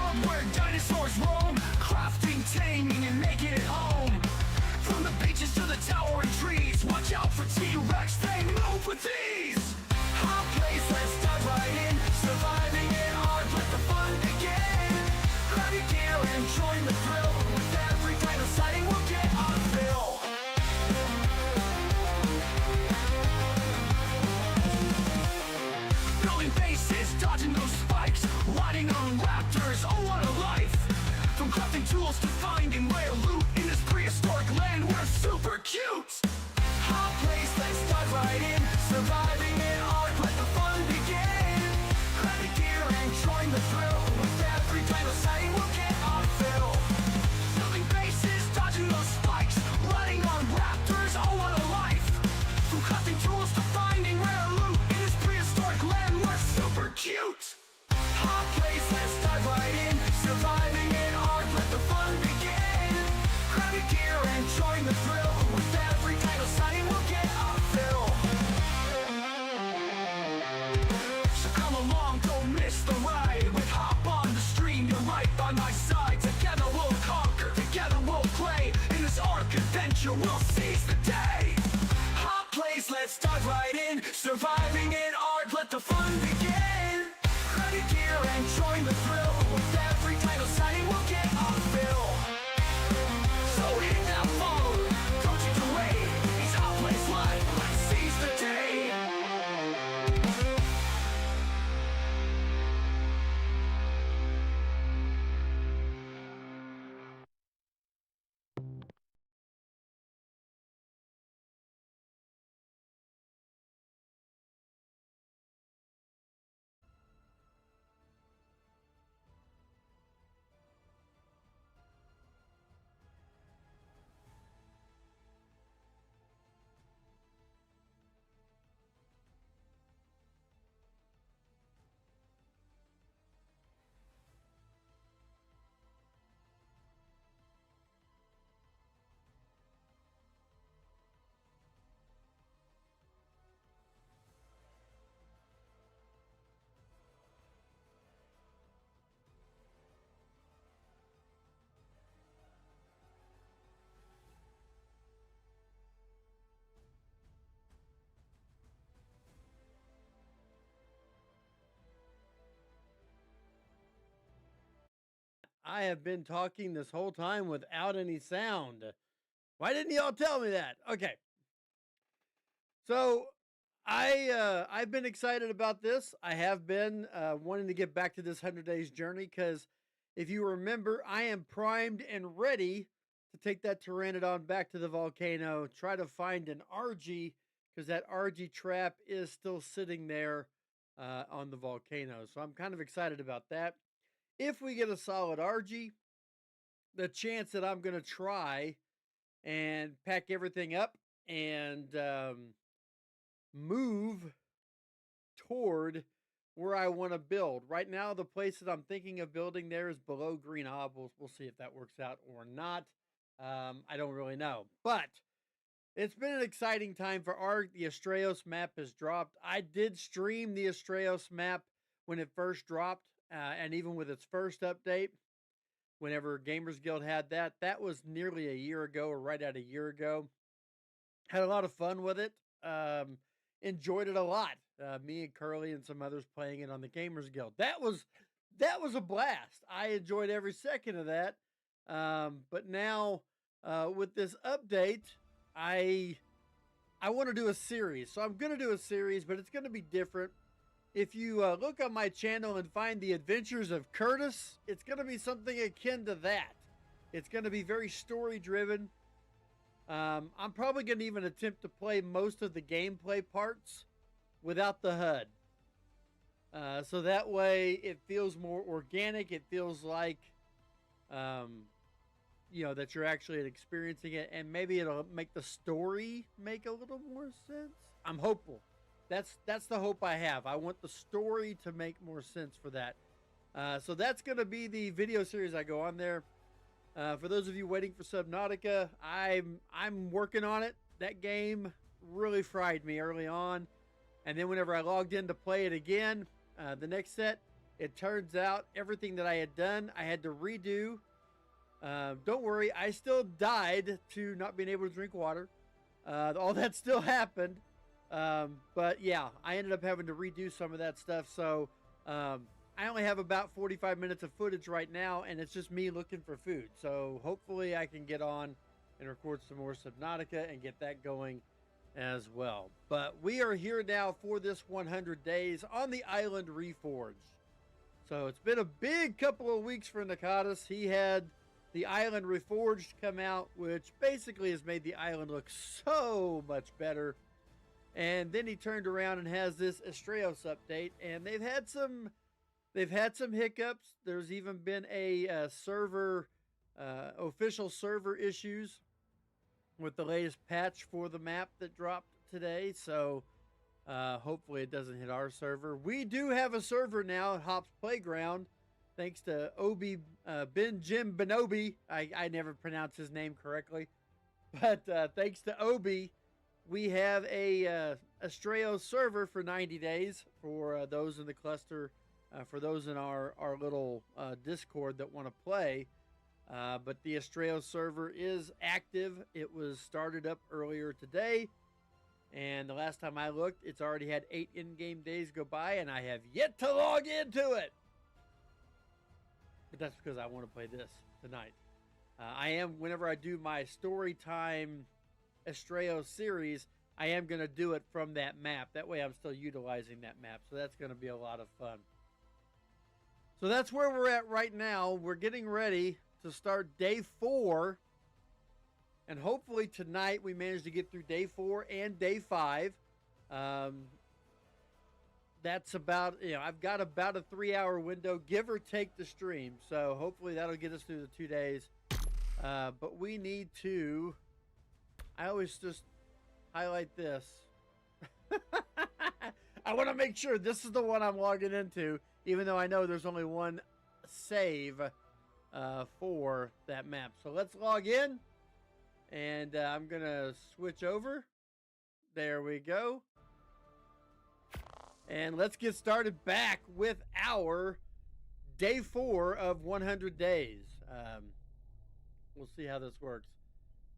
world where dinosaurs roam, crafting, taming, and making it home. From the beaches to the towering trees, watch out for T-Rex, they move with ease. Hot place, let's dive right in, surviving in art, let the fun begin. Grab your gear and join the thrill, with every dino sighting we'll get on film. Building bases, dodging those spikes, riding on raptors, oh what a life. From crafting tools to finding rare loot in this prehistoric land, we're super cute. Hot place, let's dive right in, surviving in art, let the fun begin. Grab your gear and join the thrill, with every dino sighting we'll get on film. Building bases, dodging those spikes, riding on raptors, oh what a life. From crafting tools to finding rare loot in this prehistoric land, we're super cute. Hot place, let's dive right in, surviving in art, let the fun begin. Grab your gear and join the thrill, with every dino sighting we'll get on film. So come along, don't miss the ride, with Hopp on the stream, you're right by my side. Together we'll conquer, together we'll play, in this arc adventure we'll seize the day. Hot place, let's dive right in, surviving in art, let the fun begin. Grab your gear and join the thrill, with every dino sighting we'll get on film. So hit that follow, don't you delay, these hot place live, let's seize the day. I have been talking this whole time without any sound. Why didn't y'all tell me that? Okay. So I've been excited about this. I have been wanting to get back to this 100 days journey because if you remember, I am primed and ready to take that Pteranodon back to the volcano, try to find an RG because that RG trap is still sitting there on the volcano. So I'm kind of excited about that. If we get a solid RG, the chance that I'm going to try and pack everything up and move toward where I want to build. Right now, the place that I'm thinking of building there is below Green Hob. We'll see if that works out or not. I don't really know. But it's been an exciting time for Arg. The Astraeos map has dropped. I did stream the Astraeos map when it first dropped, and even with its first update, whenever Gamers Guild had that. That was nearly a year ago, or right at a year ago. Had a lot of fun with it. Enjoyed it a lot. Me and Curly and some others playing it on the Gamers Guild. That was a blast. I enjoyed every second of that. But now with this update, I want to do a series. So I'm going to do a series, but it's going to be different. If you look on my channel and find the Adventures of Curtis, it's going to be something akin to that. It's going to be very story driven. I'm probably going to even attempt to play most of the gameplay parts without the HUD. So that way it feels more organic. It feels like, you know, that you're actually experiencing it, and maybe it'll make the story make a little more sense. I'm hopeful. That's the hope I have. I want the story to make more sense for that. So that's going to be the video series I go on there. For those of you waiting for Subnautica, I'm working on it. That game really fried me early on. And then whenever I logged in to play it again, the next set, It turns out everything that I had done, I had to redo. Don't worry, I still died to not being able to drink water. All that still happened. But yeah, I ended up having to redo some of that stuff. So I only have about 45 minutes of footage right now, and it's just me looking for food. So hopefully I can get on and record some more Subnautica and get that going as well. But we are here now for this 100 days on the Island Reforged. So it's been a big couple of weeks for Nakatis. He had the Island Reforged come out, which basically has made the island look so much better. And then he turned around and has this Astraeos update, and they've had some hiccups. There's even been a official server issues with the latest patch for the map that dropped today. So hopefully it doesn't hit our server. We do have a server now at Hopp's Playground, thanks to Obi Ben Jim Benobi. I never pronounce his name correctly, but thanks to Obi, we have a Astraeos server for 90 days for those in the cluster, for those in our little Discord that want to play. But the Astraeos server is active. It was started up earlier today, and the last time I looked, it's already had 8 in-game days go by, and I have yet to log into it. But that's because I want to play this tonight. I am, whenever I do my story time Astraeos series, I am going to do it from that map. That way I'm still utilizing that map, so that's going to be a lot of fun. So that's where we're at right now. We're getting ready to start day 4, and hopefully tonight we manage to get through day 4 and day 5. That's about, I've got about a 3-hour window, give or take the stream, so hopefully that'll get us through the 2 days. But we need to, I always just highlight this. I want to make sure this is the one I'm logging into, even though I know there's only one save for that map. So let's log in, and I'm gonna switch over. There we go, and let's get started back with our day 4 of 100 days. We'll see how this works.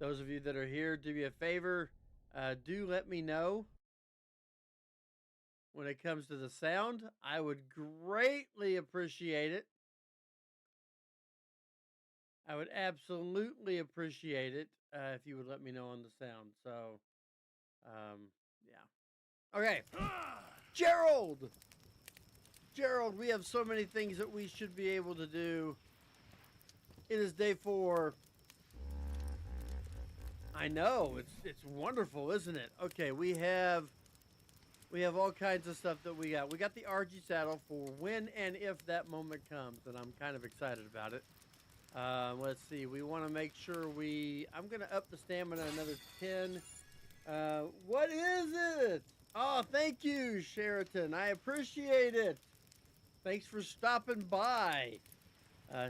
Those of you that are here, do me a favor, do let me know when it comes to the sound. I would greatly appreciate it. I would absolutely appreciate it if you would let me know on the sound. So, yeah. Okay. Gerald! Gerald, we have so many things that we should be able to do. It is day 4. I know, it's wonderful, isn't it? Okay, we have all kinds of stuff that we got. We got the RG saddle for when and if that moment comes, and I'm kind of excited about it. Let's see, we want to make sure I'm going to up the stamina another 10. What is it? Oh, thank you, Sheraton. I appreciate it. Thanks for stopping by.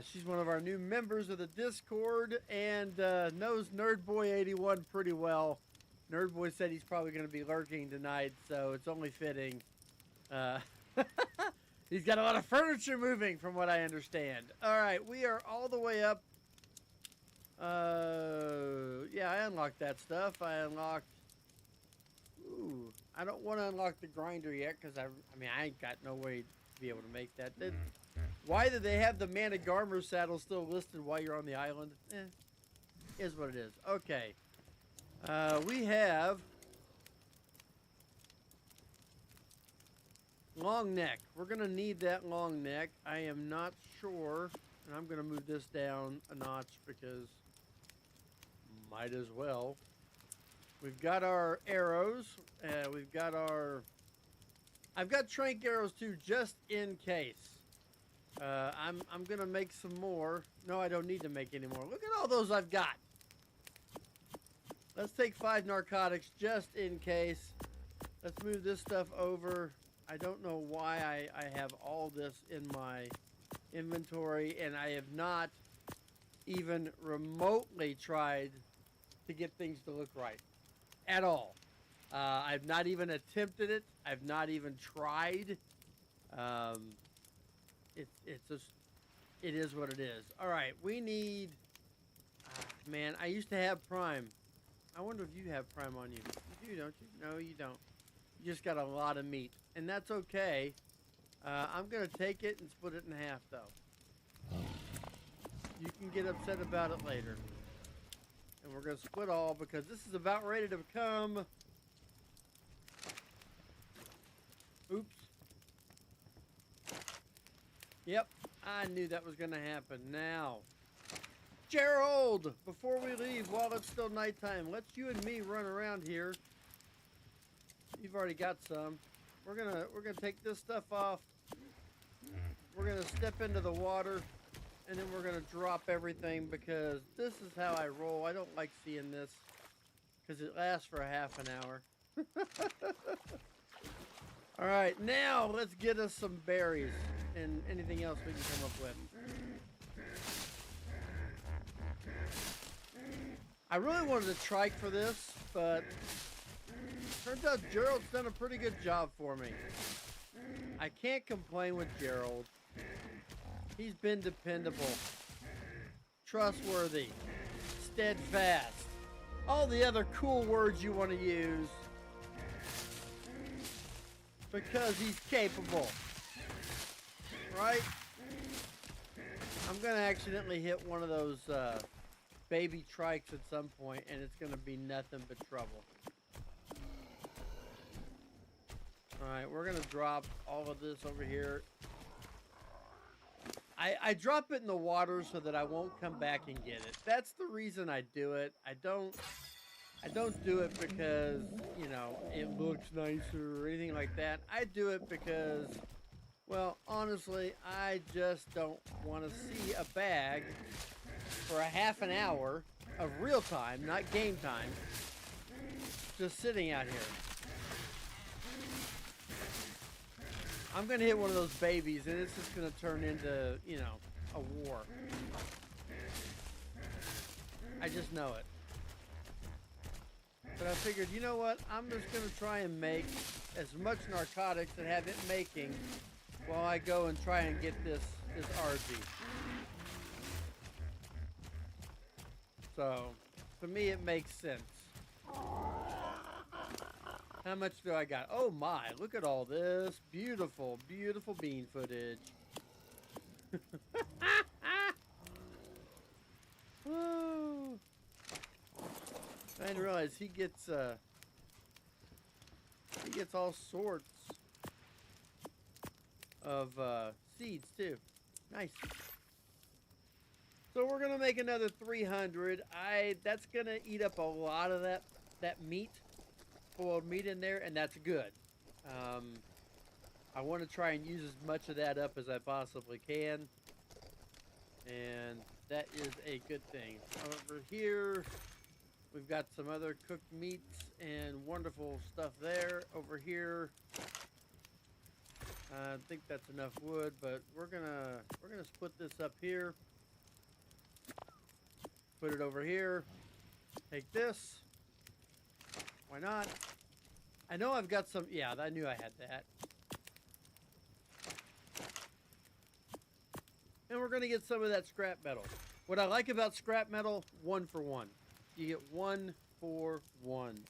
She's one of our new members of the Discord and knows Nerdboy81 pretty well. Nerdboy said he's probably going to be lurking tonight, so it's only fitting. He's got a lot of furniture moving, from what I understand. All right, we are all the way up. Yeah, I unlocked that stuff. I unlocked... Ooh, I don't want to unlock the grinder yet, because I ain't got no way to be able to make that. Why did they have the Mana Garmer saddle still listed while you're on the island? Is what it is. Okay. We have long neck. We're going to need that long neck. I am not sure. And I'm going to move this down a notch because might as well. We've got our arrows. We've got our... I've got trank arrows too, just in case. I'm going to make some more. No, I don't need to make any more. Look at all those I've got. Let's take 5 narcotics just in case. Let's move this stuff over. I don't know why I have all this in my inventory, and I have not even remotely tried to get things to look right at all. I've not even attempted it. I've not even tried. it's just, it is what it is. All right, we need. Man, I used to have Prime. I wonder if you have Prime on you. You do, don't you? No, you don't. You just got a lot of meat, and that's okay. I'm gonna take it and split it in half, though. You can get upset about it later. And we're gonna split all because this is about ready to become. Oops. Yep, I knew that was gonna happen. Now, Gerald, before we leave, while it's still nighttime, let's you and me run around here. You've already got some. We're gonna take this stuff off. We're gonna step into the water, and then we're gonna drop everything because this is how I roll. I don't like seeing this because it lasts for a half an hour. All right, now let's get us some berries and anything else we can come up with. I really wanted to trike for this, but turns out Gerald's done a pretty good job for me. I can't complain with Gerald. He's been dependable, trustworthy, steadfast, all the other cool words you want to use, because he's capable, right? I'm gonna accidentally hit one of those baby trikes at some point, and it's gonna be nothing but trouble. All right, we're gonna drop all of this over here. I drop it in the water so that I won't come back and get it. That's the reason I do it. I don't do it because, you know, it looks nicer or anything like that. I do it because, well, honestly, I just don't want to see a bag for a half an hour of real time, not game time, just sitting out here. I'm going to hit one of those babies, and it's just going to turn into, you know, a war. I just know it. But I figured, you know what? I'm just going to try and make as much narcotics and have it making while I go and try and get this RG. So, to me, it makes sense. How much do I got? Oh my, look at all this. Beautiful, beautiful bean footage. Woo. I didn't realize he gets all sorts of seeds too. Nice. So we're gonna make another 300. That's gonna eat up a lot of that meat. Boiled meat in there, and that's good. I want to try and use as much of that up as I possibly can, and that is a good thing. Over here, we've got some other cooked meats and wonderful stuff there. Over here, I think that's enough wood, but we're gonna split this up here. Put it over here. Take this. Why not? I know I've got some. Yeah, I knew I had that. And we're going to get some of that scrap metal. What I like about scrap metal, 1 for 1. You get 1 for 1.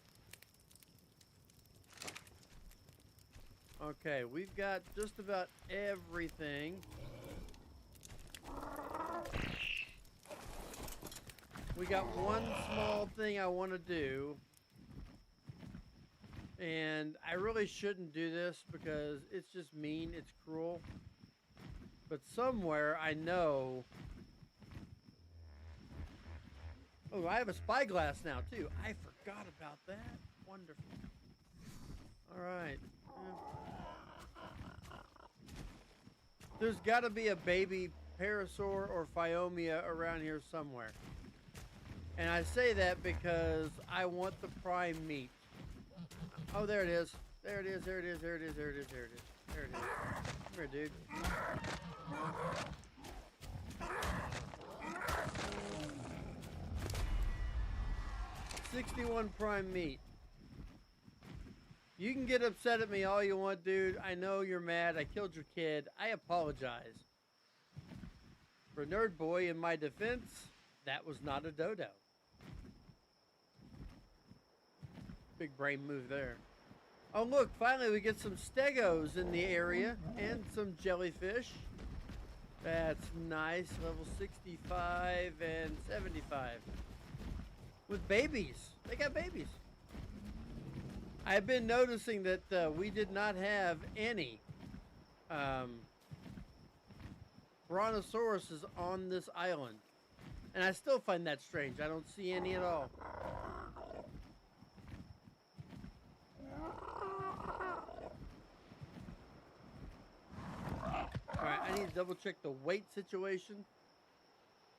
Okay, we've got just about everything. We got one small thing I want to do. And I really shouldn't do this because it's just mean, it's cruel. But somewhere I know... Oh, I have a spyglass now too. I forgot about that. Wonderful. Alright. There's got to be a baby parasaur or phiomia around here somewhere. And I say that because I want the prime meat. Oh, there it is. There it is, there it is, there it is, there it is, there it is. There it is. Come here, dude. 61 prime meat. You can get upset at me all you want, dude. I know you're mad. I killed your kid. I apologize. For Nerd Boy, in my defense, that was not a dodo. Big brain move there. Oh, look, finally we get some stegos in the area and some jellyfish. That's nice. Level 65 and 75. With babies. They got babies. I've been noticing that we did not have any brontosauruses on this island. And I still find that strange. I don't see any at all. Alright, I need to double check the weight situation.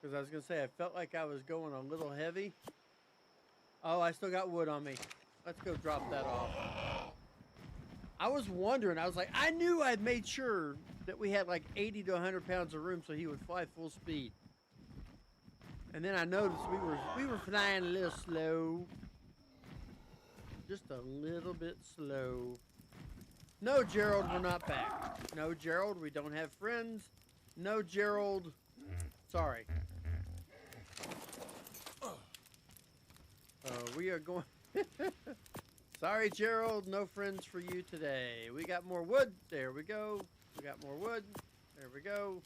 Because I was going to say, I felt like I was going a little heavy. Oh, I still got wood on me. Let's go drop that off. I was wondering, I was like, I knew I'd made sure that we had like 80 to 100 pounds of room so he would fly full speed. And then I noticed we were flying a little slow. Just a little bit slow. No, Gerald, we're not back. No, Gerald, we don't have friends. No, Gerald. Sorry. We are going... Sorry, Gerald, no friends for you today. We got more wood. There we go. We got more wood. There we go.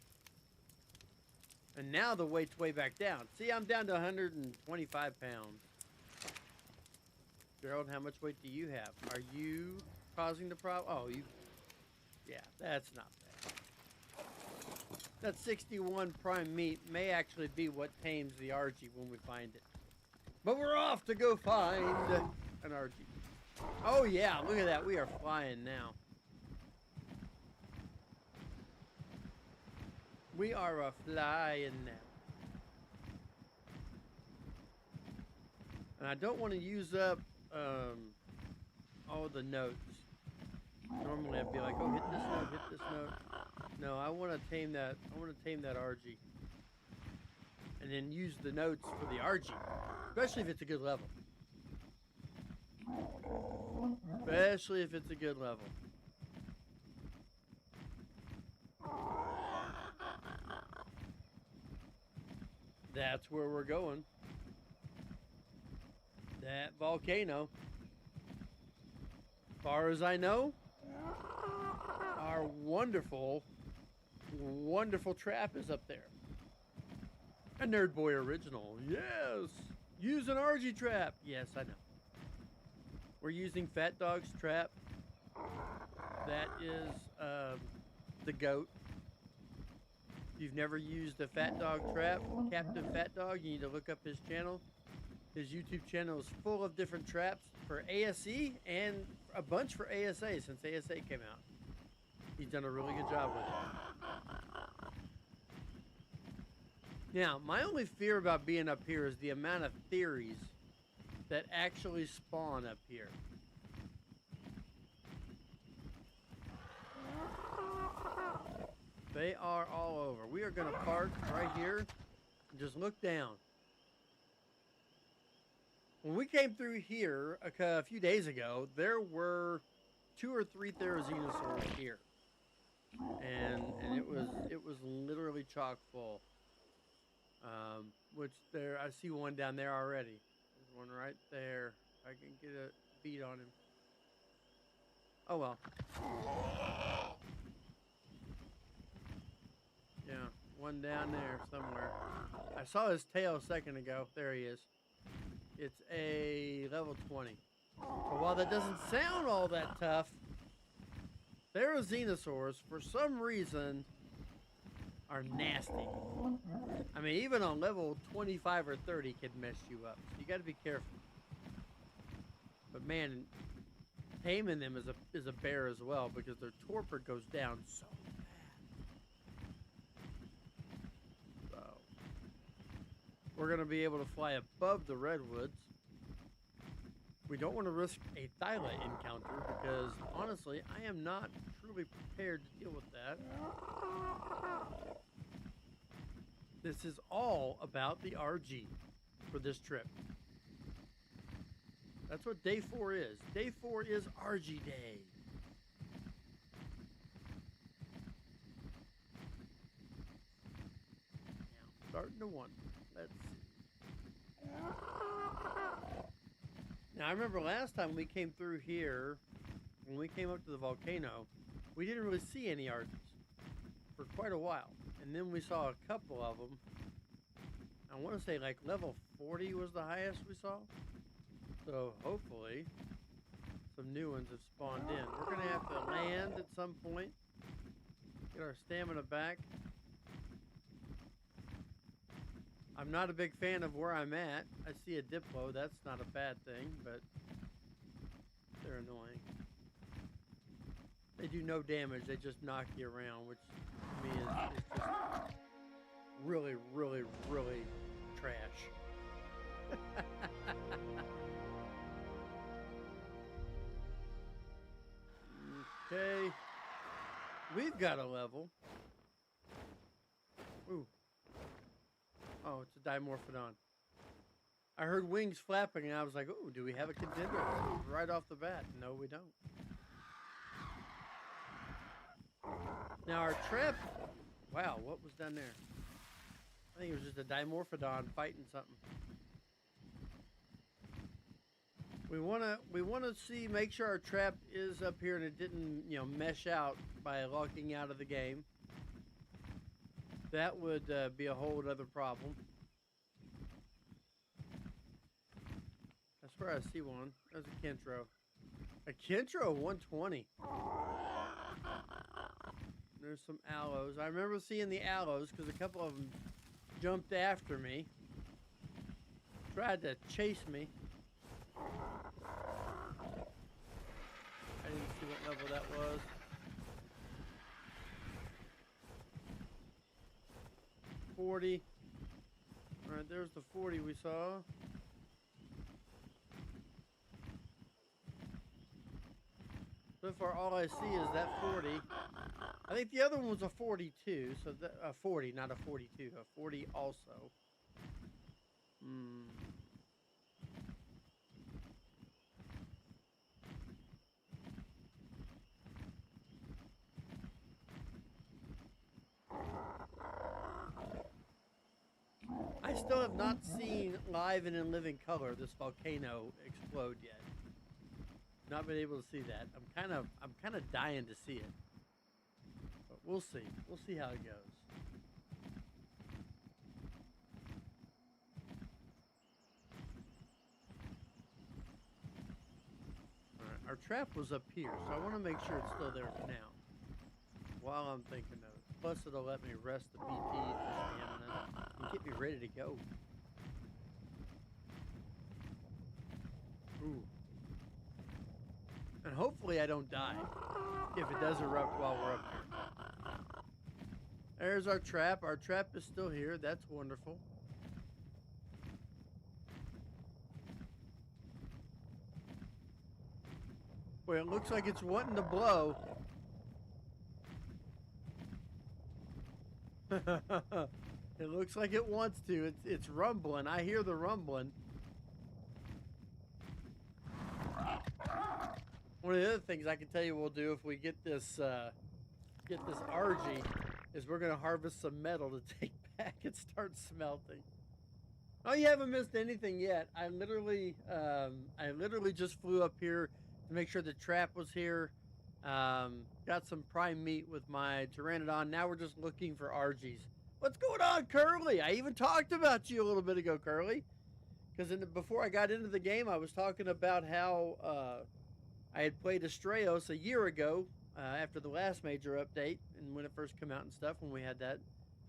And now the weight's way back down. See, I'm down to 125 pounds. Gerald, how much weight do you have? Are you causing the problem? Oh, you... Yeah, that's not bad. That 61 prime meat may actually be what tames the RG when we find it. But we're off to go find an RG. Oh, yeah, look at that. We are flying now. We are flying now. And I don't want to use up all the notes. Normally I'd be like, oh, hit this note, hit this note. No, I want to tame that. I want to tame that RG. And then use the notes for the RG. Especially if it's a good level. Especially if it's a good level. That's where we're going. That volcano. As far as I know, our wonderful, wonderful trap is up there. A Nerd Boy original. Yes. Use an RG trap. Yes, I know. We're using Fat Dog's trap. That is the goat. If you've never used a Fat Dog trap, Captain Fat Dog, you need to look up his channel. His YouTube channel is full of different traps for ASE and a bunch for ASA since ASA came out. He's done a really good job with it. Now, my only fear about being up here is the amount of theories that actually spawn up here. They are all over. We are going to park right here and just look down. When we came through here a few days ago, there were 2 or 3 Therizinosaurs here. And it was literally chock full. Which there, I see one down there already. There's one right there. I can get a beat on him. Oh well. Yeah, one down there somewhere. I saw his tail a second ago. There he is. It's a level 20. But while that doesn't sound all that tough, Therizinosaurs, for some reason, are nasty. I mean, even on level 25 or 30 can mess you up. So you got to be careful. But man, taming them is a bear as well because their torpor goes down so fast. So we're gonna be able to fly above the redwoods. We don't want to risk a Thyla encounter because honestly, I am not truly prepared to deal with that. This is all about the RG for this trip. That's what day 4 is. Day 4 is RG day. starting to wonder. Let's see. Now, I remember last time we came through here, when we came up to the volcano, we didn't really see any arches for quite a while. And then we saw a couple of them. I want to say like level 40 was the highest we saw. So hopefully some new ones have spawned in. We're going to have to land at some point. Get our stamina back. I'm not a big fan of where I'm at. I see a Diplo. That's not a bad thing, but they're annoying. They do no damage. They just knock you around, which to me is just really, really, really trash. Okay. We've got a level. Ooh. Oh, it's a Dimorphodon. I heard wings flapping and I was like, ooh, do we have a contender? Right off the bat. No, we don't. Now our trap, wow, what was down there? I think it was just a Dimorphodon fighting something. We wanna see, make sure our trap is up here and it didn't, mesh out by locking out of the game. That would be a whole other problem. I swear I see one. There's a Kentro. A Kentro 120. There's some aloes. I remember seeing the aloes because a couple of them jumped after me. Tried to chase me. I didn't see what level that was. All right, there's the 40 we saw. So far, all I see is that 40. I think the other one was a 42, so a 40, not a 42, a 40 also. I still have not seen live and in living color this volcano explode yet. Not been able to see that. I'm kind of dying to see it. But we'll see. We'll see how it goes. All right, our trap was up here, so I want to make sure it's still there for now. While I'm thinking of it. Plus, it'll let me rest the BP for stamina and get me ready to go. Ooh. And hopefully I don't die if it does erupt while we're up here. There's our trap. Our trap is still here. That's wonderful. Boy, it looks like it's wanting to blow. It looks like it wants to. It's rumbling. I hear the rumbling. One of the other things I can tell you we'll do if we get this RG is we're gonna harvest some metal to take back and start smelting. Oh, you haven't missed anything yet. I literally just flew up here to make sure the trap was here. Got some prime meat with my Pteranodon. Now we're just looking for RGs. What's going on, Curly? I even talked about you a little bit ago, Curly. Because before I got into the game, I was talking about how I had played Astraeos a year ago after the last major update and when it first came out and stuff, when we had that.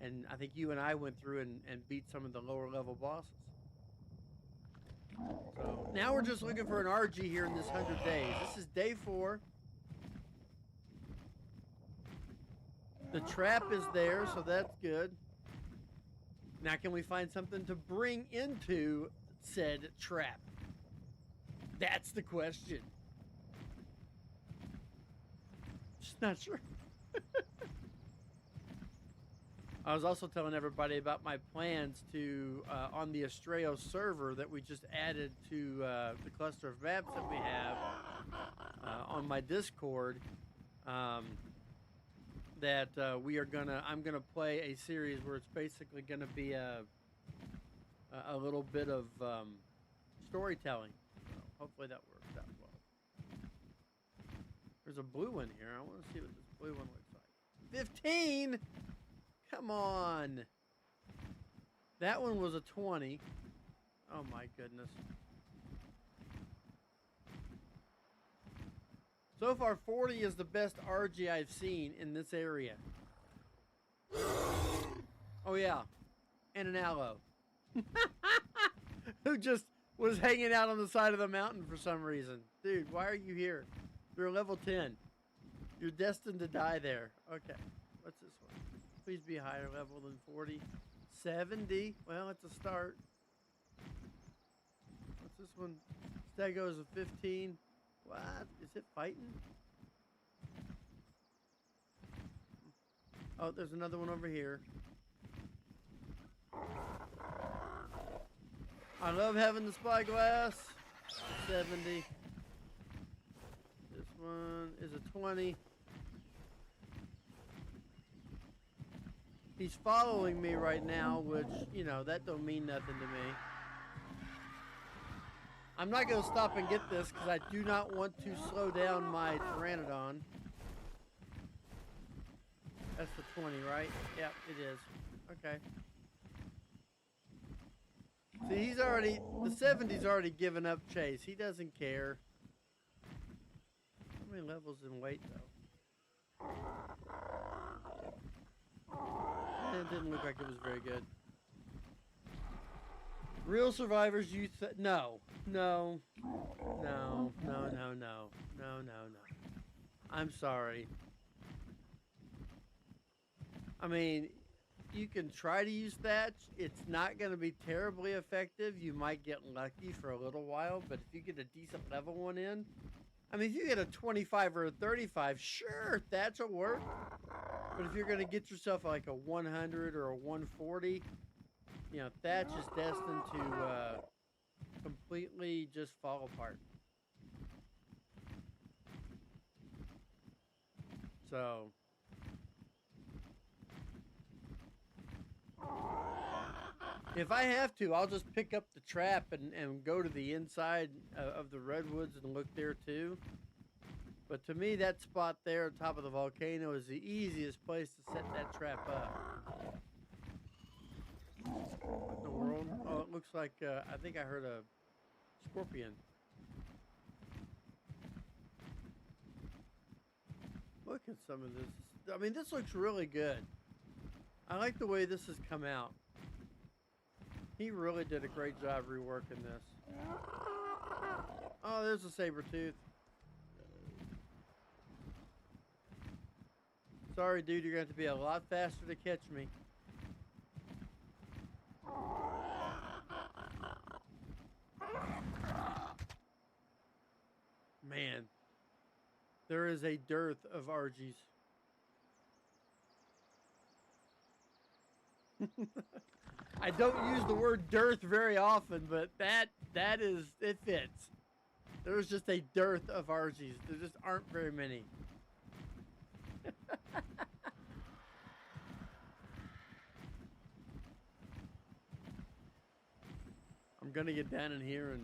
And I think you and I went through and beat some of the lower level bosses. So now we're just looking for an RG here in this 100 days. This is day 4. The trap is there, so that's good. Now can we find something to bring into said trap? That's the question. Just not sure. I was also telling everybody about my plans to, on the Astraeos server that we just added to the cluster of maps that we have on my Discord, that I'm gonna play a series where it's basically gonna be a little bit of storytelling. So hopefully that works out well. There's a blue one here. I want to see what this blue one looks like. 15. Come on. That one was a 20. Oh my goodness. So far, 40 is the best RG I've seen in this area. Oh yeah, and an aloe. Who just was hanging out on the side of the mountain for some reason. Dude, why are you here? You're level 10. You're destined to die there. Okay, what's this one? Please be higher level than 40. 70, well, it's a start. What's this one? Stego's a 15. What? Is it fighting? Oh, there's another one over here. I love having the spyglass. 70. This one is a 20. He's following me right now, which, you know, that don't mean nothing to me. I'm not going to stop and get this because I do not want to slow down my Pteranodon. That's the 20, right? Yep, it is. Okay. See, he's already, the 70's already given up chase. He doesn't care. How many levels in weight, though? It didn't look like it was very good. Real survivors use no. I'm sorry. I mean, you can try to use thatch. It's not going to be terribly effective. You might get lucky for a little while, but if you get a decent level one in, I mean, if you get a 25 or a 35, sure, thatch will work. But if you're going to get yourself like a 100 or a 140, you know, thatch is destined to completely just fall apart. So, if I have to, I'll just pick up the trap and go to the inside of the redwoods and look there too. But to me, that spot there on top of the volcano is the easiest place to set that trap up. What in the world? Oh, it looks like, I think I heard a scorpion. Look at some of this. I mean, this looks really good. I like the way this has come out. He really did a great job reworking this. Oh, there's a saber-tooth. Sorry, dude, you're going to have to be a lot faster to catch me. Man, there is a dearth of RGs. I don't use the word dearth very often, but that is, it fits. There's just a dearth of RGs. There just aren't very many. I'm gonna get down in here and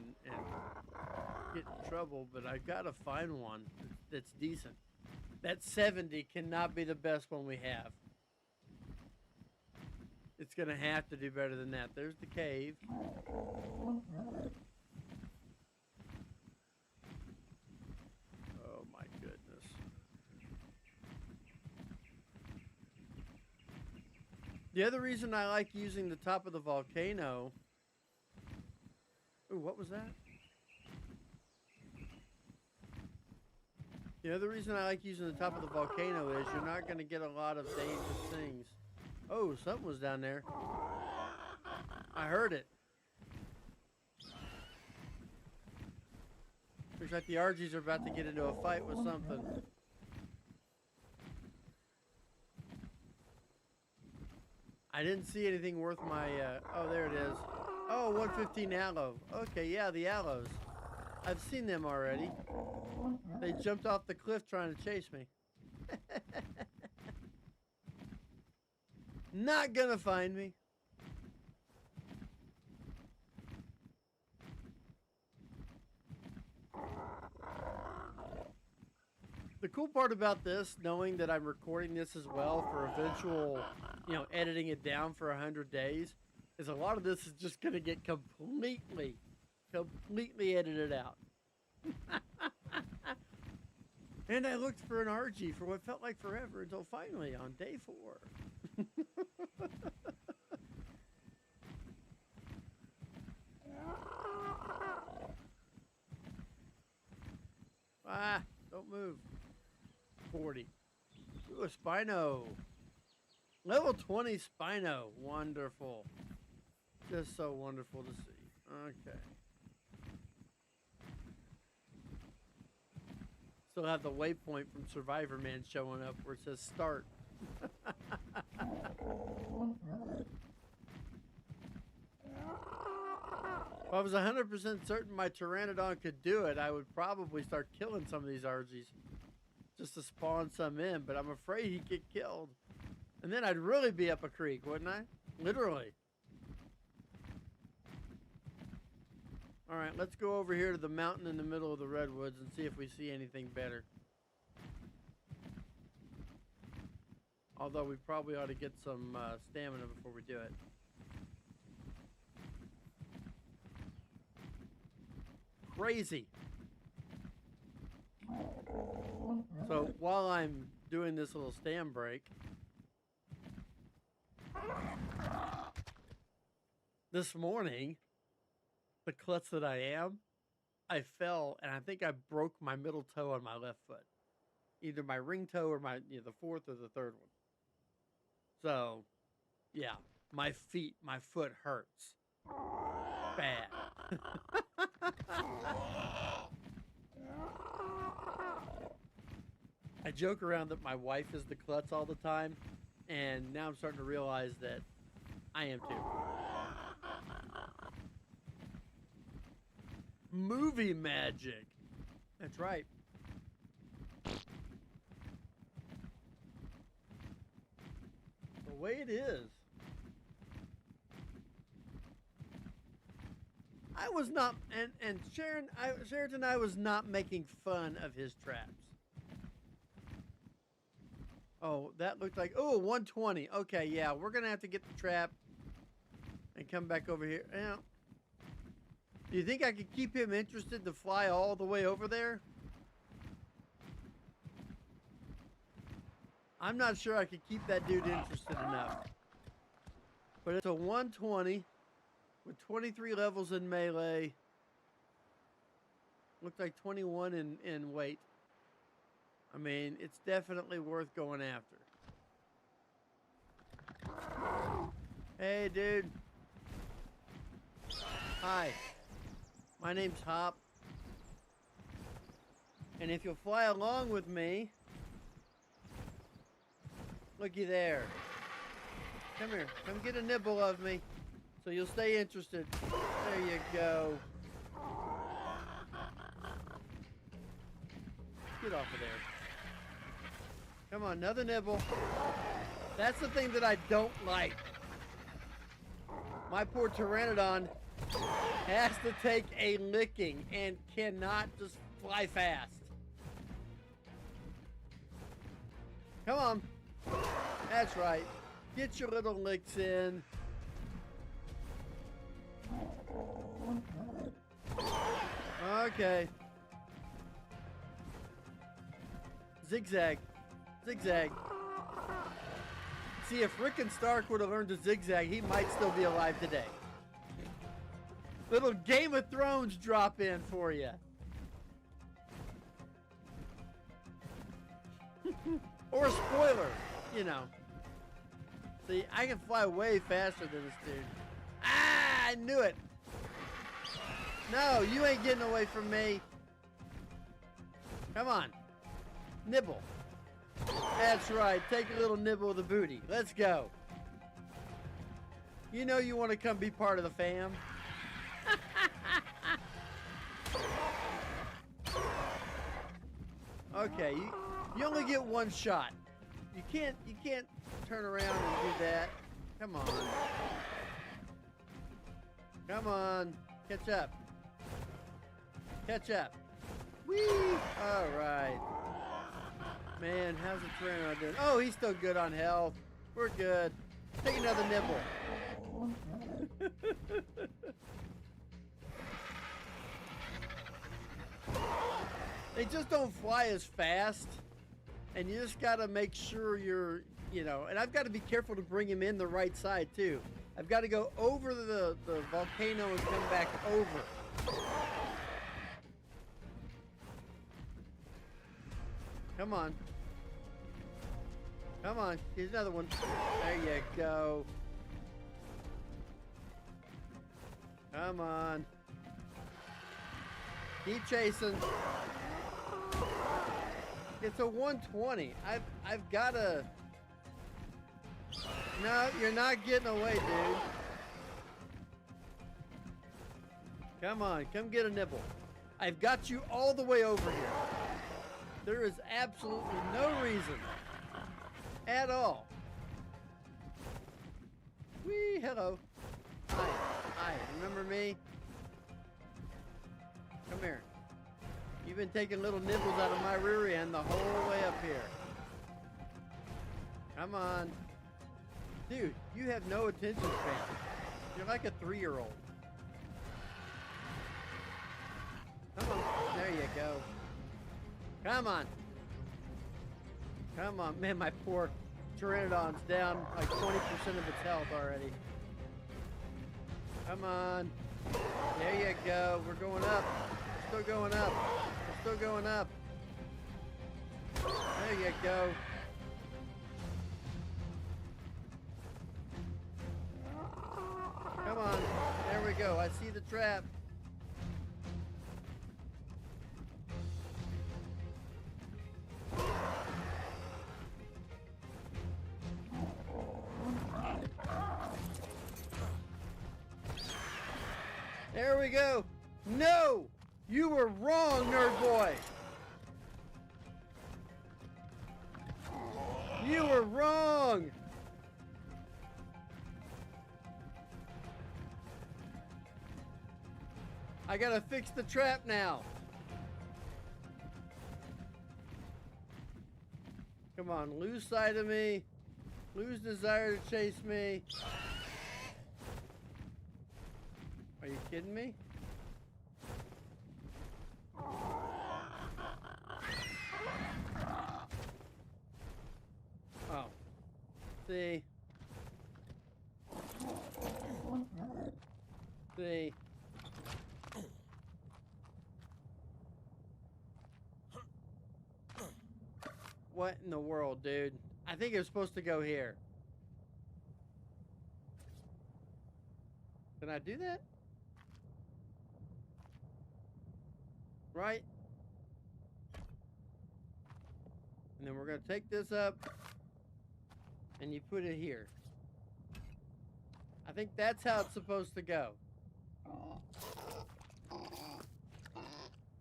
get in trouble, but I gotta find one that's decent. That 70 cannot be the best one we have. It's gonna have to do better than that. There's the cave. Oh my goodness. The other reason I like using the top of the volcano. Ooh, what was that? The other reason I like using the top of the volcano is you're not going to get a lot of dangerous things. Oh, something was down there. I heard it. Looks like the RGs are about to get into a fight with something. I didn't see anything worth my, oh, there it is. Oh, 115 aloe. Okay, yeah, the aloes. I've seen them already. They jumped off the cliff trying to chase me. Not gonna find me. The cool part about this, knowing that I'm recording this as well for eventual, editing it down for 100 days, is a lot of this is just going to get completely edited out. And I looked for an RG for what felt like forever until finally on day 4. Don't move. 40. Ooh, a Spino. Level 20 Spino. Wonderful. Just so wonderful to see. Okay. Still have the waypoint from Survivor Man showing up where it says start. If I was 100% certain my Pteranodon could do it, I would probably start killing some of these RGs just to spawn some in, but I'm afraid he'd get killed. And then I'd really be up a creek, wouldn't I? Literally. All right, let's go over here to the mountain in the middle of the redwoods and see if we see anything better. Although we probably ought to get some stamina before we do it. Crazy. So while I'm doing this little stand break, this morning, the klutz that I am, I fell and I think I broke my middle toe on my left foot. Either my ring toe or the fourth or the third one. So, yeah, my foot hurts. Bad. I joke around that my wife is the klutz all the time, and now I'm starting to realize that I am too. Movie magic. That's right. The way it is. I was not, and Sheraton, I was not making fun of his traps. Oh, that looked like, 120. Okay, yeah, we're going to have to get the trap and come back over here. Now, do you think I could keep him interested to fly all the way over there? I'm not sure I could keep that dude interested enough. But it's a 120 with 23 levels in melee. Looks like 21 in weight. I mean, it's definitely worth going after. Hey, dude. Hi. My name's Hopp. And if you'll fly along with me... Looky there. Come here. Come get a nibble of me. So you'll stay interested. There you go. Get off of there. Come on, another nibble. That's the thing that I don't like. My poor Pteranodon has to take a licking and cannot just fly fast. Come on. That's right. Get your little licks in. Okay. Zigzag. Zigzag. See, if Rick and Stark would have learned to zigzag, he might still be alive today. Little Game of Thrones drop in for you. Or a spoiler, you know. See, I can fly way faster than this dude. Ah, I knew it. No, you ain't getting away from me. Come on. Nibble. That's right. Take a little nibble of the booty. Let's go. You know you want to come be part of the fam. Okay, you only get one shot. You can't turn around and do that. Come on. Come on. Catch up. Catch up. Whee! All right. Man, how's the Trident doing? Oh, he's still good on health. We're good. Take another nibble. They just don't fly as fast. And you just got to make sure you're, you know, and I've got to be careful to bring him in the right side too. I've got to go over the volcano and come back over. Come on. Come on. Here's another one. There you go. Come on. Keep chasing. It's a 120. I've got to... No, you're not getting away, dude. Come on, come get a nibble. I've got you all the way over here. There is absolutely no reason at all. Whee, hello. Hi, hi, remember me? Come here. You've been taking little nibbles out of my rear end the whole way up here. Come on. Dude, you have no attention span. You're like a 3-year-old. Come on. There you go. Come on. Come on. Man, my poor Pteranodon's down like 20% of its health already. Come on. There you go. We're going up. We're still going up. We're still going up. There you go. Come on. There we go. I see the trap. There we go. No! You were wrong, nerd boy. You were wrong. I gotta fix the trap now. Come on, lose sight of me. Lose desire to chase me. Are you kidding me? Oh. See? See? What in the world, dude? I think it was supposed to go here. Can I do that? Right? And then we're going to take this up and you put it here. I think that's how it's supposed to go.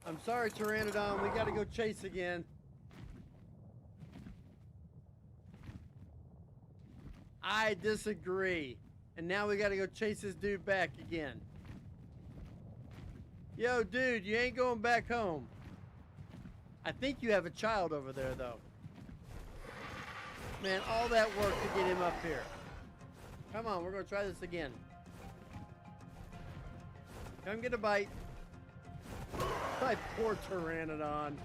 I'm sorry, Pteranodon. We got to go chase again. I disagree. And now we got to go chase this dude back again. Yo, dude, you ain't going back home. I think you have a child over there, though. Man, all that work to get him up here. Come on, we're going to try this again. Come get a bite. My poor Pteranodon.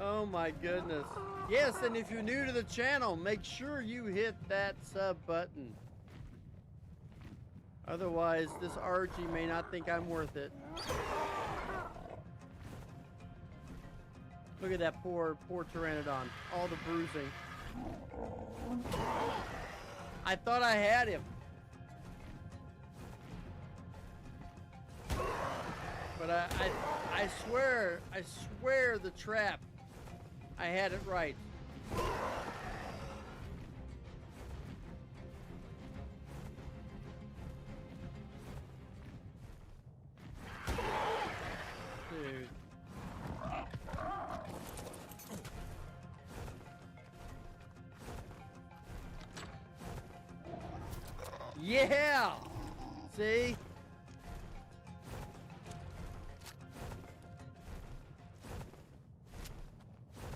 Oh my goodness. Yes, and if you're new to the channel, make sure you hit that sub button. Otherwise, this RG may not think I'm worth it. Look at that poor Pteranodon. All the bruising. I thought I had him. But I swear the trap, I had it right. Dude. Yeah! See?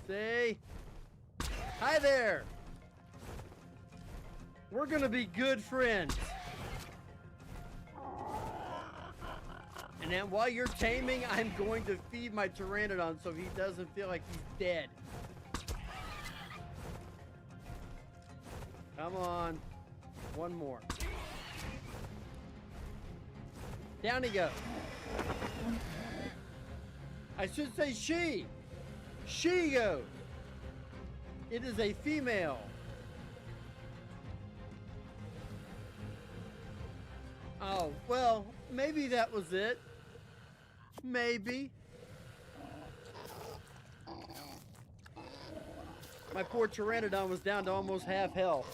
See? Hi there! We're gonna be good friends. And then while you're taming, I'm going to feed my Pteranodon so he doesn't feel like he's dead. Come on. One more. Down he goes. I should say she. She goes. It is a female. Oh, well, maybe that was it. Maybe. My poor Pteranodon was down to almost half health.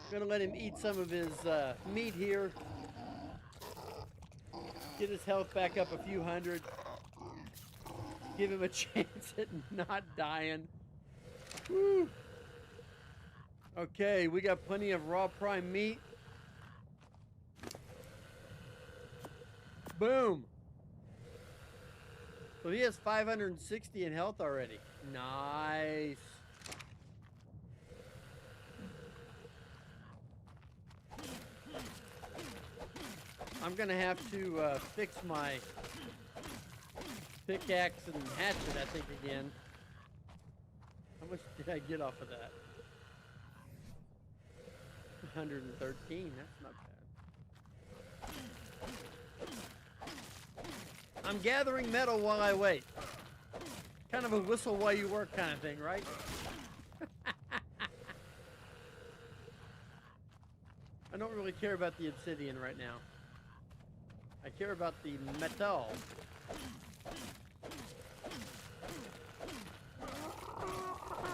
Gonna let him eat some of his meat here. Get his health back up a few hundred. Give him a chance at not dying. Woo. Okay, we got plenty of raw prime meat. Boom. So he has 560 in health already. Nice. I'm gonna have to fix my pickaxe and hatchet, I think, again. How much did I get off of that? 113, that's not bad. I'm gathering metal while I wait. Kind of a whistle while you work kind of thing, right? I don't really care about the obsidian right now. I care about the metal.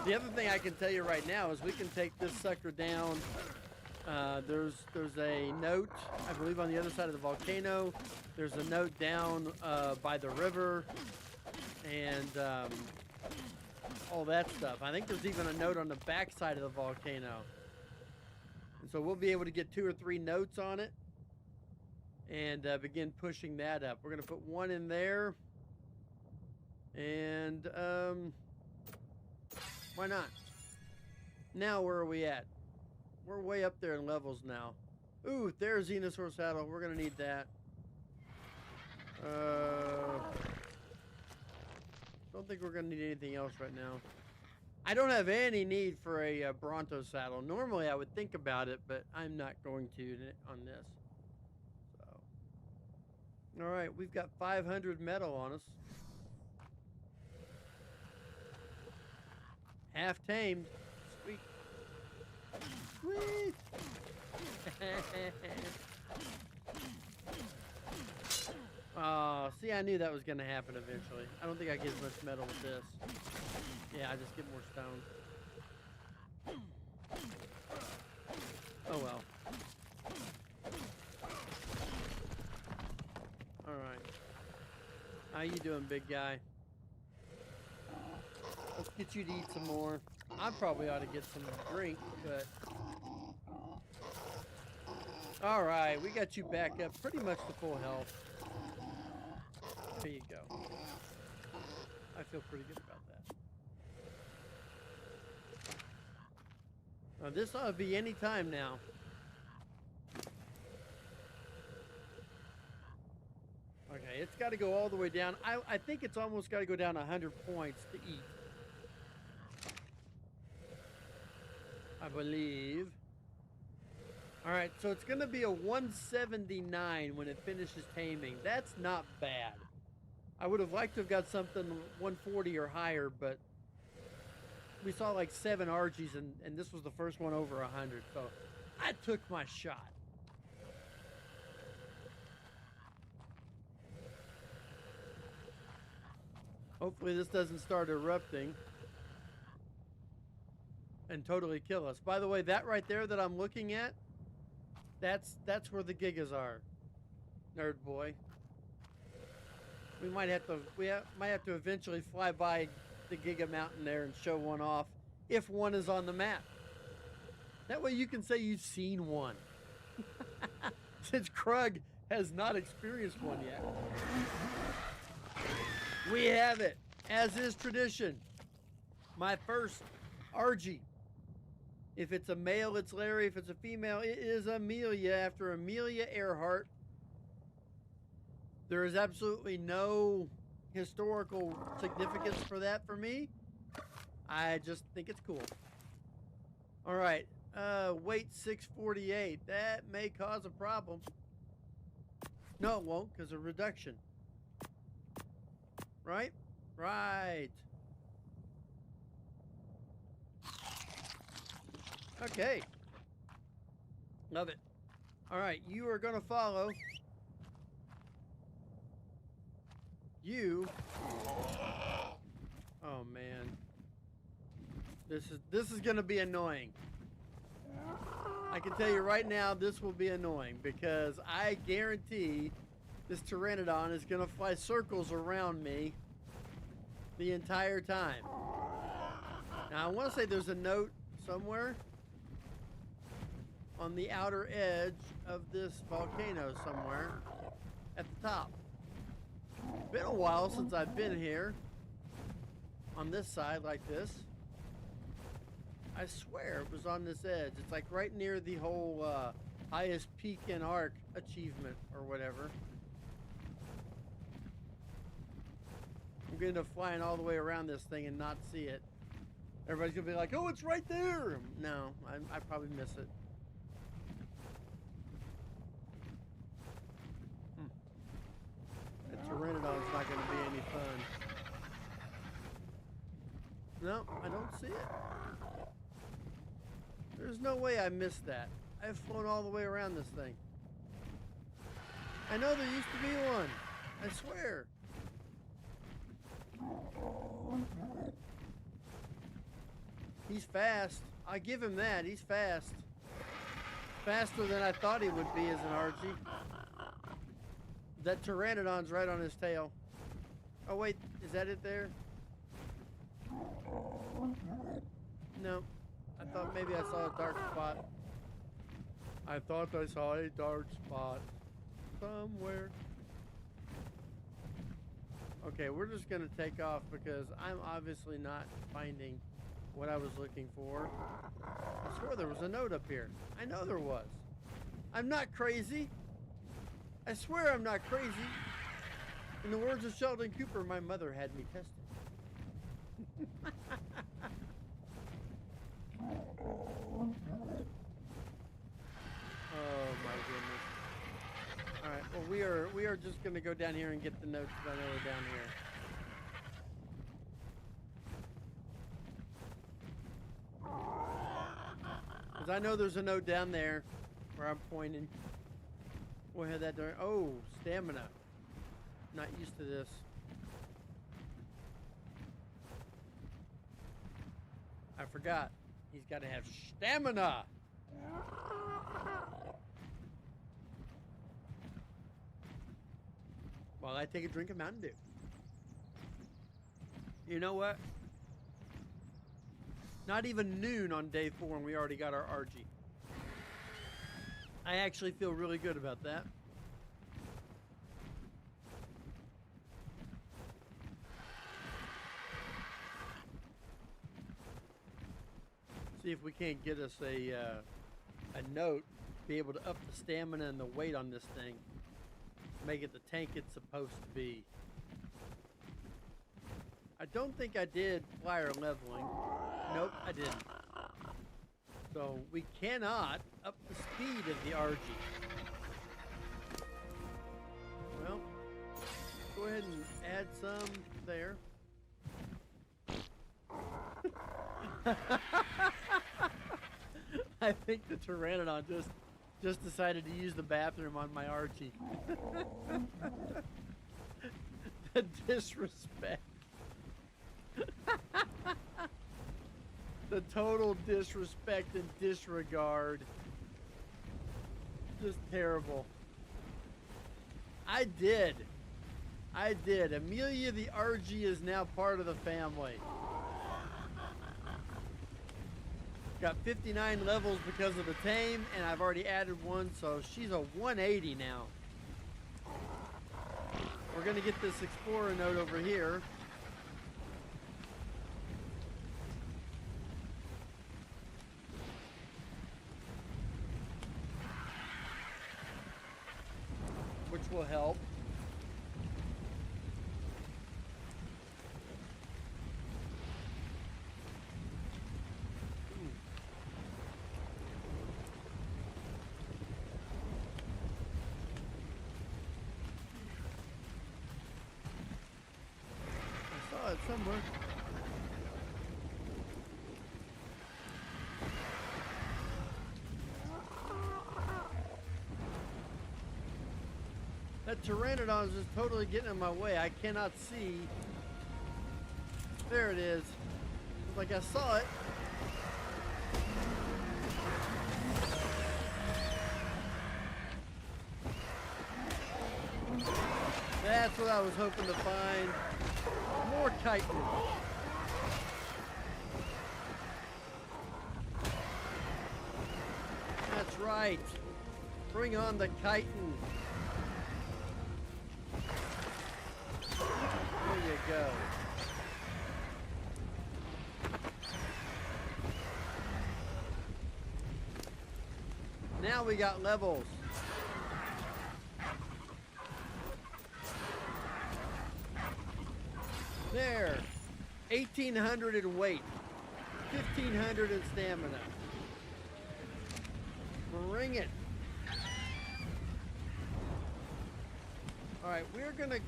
The other thing I can tell you right now is we can take this sucker down. There's a note, I believe, on the other side of the volcano. There's a note down by the river, and all that stuff. I think there's even a note on the back side of the volcano. And so we'll be able to get 2 or 3 notes on it and begin pushing that up. We're going to put one in there. And why not? Now where are we at? We're way up there in levels now. Ooh, there's Xenosaur saddle. We're going to need that. Don't think we're going to need anything else right now. I don't have any need for a Bronto saddle. Normally I would think about it, but I'm not going to on this. So, all right, we've got 500 metal on us. Half tamed. Sweet. Sweet. Oh, see, I knew that was going to happen eventually. I don't think I get as much metal with this. Yeah, I just get more stone. Oh, well. All right. How you doing, big guy? Let's get you to eat some more. I probably ought to get some drink, but... All right, we got you back up pretty much to full health. There you go. I feel pretty good about that. Now, this ought to be any time now. Okay, it's got to go all the way down. I think it's almost got to go down 100 points to eat. I believe. All right, so it's going to be a 179 when it finishes taming. That's not bad. I would have liked to have got something 140 or higher, but we saw like 7 Argies, and this was the first one over 100, so I took my shot. Hopefully this doesn't start erupting and totally kill us. By the way, that right there that I'm looking at, that's where the Gigas are, nerd boy. We might have to eventually fly by the Giga Mountain there and show one off if one is on the map. That way you can say you've seen one. Since Krug has not experienced one yet. We have it, as is tradition. My first Argy. If it's a male, it's Larry. If it's a female, it is Amelia, after Amelia Earhart. There is absolutely no historical significance for that for me. I just think it's cool. All right, weight 648. That may cause a problem. No, it won't, because of reduction. Right? Right. Okay. Love it. All right, you are going to follow. You. Oh, man. This is going to be annoying. I can tell you right now, this will be annoying because I guarantee this Pteranodon is going to fly circles around me the entire time. Now, I want to say there's a note somewhere on the outer edge of this volcano somewhere at the top. It's been a while since I've been here on this side like this. I swear it was on this edge. It's like right near the whole highest peak in Ark achievement or whatever. I'm going to end up flying all the way around this thing and not see it. Everybody's going to be like, oh, it's right there. No, I probably miss it. That Pteranodon's not going to be any fun. No, I don't see it. There's no way I missed that. I've flown all the way around this thing. I know there used to be one. I swear. He's fast. I give him that. He's fast. Faster than I thought he would be as an Archie. That Pteranodon's right on his tail. Oh wait, is that it there? No. I thought maybe I saw a dark spot. I thought I saw a dark spot somewhere. Okay, we're just gonna take off because I'm obviously not finding what I was looking for. I swear there was a note up here. I know there was. I'm not crazy. I swear I'm not crazy. In the words of Sheldon Cooper, my mother had me tested. Oh my goodness. Alright, well we are just gonna go down here and get the notes that I know are down here. Because I know there's a note down there where I'm pointing. We'll head that door. Oh, stamina. Not used to this. I forgot. He's got to have stamina. While I take a drink of Mountain Dew. You know what? Not even noon on day 4 and we already got our RG. I actually feel really good about that. See if we can't get us a note, be able to up the stamina and the weight on this thing. Make it the tank it's supposed to be. I don't think I did flyer leveling. Nope, I didn't. So we cannot up the speed of the RG. Well, go ahead and add some there. I think the Pteranodon just decided to use the bathroom on my RG. The disrespect. The total disrespect and disregard. Just terrible. I did. Amelia the RG is now part of the family. Got 59 levels because of the tame, and I've already added one, so she's a 180 now. We're gonna get this Explorer node over here. Which will help. Somewhere. That Pteranodon is just totally getting in my way. I cannot see. There it is. It's like I saw it. That's what I was hoping to find. More chitin. That's right. Bring on the chitin. There you go. Now we got levels. There, 1,800 in weight, 1,500 in stamina. Bring it. All right, we're gonna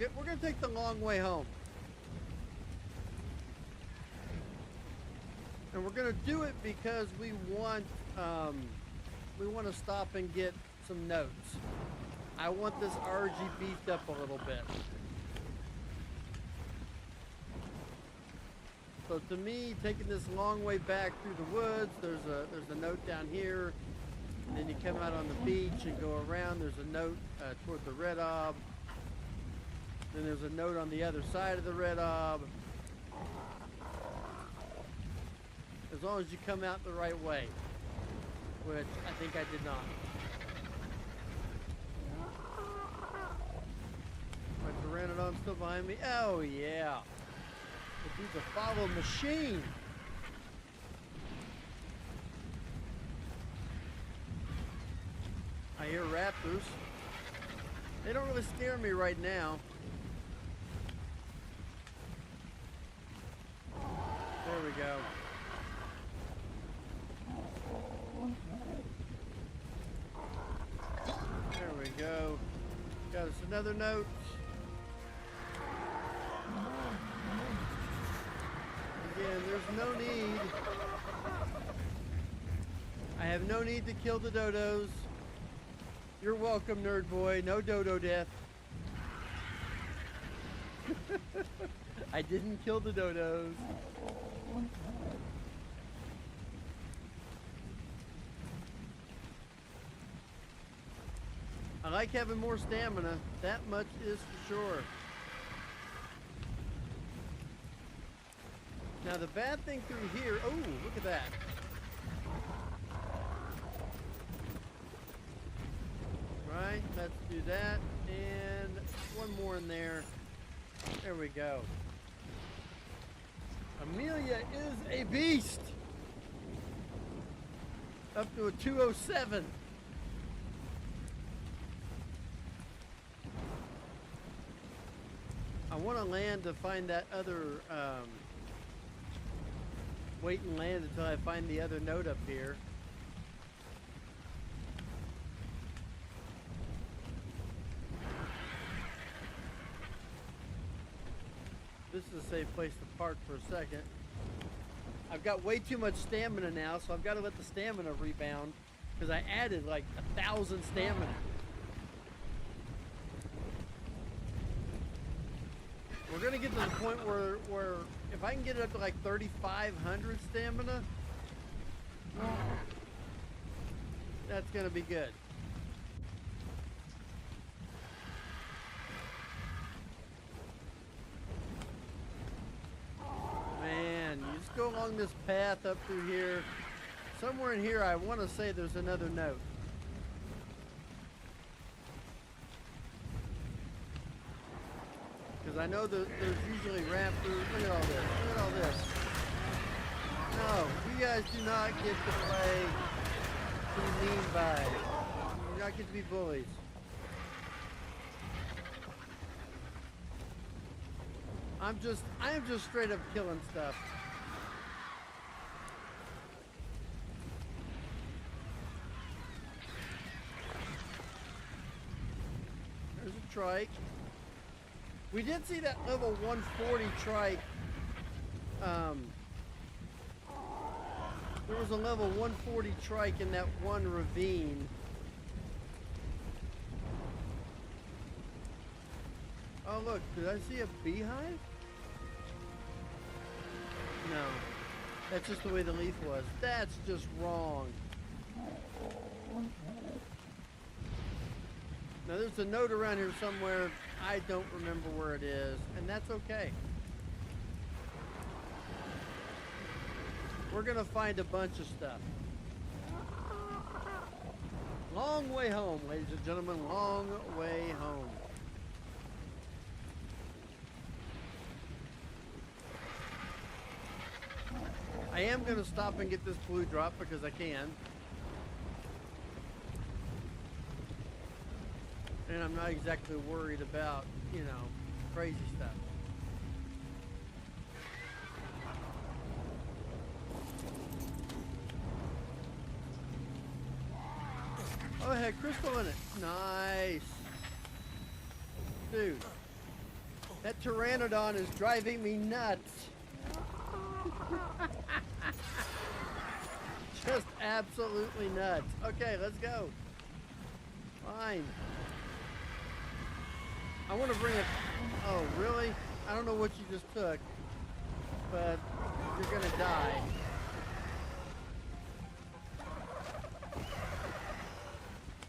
take the long way home, and we're gonna do it because we want to stop and get some notes. I want this RG beefed up a little bit. So to me, taking this long way back through the woods, there's a note down here, and then you come out on the beach and go around. There's a note toward the red ob. Then there's a note on the other side of the red ob. As long as you come out the right way, which I think I did not. My Pteranodon's still behind me. Oh yeah. He's a follow machine. I hear raptors. They don't really scare me right now. There we go. There we go. Got us another note. Again, there's no need. I have no need to kill the dodos. You're welcome, nerd boy. No dodo death. I didn't kill the dodos. I like having more stamina. That much is for sure. Now the bad thing through here, oh, look at that. Right, let's do that, and one more in there. There we go. Amelia is a beast. Up to a 207. I want to land to find that other, wait and land until I find the other note up here. This is a safe place to park for a second. I've got way too much stamina now, so I've got to let the stamina rebound because I added like 1,000 stamina. We're gonna get to the point where if I can get it up to like 3,500 stamina, that's gonna be good. Man, you just go along this path up through here. Somewhere in here, I want to say there's another note. Because I know that there's usually raptors. Look at all this. Look at all this. No, you guys do not get to play to be mean by. You do not get to be bullies. I am just straight up killing stuff. There's a trike. We did see that level 140 trike. There was a level 140 trike in that one ravine. Oh look, did I see a beehive? No. That's just the way the leaf was. That's just wrong. Now there's a note around here somewhere. I don't remember where it is, and that's okay. We're gonna find a bunch of stuff. Long way home, ladies and gentlemen, long way home. I am gonna stop and get this blue drop because I can. And I'm not exactly worried about, you know, crazy stuff. Oh, it had crystal in it. Nice. Dude, that Pteranodon is driving me nuts. Just absolutely nuts. Okay, let's go. Fine. I want to bring it. Oh, really? I don't know what you just took, but you're gonna die.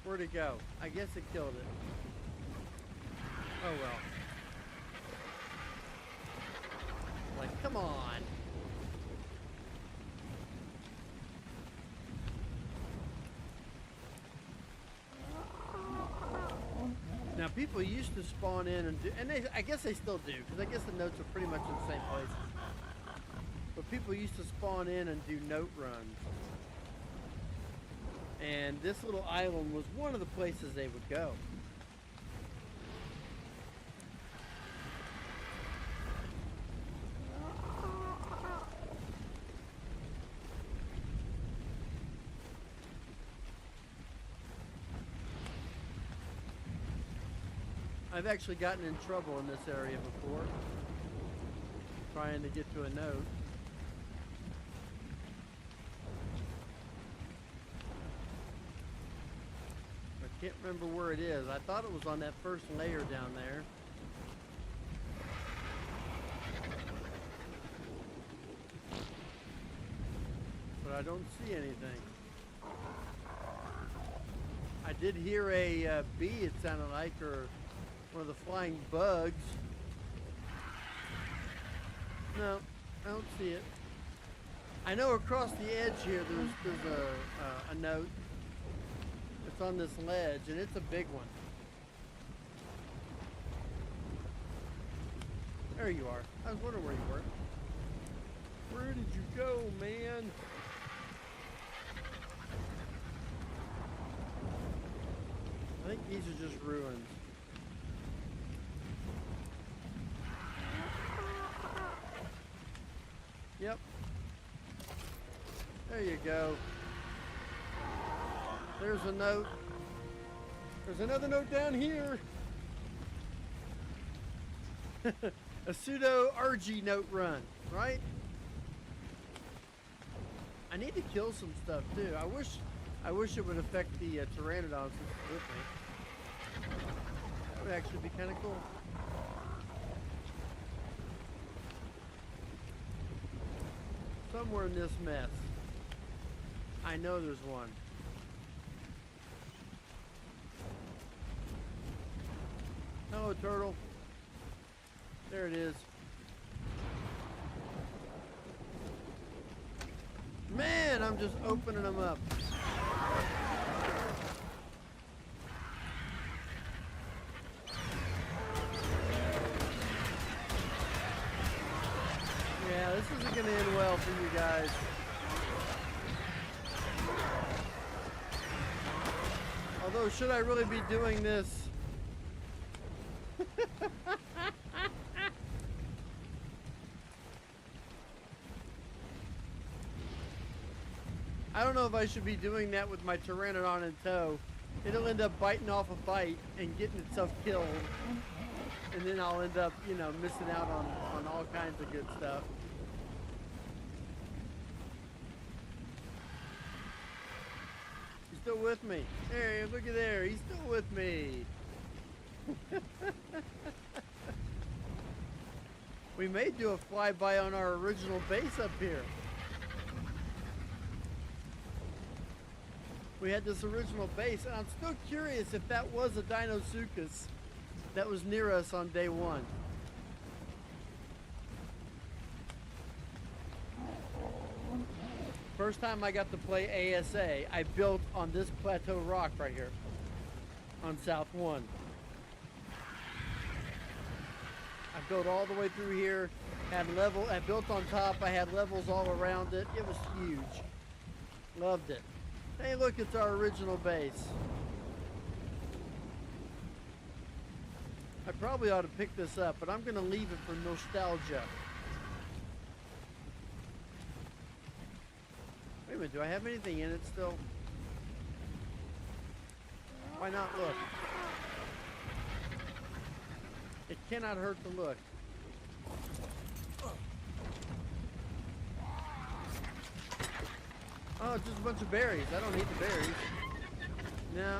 Where'd it go? I guess it killed it. Oh well. Like, come on. Now, people used to spawn in and do, and I guess they still do, because I guess the notes are pretty much in the same places. But people used to spawn in and do note runs. And this little island was one of the places they would go. I've actually gotten in trouble in this area before, trying to get to a note. I can't remember where it is. I thought it was on that first layer down there. But I don't see anything. I did hear a bee, it sounded like, or one of the flying bugs. No, I don't see it. I know across the edge here there's a note. It's on this ledge, and it's a big one. There you are. I was wondering where you were. Where did you go, man? I think these are just ruins. Yep. There you go. There's a note. There's another note down here. A pseudo RG note run, right? I need to kill some stuff too. I wish it would affect the Pteranodon since it's with me. That would actually be kind of cool. Somewhere in this mess, I know there's one. Hello, turtle. There it is. Man, I'm just opening them up. Yeah, this isn't going to end well for you guys. Although, should I really be doing this? I don't know if I should be doing that with my Pteranodon in tow. It'll end up biting off a bite and getting itself killed. And then I'll end up, you know, missing out on all kinds of good stuff. He's still with me. Hey, look at there. He's still with me. We may do a flyby on our original base up here. We had this original base, and I'm still curious if that was a Deinosuchus that was near us on day one. First time I got to play ASA, I built on this plateau rock right here on South 1. I built all the way through here, had level, I built on top, I had levels all around it. It was huge. Loved it. Hey, look, it's our original base. I probably ought to pick this up, but I'm going to leave it for nostalgia. Wait a minute, do I have anything in it still? Why not look? It cannot hurt to look. Oh, just a bunch of berries. I don't need the berries. No.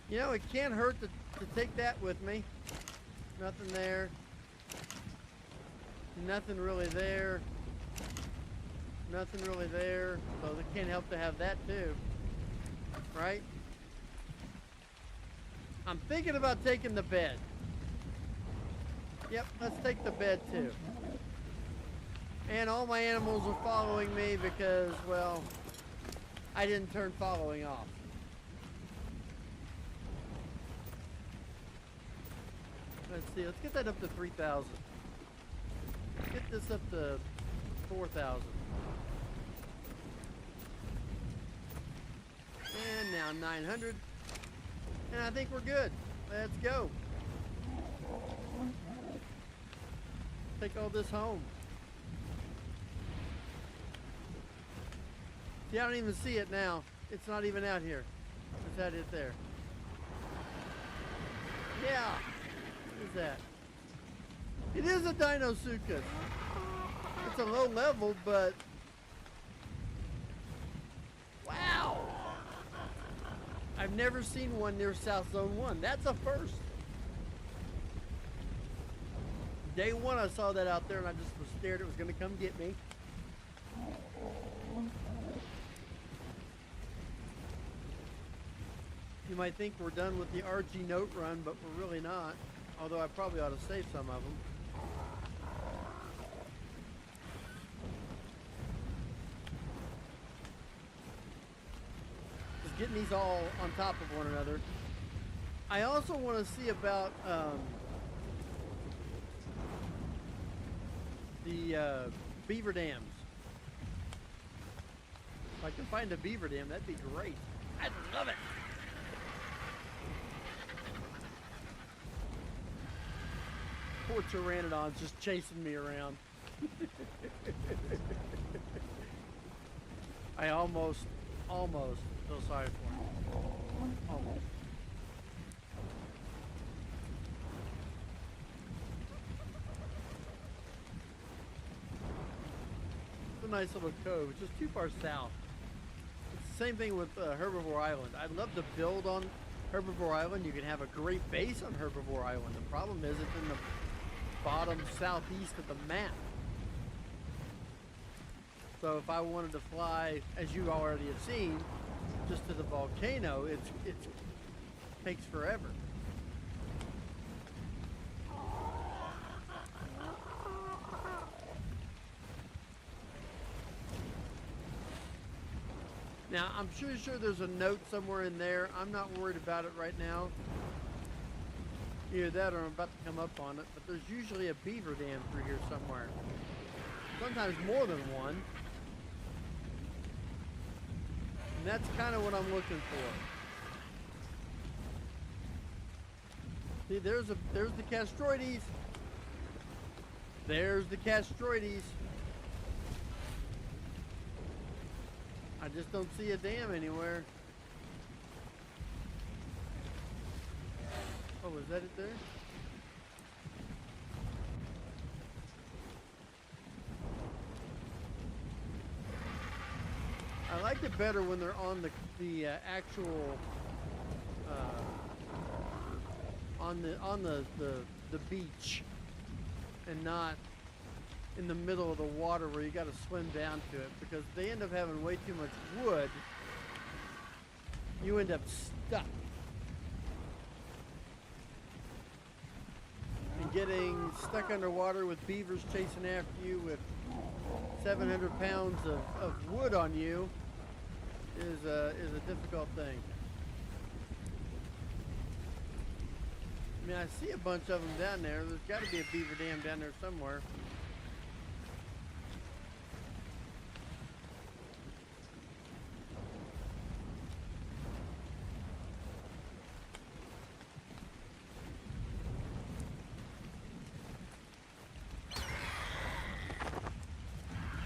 You know, it can't hurt to take that with me. Nothing there. Nothing really there. Nothing really there. So it can't help to have that too. Right? I'm thinking about taking the bed. Yep, let's take the bed too. And all my animals are following me because, well, I didn't turn following off. Let's see, let's get that up to 3,000. Get this up to 4,000. And now 900. And I think we're good. Let's go. Take all this home. See, I don't even see it now. It's not even out here. Is that it there? Yeah. What is that? It is a Deinosuchus. It's a low level, but... Wow! I've never seen one near South Zone 1. That's a first. Day one I saw that out there and I just was scared it was going to come get me. You might think we're done with the RG note run, but we're really not. Although I probably ought to save some of them. Just getting these all on top of one another. I also want to see about the beaver dams. If I can find a beaver dam, that'd be great. I'd love it. Poor Pteranodon's just chasing me around. I almost feel sorry for him. Almost. It's a nice little cove. It's just too far south. It's the same thing with Herbivore Island. I'd love to build on Herbivore Island. You can have a great base on Herbivore Island. The problem is it's in the bottom southeast of the map. So if I wanted to fly, as you already have seen, just to the volcano, it takes forever. Now, I'm sure there's a note somewhere in there. I'm not worried about it right now. Either that or I'm about to come up on it. But there's usually a beaver dam through here somewhere. Sometimes more than one. And that's kind of what I'm looking for. See, there's the castroides. There's the castroides. I just don't see a dam anywhere. Oh, is that it there? I liked it better when they're on the actual on the beach and not in the middle of the water where you got to swim down to it, because they end up having way too much wood. You end up stuck and getting stuck underwater with beavers chasing after you with 700 pounds of wood on you is a difficult thing. I mean, I see a bunch of them down there. There's got to be a beaver dam down there somewhere.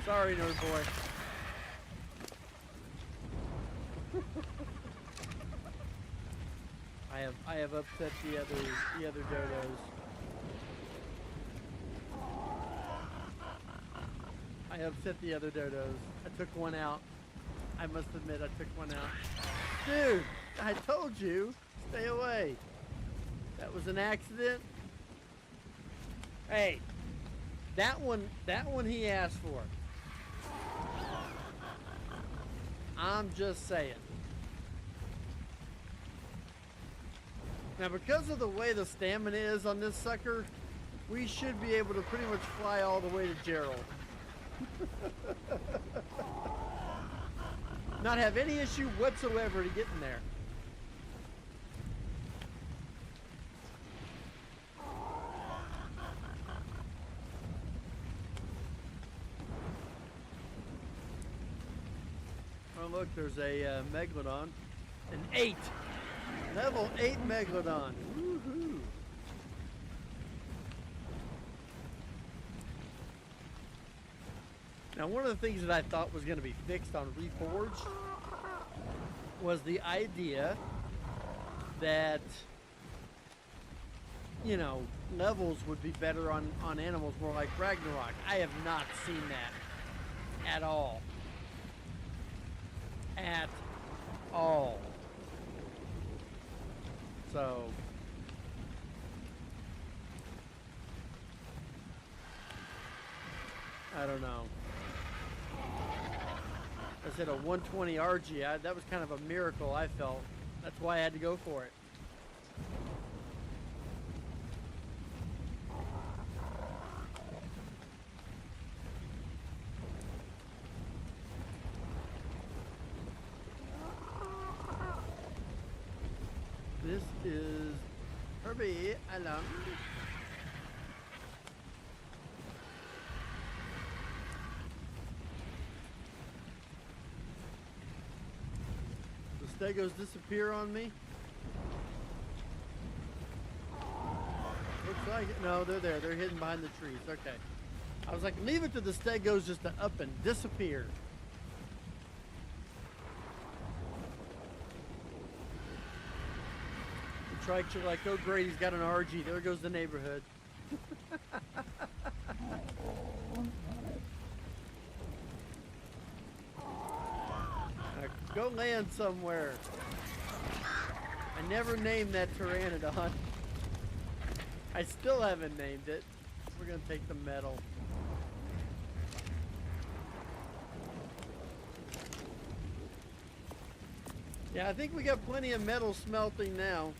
Sorry, nerd boy. I have upset the other dodos. I upset the other dodos. I took one out. I must admit, I took one out. Dude, I told you, stay away. That was an accident. Hey, that one he asked for. I'm just saying. Now, because of the way the stamina is on this sucker, we should be able to pretty much fly all the way to Gerald. Not have any issue whatsoever to get in there. Oh, look, there's a Megalodon. An 8. Level 8 Megalodon. Woohoo. Now, one of the things that I thought was going to be fixed on Reforged was the idea that, you know, levels would be better on animals more like Ragnarok. I have not seen that at all. At all. So I don't know. I said a 120 RG. That was kind of a miracle, I felt. That's why I had to go for it. This is Herbie Island. The stegos disappear on me. Looks like it. No, they're there. They're hidden behind the trees. Okay. I was like, leave it to the stegos just to up and disappear. Trikes are like, oh great, he's got an RG. There goes the neighborhood. Go land somewhere. I never named that Pteranodon. I still haven't named it. We're gonna take the metal. Yeah, I think we got plenty of metal smelting now.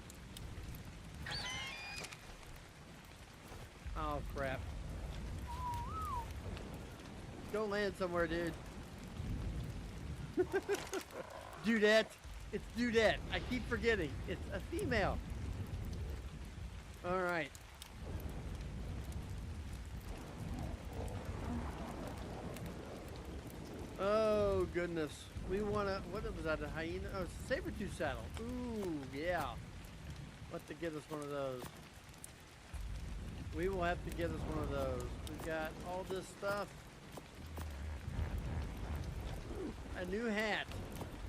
Oh, crap. Go land somewhere, dude. Dudette. It's Dudette. I keep forgetting. It's a female. All right. Oh, goodness. We want to... What was that? A hyena? Oh, it's a saber-tooth saddle. Ooh, yeah. We'll have to get us one of those. We will have to get us one of those. We've got all this stuff. Ooh, a new hat.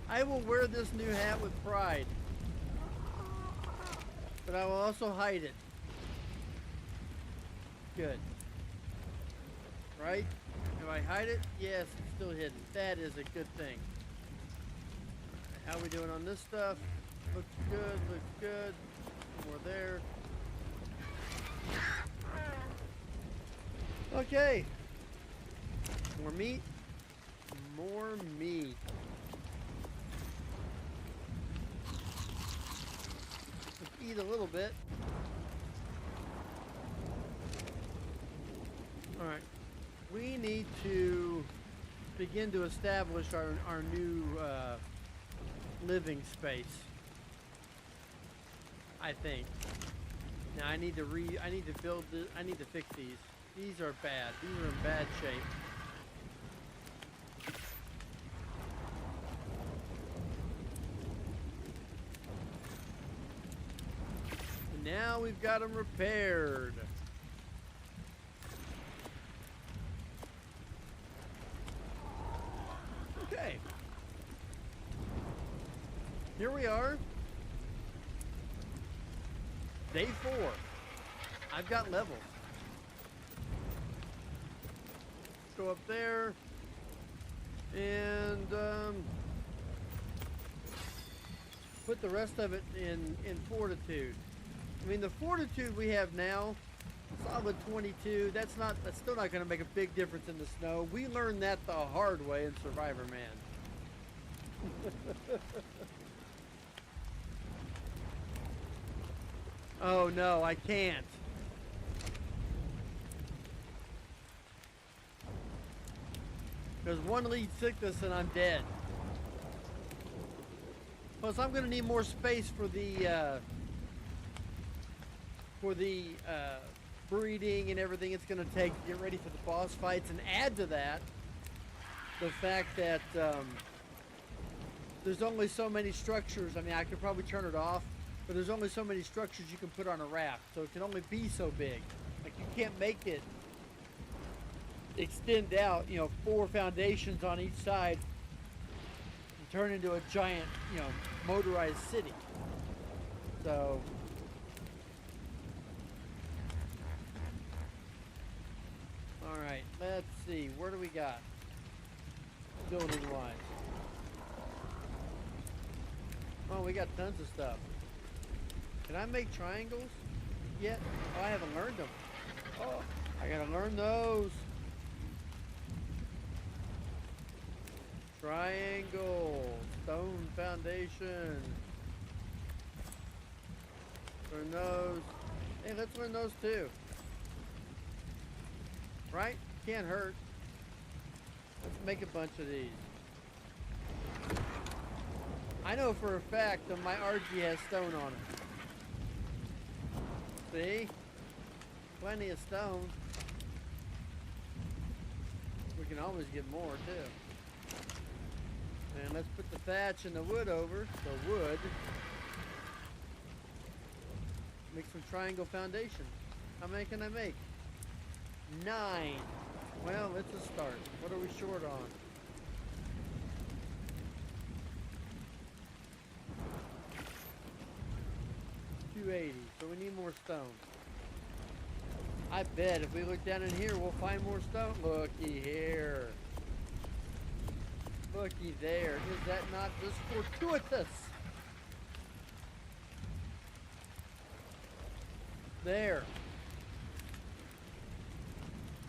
I will wear this new hat with pride. But I will also hide it. Good. Right? If I hide it, yes, it's still hidden. That is a good thing. How are we doing on this stuff? Looks good, looks good. More there. Okay. More meat. More meat. Let's eat a little bit. Alright. We need to begin to establish our new living space. I think. Now I need to build this. I need to fix these. These are bad. These are in bad shape. And now we've got them repaired. Okay. Here we are. Day 4. I've got levels. Let's go up there. And put the rest of it in fortitude. I mean, the fortitude we have now, solid 22, that's still not going to make a big difference in the snow. We learned that the hard way in Survivor Man. Oh no, I can't. There's one lead sickness and I'm dead. Plus, I'm going to need more space for the breeding and everything it's going to take to get ready for the boss fights. And add to that the fact that there's only so many structures. I mean, I could probably turn it off, but there's only so many structures you can put on a raft, so it can only be so big. Like, you can't make it extend out, 4 foundations on each side and turn into a giant, motorized city. So, all right, let's see. Where do we got building-wise? Oh, we got tons of stuff. Can I make triangles yet? Oh, I haven't learned them. Oh, I gotta learn those. Triangle, stone foundation. Learn those. Hey, let's learn those too. Right? Can't hurt. Let's make a bunch of these. I know for a fact that my RG has stone on it. See? Plenty of stone. We can always get more too. And let's put the thatch and the wood over. The wood. Make some triangle foundation. How many can I make? 9. Well, it's a start. What are we short on? 280. So we need more stone. I bet if we look down in here, we'll find more stone. Looky here. Looky there. Is that not just fortuitous? There.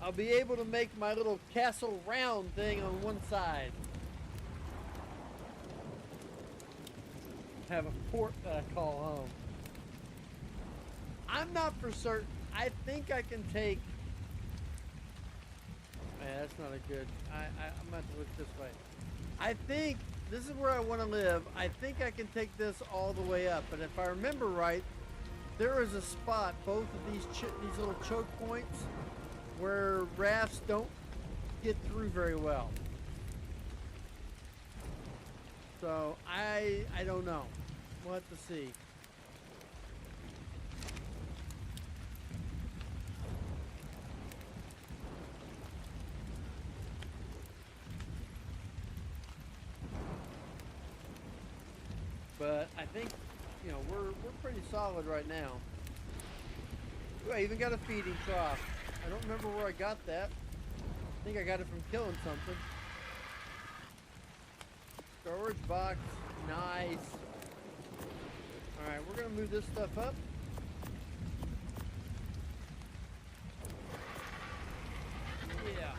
I'll be able to make my little castle round thing on one side. Have a fort that I call home. I'm not for certain. I think I can take... Man, that's not a good... I'm going to have to look this way. I think this is where I want to live. I think I can take this all the way up, but if I remember right, there is a spot, both of these little choke points, where rafts don't get through very well. So I don't know. We'll have to see. But I think, you know, we're pretty solid right now. Ooh, I even got a feeding trough. I don't remember where I got that. I think I got it from killing something. Storage box, nice. Alright, we're gonna move this stuff up. Yeah.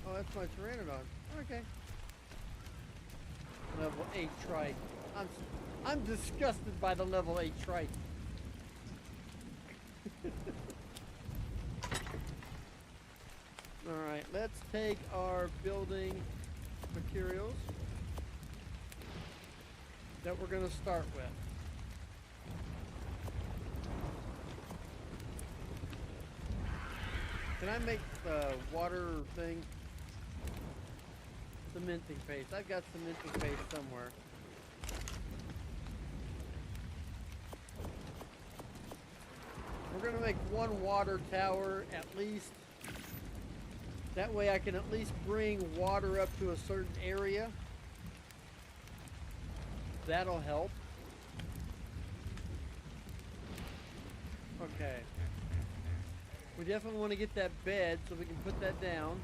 Oh, that's my Pteranodon. Okay. Level 8 trike. I'm disgusted by the level 8 trike. Alright, let's take our building materials that we're going to start with. Can I make the water thing? Cementing paste. I've got cementing paste somewhere. We're going to make one water tower at least. That way I can at least bring water up to a certain area. That'll help. Okay. We definitely want to get that bed so we can put that down.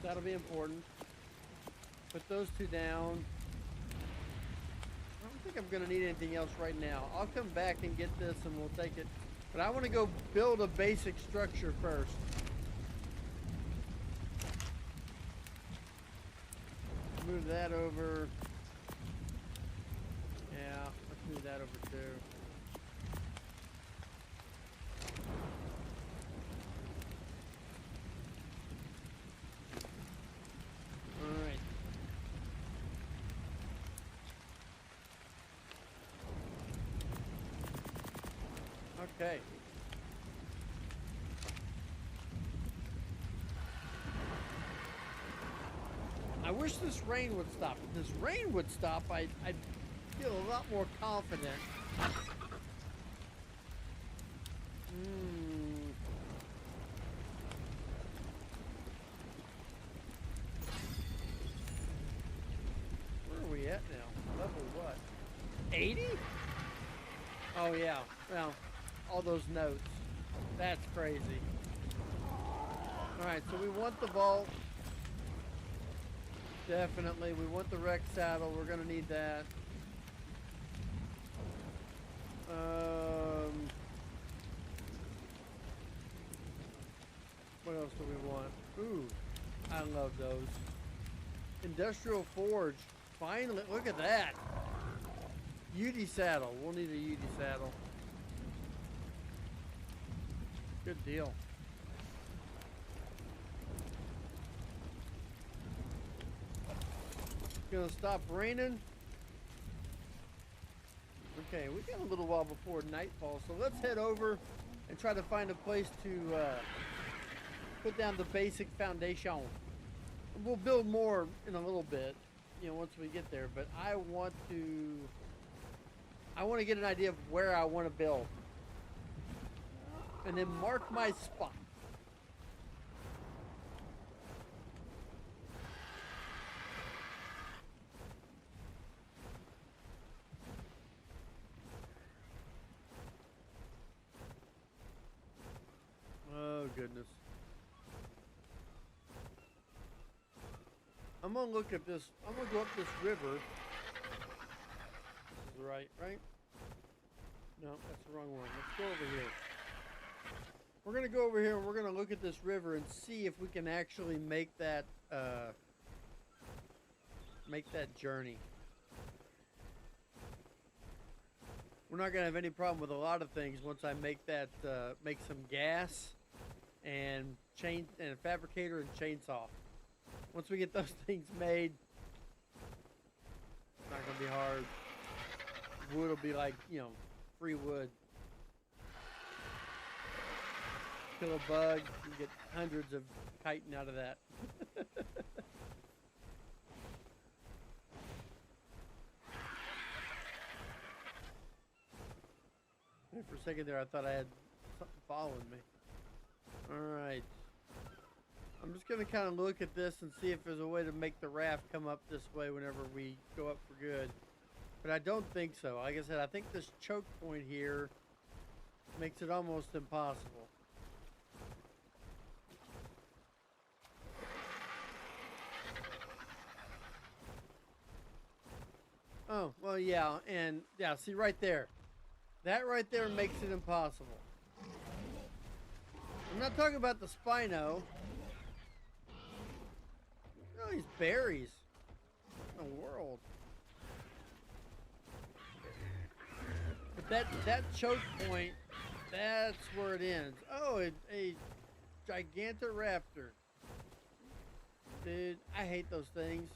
That'll be important. Put those two down. I don't think I'm going to need anything else right now. I'll come back and get this and we'll take it. But I want to go build a basic structure first. Move that over. Yeah, let's move that over too. Alright. Okay. I wish this rain would stop. If this rain would stop, I'd feel a lot more confident. Where are we at now? Level what? 80? Oh yeah. Well, all those notes. That's crazy. Alright, so we want the vault. Definitely. We want the wreck saddle. We're going to need that. What else do we want? Ooh, I love those. Industrial forge. Finally, look at that. UD saddle. We'll need a UD saddle. Good deal. Gonna stop raining. Okay, we got a little while before nightfall, so let's head over and try to find a place to put down the basic foundation. We'll build more in a little bit, you know, once we get there, but I want to get an idea of where I want to build and then mark my spot. Oh, goodness. I'm going to look at this. I'm going to go up this river. This is right? No, that's the wrong one. Let's go over here. We're going to go over here and we're going to look at this river and see if we can actually make that journey. We're not gonna have any problem with a lot of things once I make that, make some gas and a fabricator and chainsaw. Once we get those things made, it's not gonna be hard. Wood will be like, you know, free wood. Kill a bug, you get hundreds of chitin out of that. For a second there, I thought I had something following me. Alright. I'm just going to kind of look at this and see if there's a way to make the raft come up this way whenever we go up for good. But I don't think so. Like I said, I think this choke point here makes it almost impossible. Oh, well, yeah, and yeah, see right there. That right there makes it impossible. I'm not talking about the Spino. No, these berries. What in the world? But that choke point, that's where it ends. Oh, a Gigantoraptor. Dude, I hate those things.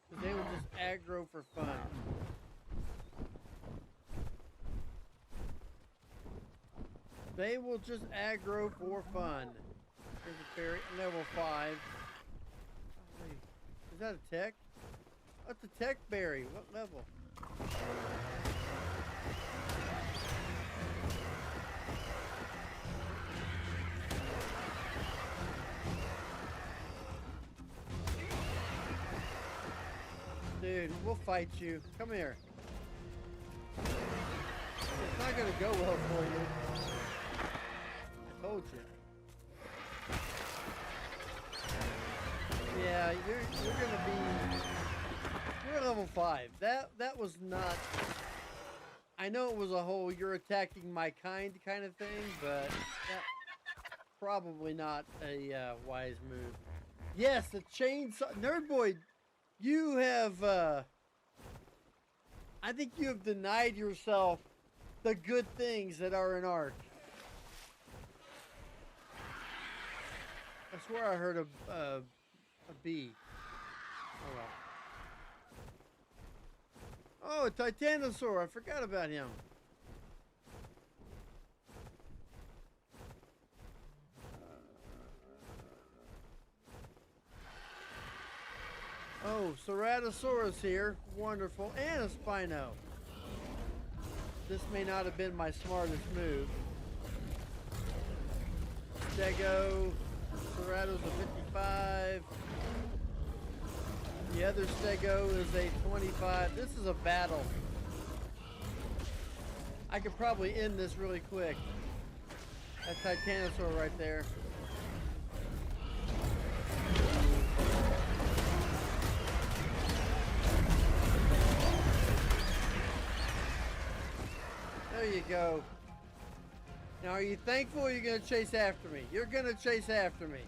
Because they would just aggro for fun. They will just aggro for fun. There's a berry, level 5. Oh, wait. Is that a tech? That's a tech berry. What level? Dude, we'll fight you. Come here. It's not gonna go well for you. I told you. Yeah, you're gonna be. You're level 5. That was not. I know it was a whole "you're attacking my kind" of thing, but that probably not a wise move. Yes, the chainsaw, Nerd Boy. You have, I think you have denied yourself the good things that are in art. I swear I heard a bee. Oh well. Oh, a Titanosaur. I forgot about him. Oh, Ceratosaurus here. Wonderful. And a Spino. This may not have been my smartest move. Stego. Cerato's a 55. The other Stego is a 25. This is a battle. I could probably end this really quick. That Titanosaur right there. There you go. Now, are you thankful or are you going to chase after me? You're going to chase after me.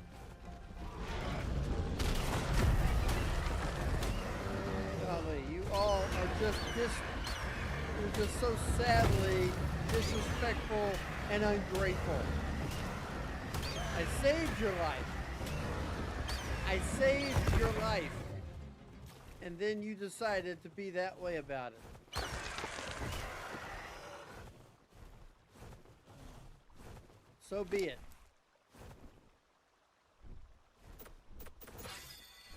Golly, you all are you're just so sadly disrespectful and ungrateful. I saved your life. I saved your life. And then you decided to be that way about it. So be it.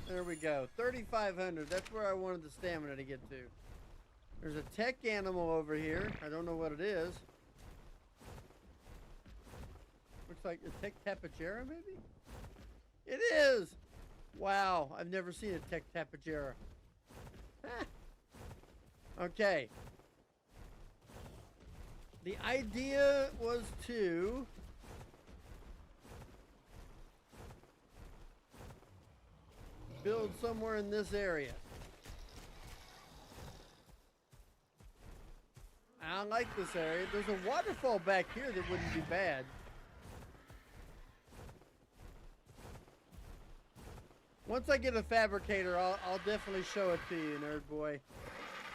There we go. 3,500. That's where I wanted the stamina to get to. There's a tech animal over here. I don't know what it is. Looks like a tech tapagera, maybe? It is! Wow, I've never seen a tech tapagera. Okay. The idea was to build somewhere in this area. I like this area. There's a waterfall back here that wouldn't be bad. Once I get a fabricator, I'll definitely show it to you, Nerd Boy.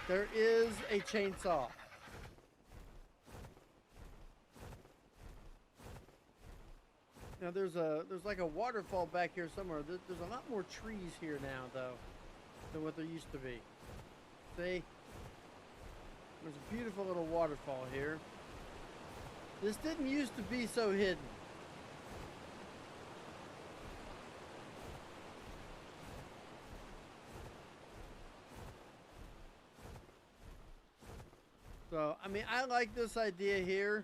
There is a chainsaw. Now there's like a waterfall back here somewhere. There's a lot more trees here now though than what there used to be. See? There's a beautiful little waterfall here. This didn't used to be so hidden. So, I mean, I like this idea here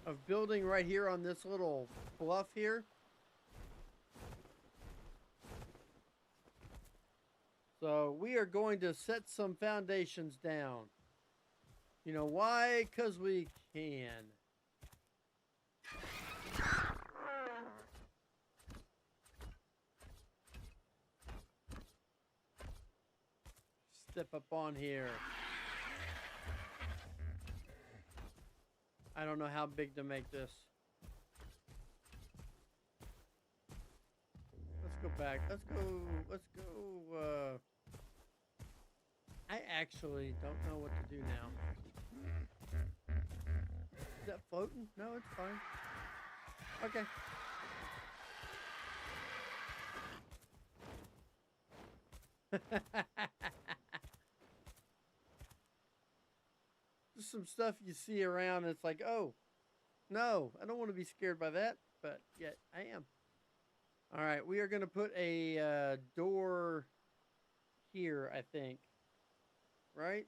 of building right here on this little bluff here. So we are going to set some foundations down. You know why? Because we can. Step up on here. I don't know how big to make this. Let's go back. Let's go. I actually don't know what to do now. Is that floating? No, it's fine. Okay. Just some stuff you see around, and it's like, oh, no, I don't want to be scared by that, but yet I am. All right, we are going to put a door here, I think. Right?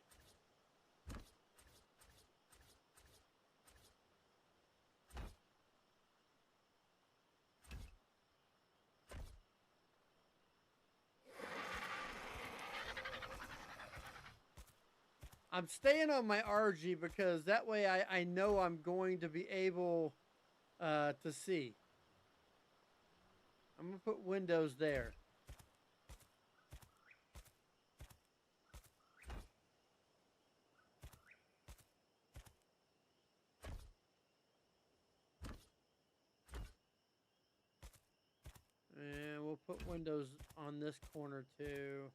I'm staying on my RG because that way I know I'm going to be able to see. I'm going to put windows there. And we'll put windows on this corner too.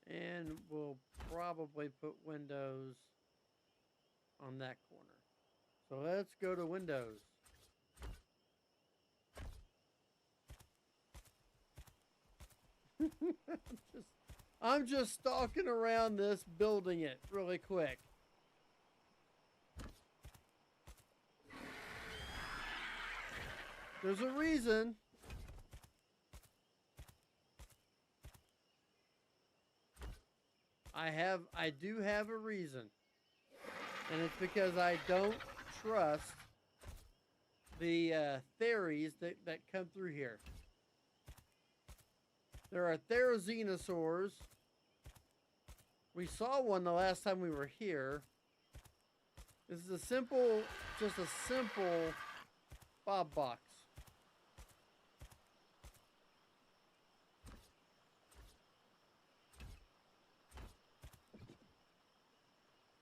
And we'll probably put windows on that corner. So let's go to windows. I'm just stalking around this, building it really quick. There's a reason. I do have a reason. And it's because I don't trust the theories that come through here. There are therizinosaurs. We saw one the last time we were here. This is just a simple fob box.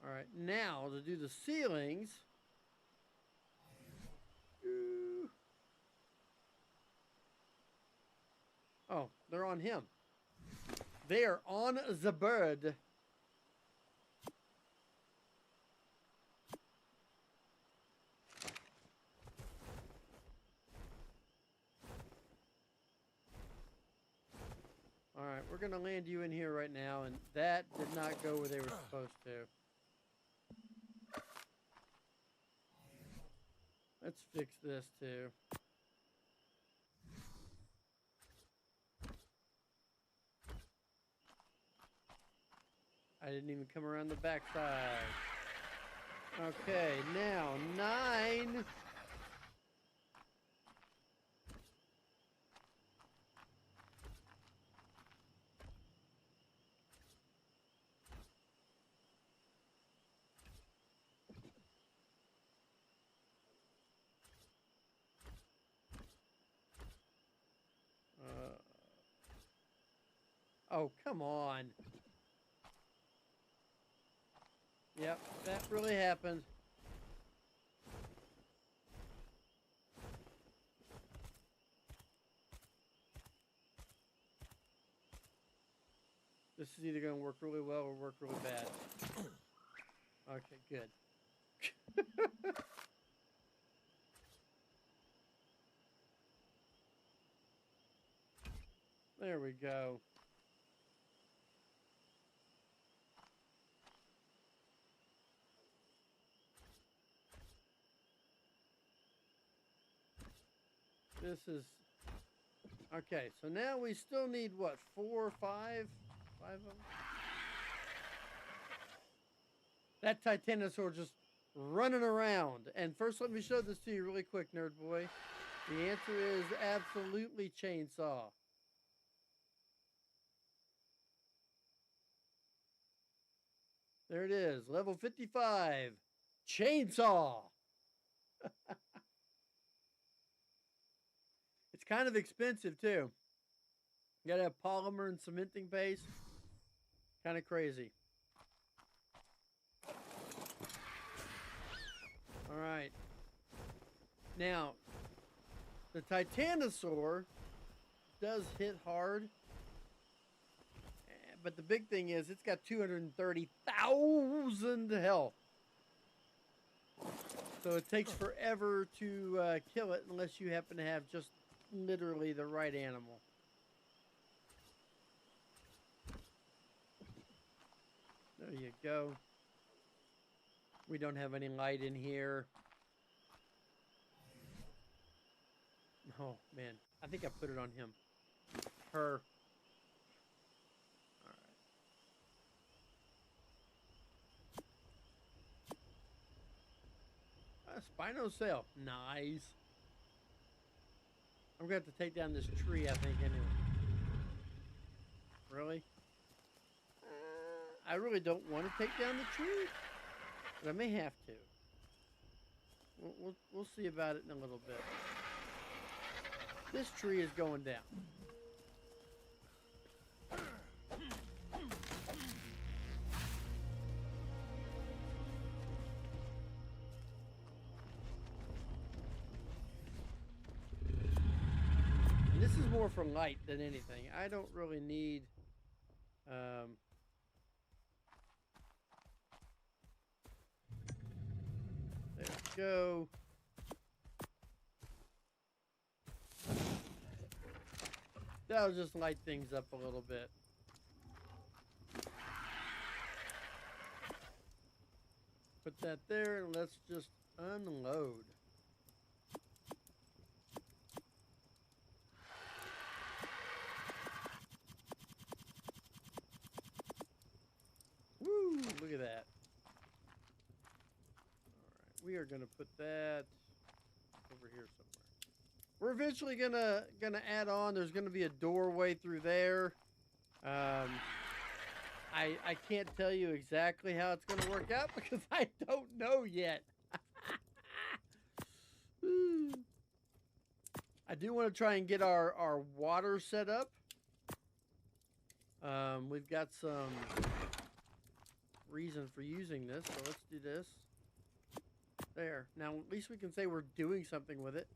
All right, now to do the ceilings. Oh, they're on him. They are on the bird. All right, we're going to land you in here right now, and that did not go where they were supposed to. Let's fix this too. I didn't even come around the backside. Okay, now 9. Oh, come on. Yep, that really happened. This is either going to work really well or work really bad. Okay, good. There we go. This is okay. So now we still need what, 4 or 5? 5 of them. That Titanosaur just running around. And first, let me show this to you really quick, nerd boy. The answer is absolutely chainsaw. There it is, level 55, chainsaw. It's kind of expensive too. You gotta have polymer and cementing base. Kind of crazy. All right. Now, the Titanosaur does hit hard. But the big thing is it's got 230,000 health. So it takes forever to kill it unless you happen to have just literally the right animal. There you go. We don't have any light in here. Oh, man. I think I put it on him. Her. Spinosail. Nice. I'm going to have to take down this tree, I think, anyway. Really? I really don't want to take down the tree, but I may have to. We'll see about it in a little bit. This tree is going down. This is more for light than anything. I don't really need there we go. That'll just light things up a little bit. Put that there and let's just unload. Woo! Look at that. Alright, we are gonna put that over here somewhere. We're eventually gonna add on. There's gonna be a doorway through there. I can't tell you exactly how it's gonna work out because I don't know yet. I do want to try and get our water set up. We've got some reason for using this, so let's do this. There. Now, at least we can say we're doing something with it.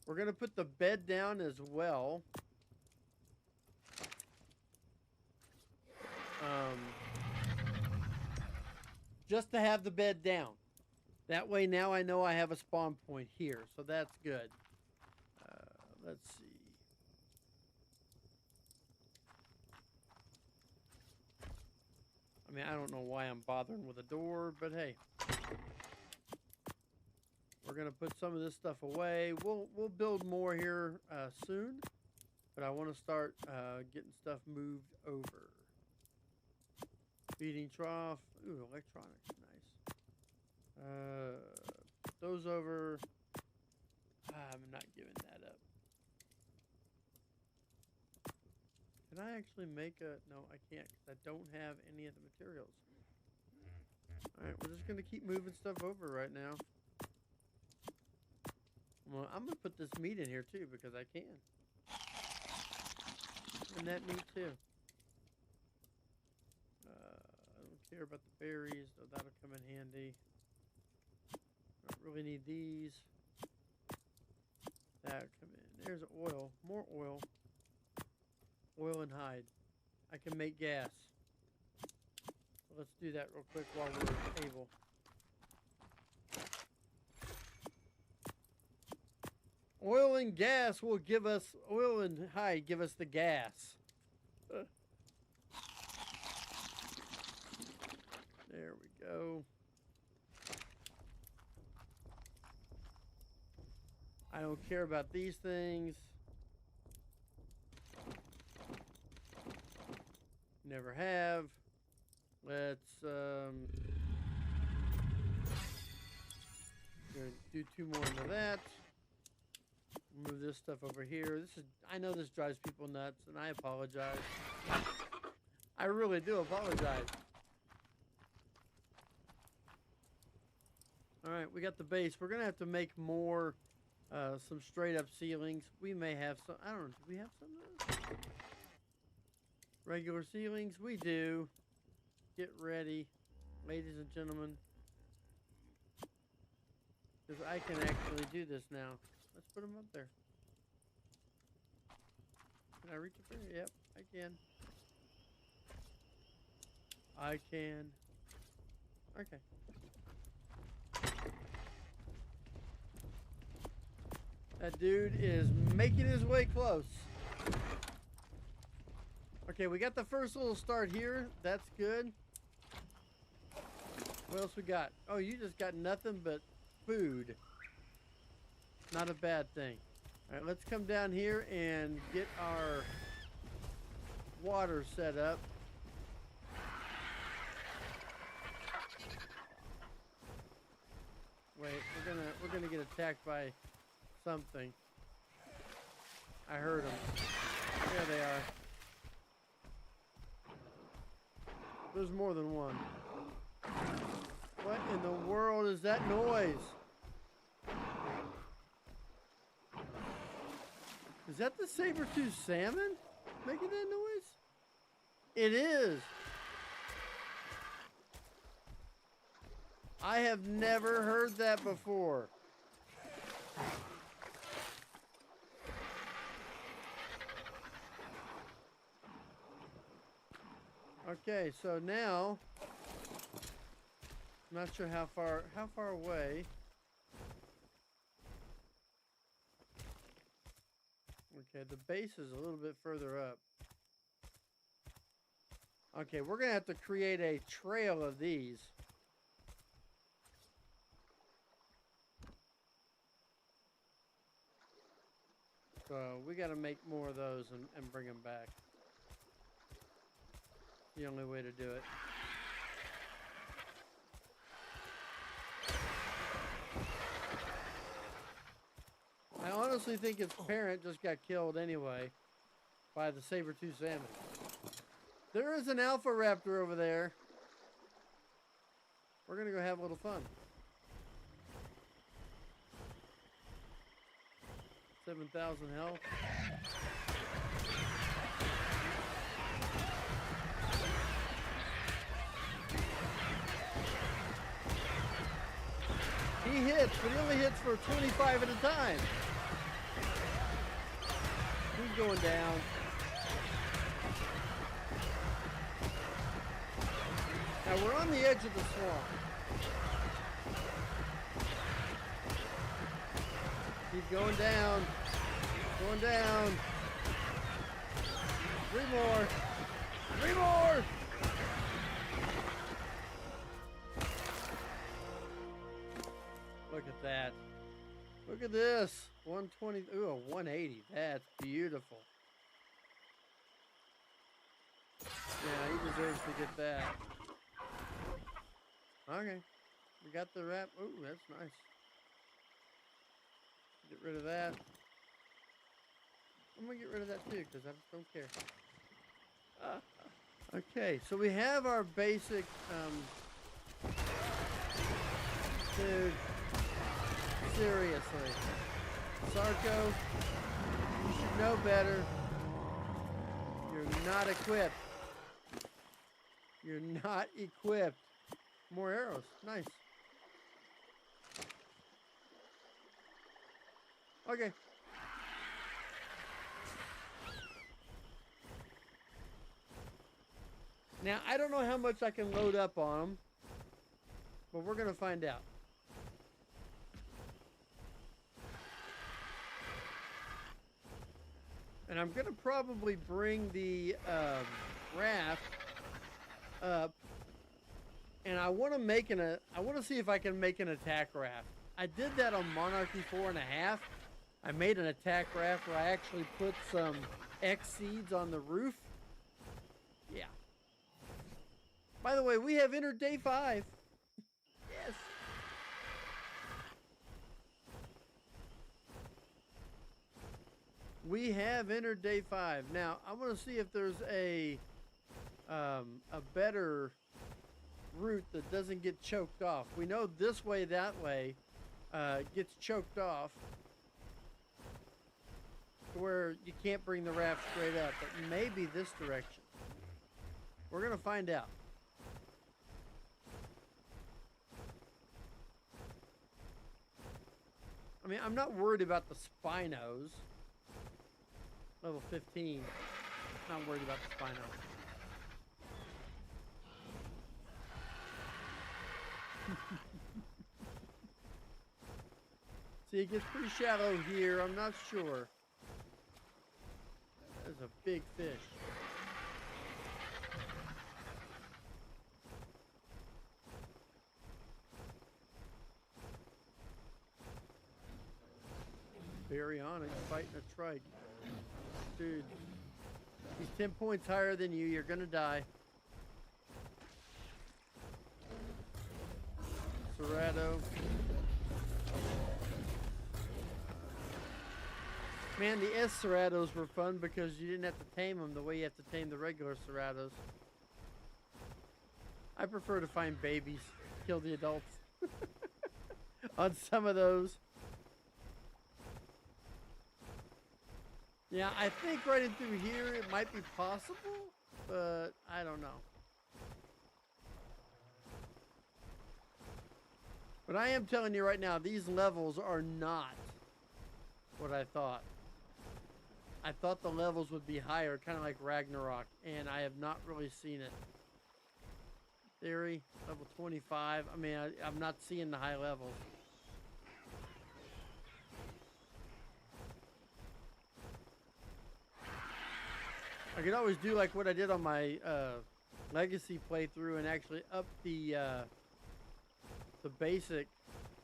We're going to put the bed down as well. Just to have the bed down. That way now I know I have a spawn point here, so that's good. Let's see. I mean, I don't know why I'm bothering with a door, but hey. We're gonna put some of this stuff away. We'll build more here soon, but I want to start getting stuff moved over. Feeding trough. Ooh, electronics, nice. Those over. I'm not giving that up. Can I actually make a? No, I can't because I don't have any of the materials. All right, we're just gonna keep moving stuff over right now. Well, I'm going to put this meat in here, too, because I can. And that meat, too. I don't care about the berries, though that'll come in handy. Don't really need these. That'll come in. There's oil. More oil. Oil and hide. I can make gas. So let's do that real quick while we're able. Oil and gas will give us, oil and hide give us the gas. There we go. I don't care about these things. Never have. Let's gonna do 2 more into that. Move this stuff over here. This is, I know this drives people nuts, and I apologize. I really do apologize. All right, we got the base. We're gonna have to make more, some straight up ceilings. We may have some. I don't know. Do we have some of those? Regular ceilings? We do. Get ready, ladies and gentlemen, because I can actually do this now. Let's put them up there. Can I reach up there? Yep, I can. I can. Okay. That dude is making his way close. Okay, we got the first little start here. That's good. What else we got? Oh, you just got nothing but food. Not a bad thing. All right, let's come down here and get our water set up. Wait, we're gonna get attacked by something. I heard them. There they are. There's more than one. What in the world is that noise? Is that the saber-tooth salmon making that noise? It is. I have never heard that before. Okay, so now I'm not sure how far away. Okay, the base is a little bit further up. Okay, we're gonna have to create a trail of these. So we gotta make more of those and bring them back. The only way to do it. I honestly think its parent just got killed anyway by the saber-tooth salmon. There is an alpha raptor over there. We're gonna go have a little fun. 7,000 health. He hits, but he only hits for 25 at a time. He's going down. Now we're on the edge of the swamp. Keep going down. Going down. 3 more. 3 more. Look at that. Look at this. 120. Ooh, a 180. That's beautiful. Yeah, he deserves to get that. Okay. We got the wrap. Ooh, that's nice. Get rid of that. I'm going to get rid of that too because I just don't care. Okay, so we have our basic... dude. Seriously. Sarko, you should know better. You're not equipped. You're not equipped. More arrows. Nice. Okay. Now, I don't know how much I can load up on them, but we're going to find out. And I'm gonna probably bring the raft up, and I want to see if I can make an attack raft. I did that on Monarchy 4.5. I made an attack raft where I actually put some X seeds on the roof. Yeah. By the way, we have entered day 5. Yes. We have entered day 5. Now, I want to see if there's a better route that doesn't get choked off. We know this way, that way gets choked off to where you can't bring the raft straight up, but maybe this direction. We're gonna find out. I mean, I'm not worried about the Spinos. Level 15. Not worried about the Spinos. See, it gets pretty shallow here. I'm not sure. That's a big fish. Baryonyx fighting a trike. Dude, he's 10 points higher than you. You're gonna die. Serrato. Man, the S Serratos were fun because you didn't have to tame them the way you have to tame the regular Serratos. I prefer to find babies, kill the adults on some of those. Yeah, I think right in through here it might be possible, but I don't know. But I am telling you right now, these levels are not what I thought. I thought the levels would be higher, kind of like Ragnarok, and I have not really seen it. Theory, level 25. I mean, I'm not seeing the high levels. I could always do like what I did on my Legacy playthrough and actually up the basic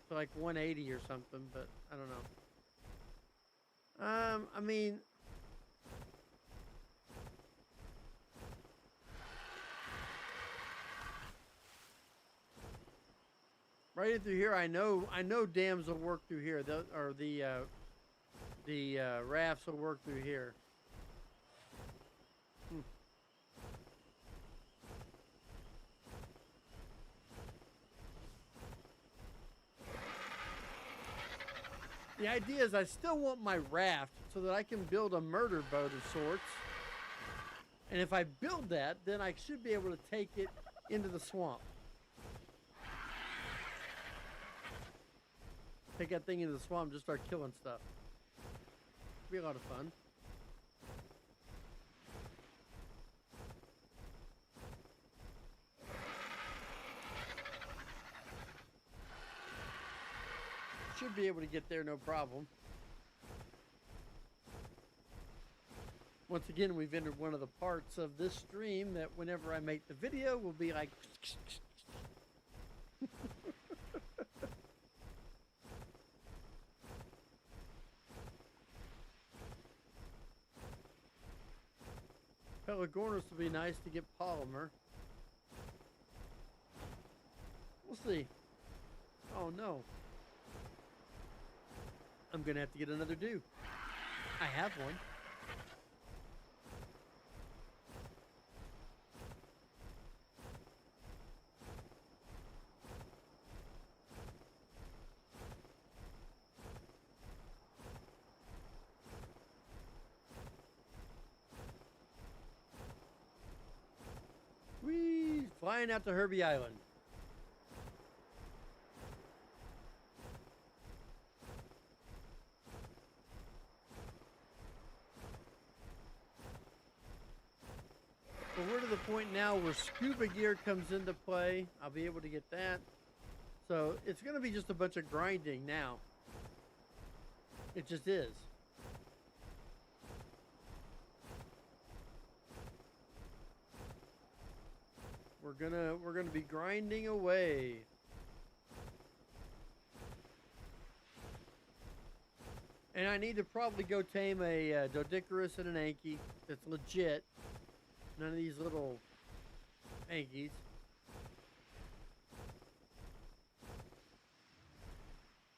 to like 180 or something, but I don't know. I mean, right in through here, I know dams will work through here, or the rafts will work through here. The idea is I still want my raft so that I can build a murder boat of sorts. And if I build that, then I should be able to take it into the swamp. Take that thing into the swamp and just start killing stuff. It'll be a lot of fun. Should be able to get there no problem. Once again, we've entered one of the parts of this stream that whenever I make the video will be like Pelagornis would be nice to get polymer. We'll see. Oh no. I'm gonna have to get another dew. I have one. Whee! Flying out to Herbie Island. Well, we're to the point now where scuba gear comes into play. I'll be able to get that. So it's going to be just a bunch of grinding now. It just is. We're gonna be grinding away. And I need to probably go tame a Dodeca-Core and an anky that's legit. None of these little ankies.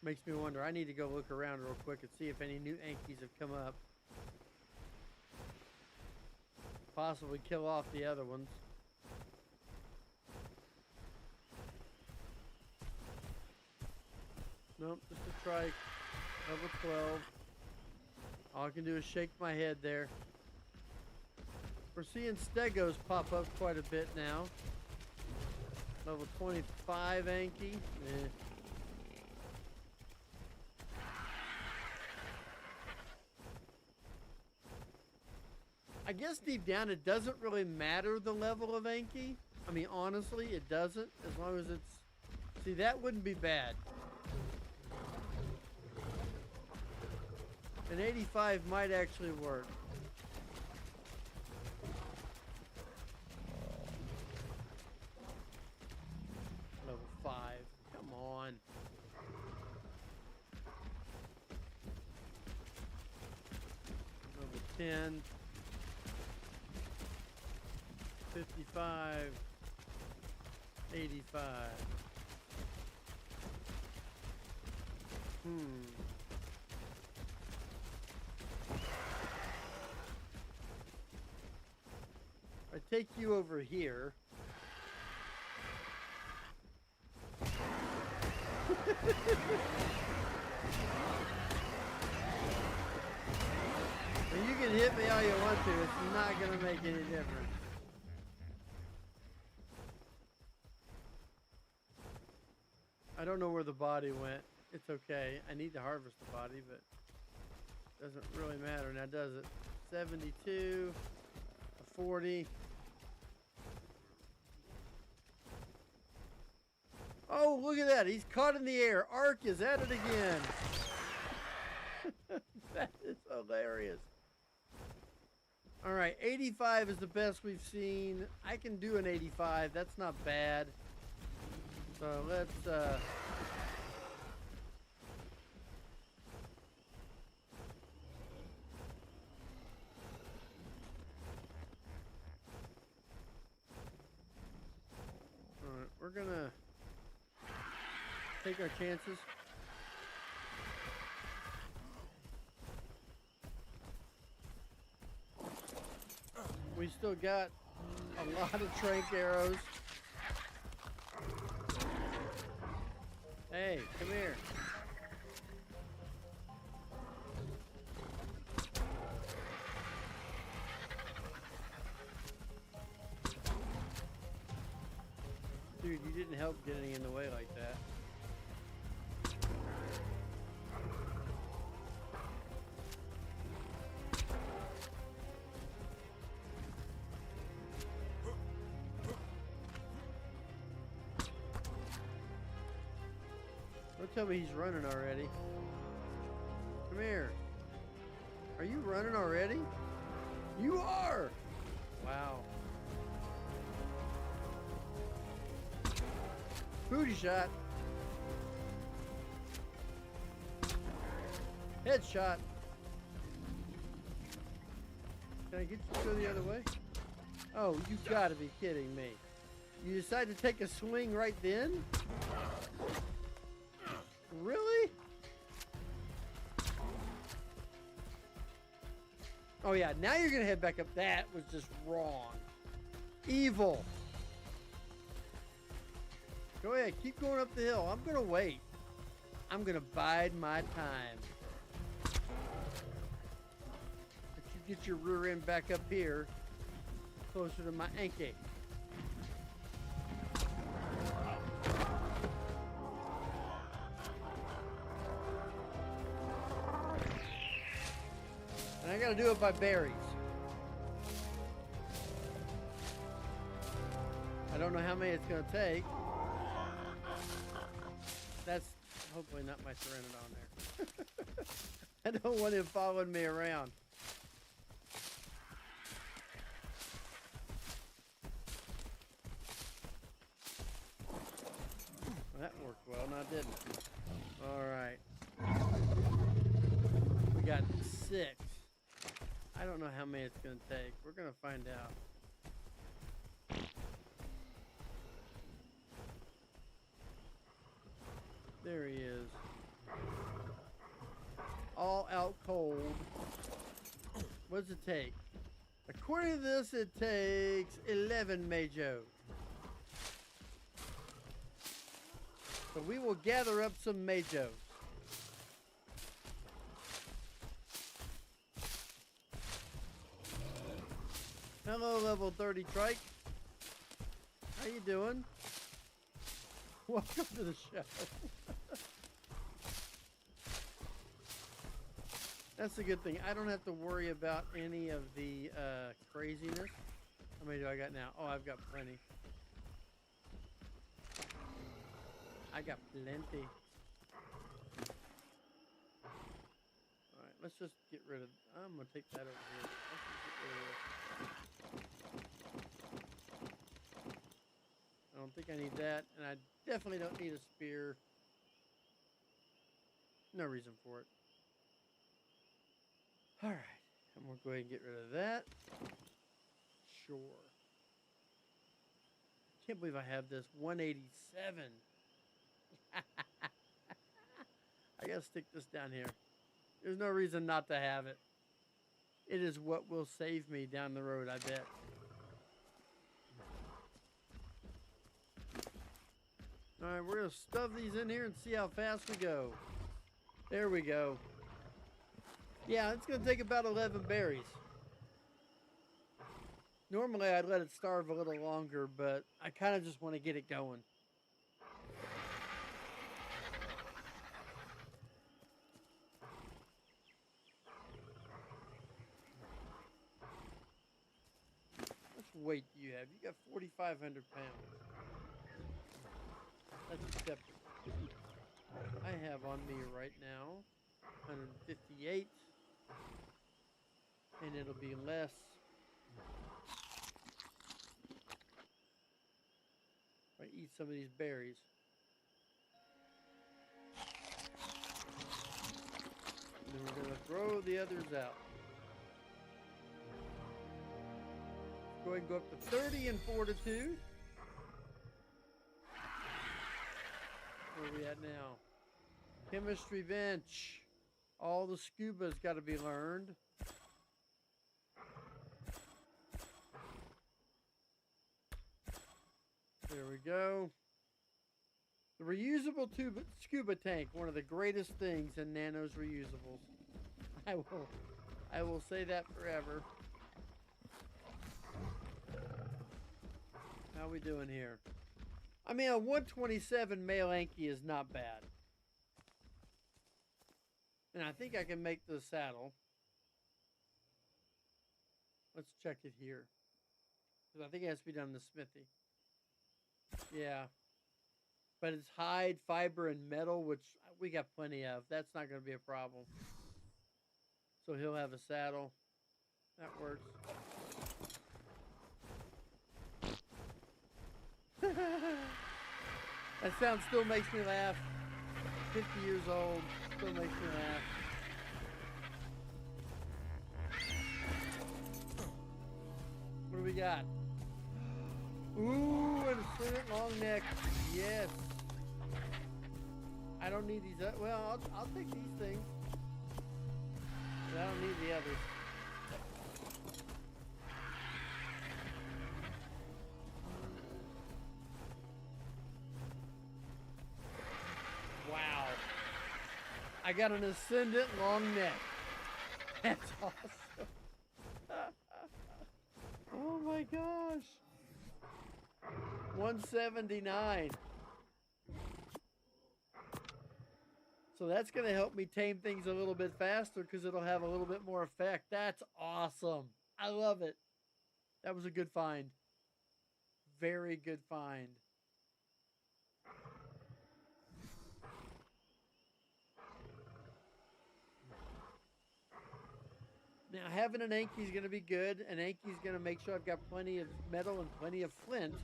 Makes me wonder. I need to go look around real quick and see if any new ankies have come up. Possibly kill off the other ones. Nope, just a trike. Level 12. All I can do is shake my head there. We're seeing stegos pop up quite a bit now. Level 25 anky. I guess deep down it doesn't really matter the level of anky. I mean, honestly, it doesn't. As long as it's... See, that wouldn't be bad. An 85 might actually work. Level 5. Come on. Level 10. 55. 85. I take you over here. And you can hit me all you want to. It's not going to make any difference. I don't know where the body went. It's okay. I need to harvest the body, but it doesn't really matter now, does it? 72, a 40. Oh, look at that. He's caught in the air. Ark is at it again. That is hilarious. All right, 85 is the best we've seen. I can do an 85. That's not bad. So let's alright, we're gonna take our chances. We still got a lot of trank arrows. Hey, come here. Dude, you didn't help getting in the way like that. Don't tell me he's running already. Come here. Are you running already? You are! Wow. Booty shot. Headshot. Can I get you to go the other way? Oh, you gotta be kidding me. You decided to take a swing right then? Really? Oh yeah, now you're gonna head back up. That was just wrong. Evil. Go ahead, keep going up the hill. I'm gonna wait. I'm gonna bide my time. But you get your rear end back up here, closer to my anky. And I gotta do it by berries. I don't know how many it's gonna take. That's hopefully not my Trident on there. I don't want him following me around. worked well, now didn't it? All right. We got 6. I don't know how many it's going to take. We're going to find out. There he is. All out cold. What does it take? According to this, it takes 11 Majo. So we will gather up some Majos. Hello, level 30 trike. How you doing? Welcome to the show. That's a good thing. I don't have to worry about any of the craziness. How many do I got now? Oh, I've got plenty. I got plenty. All right, let's just get rid of. I'm gonna take that over here. Let's just get rid of this. I don't think I need that, and I definitely don't need a spear. No reason for it. All right, I'm gonna go ahead and get rid of that. Sure. Can't believe I have this 187. I gotta stick this down here. There's no reason not to have it. It is what will save me down the road, I bet. All right, we're gonna stuff these in here and see how fast we go. There we go. Yeah, it's gonna take about 11 berries. Normally I'd let it starve a little longer, but I kind of just want to get it going. How much weight do you have? You got 4,500 pounds. That's acceptable. I have on me right now 158, and it'll be less. If I eat some of these berries. And then we're gonna throw the others out. Go ahead and go up to 30 in fortitude. Where are we at now? Chemistry bench. All the scuba's got to be learned. There we go. The reusable scuba tank, one of the greatest things in Nano's reusables. I will say that forever. How we doing here? I mean, a 127 male anky is not bad. And I think I can make the saddle. Let's check it here. Because I think it has to be done in the smithy. Yeah. But it's hide, fiber, and metal, which we got plenty of. That's not going to be a problem. So he'll have a saddle. That works. That sound still makes me laugh. 50 years old, still makes me laugh. What do we got? Ooh, and a slit long neck. Yes. I don't need these. Well, I'll take these things. But I don't need the others. Wow. I got an ascendant long neck. That's awesome. Oh my gosh. 179. So that's going to help me tame things a little bit faster because it'll have a little bit more effect. That's awesome. I love it. That was a good find. Very good find. Now, having an anky is going to be good. An anky is going to make sure I've got plenty of metal and plenty of flint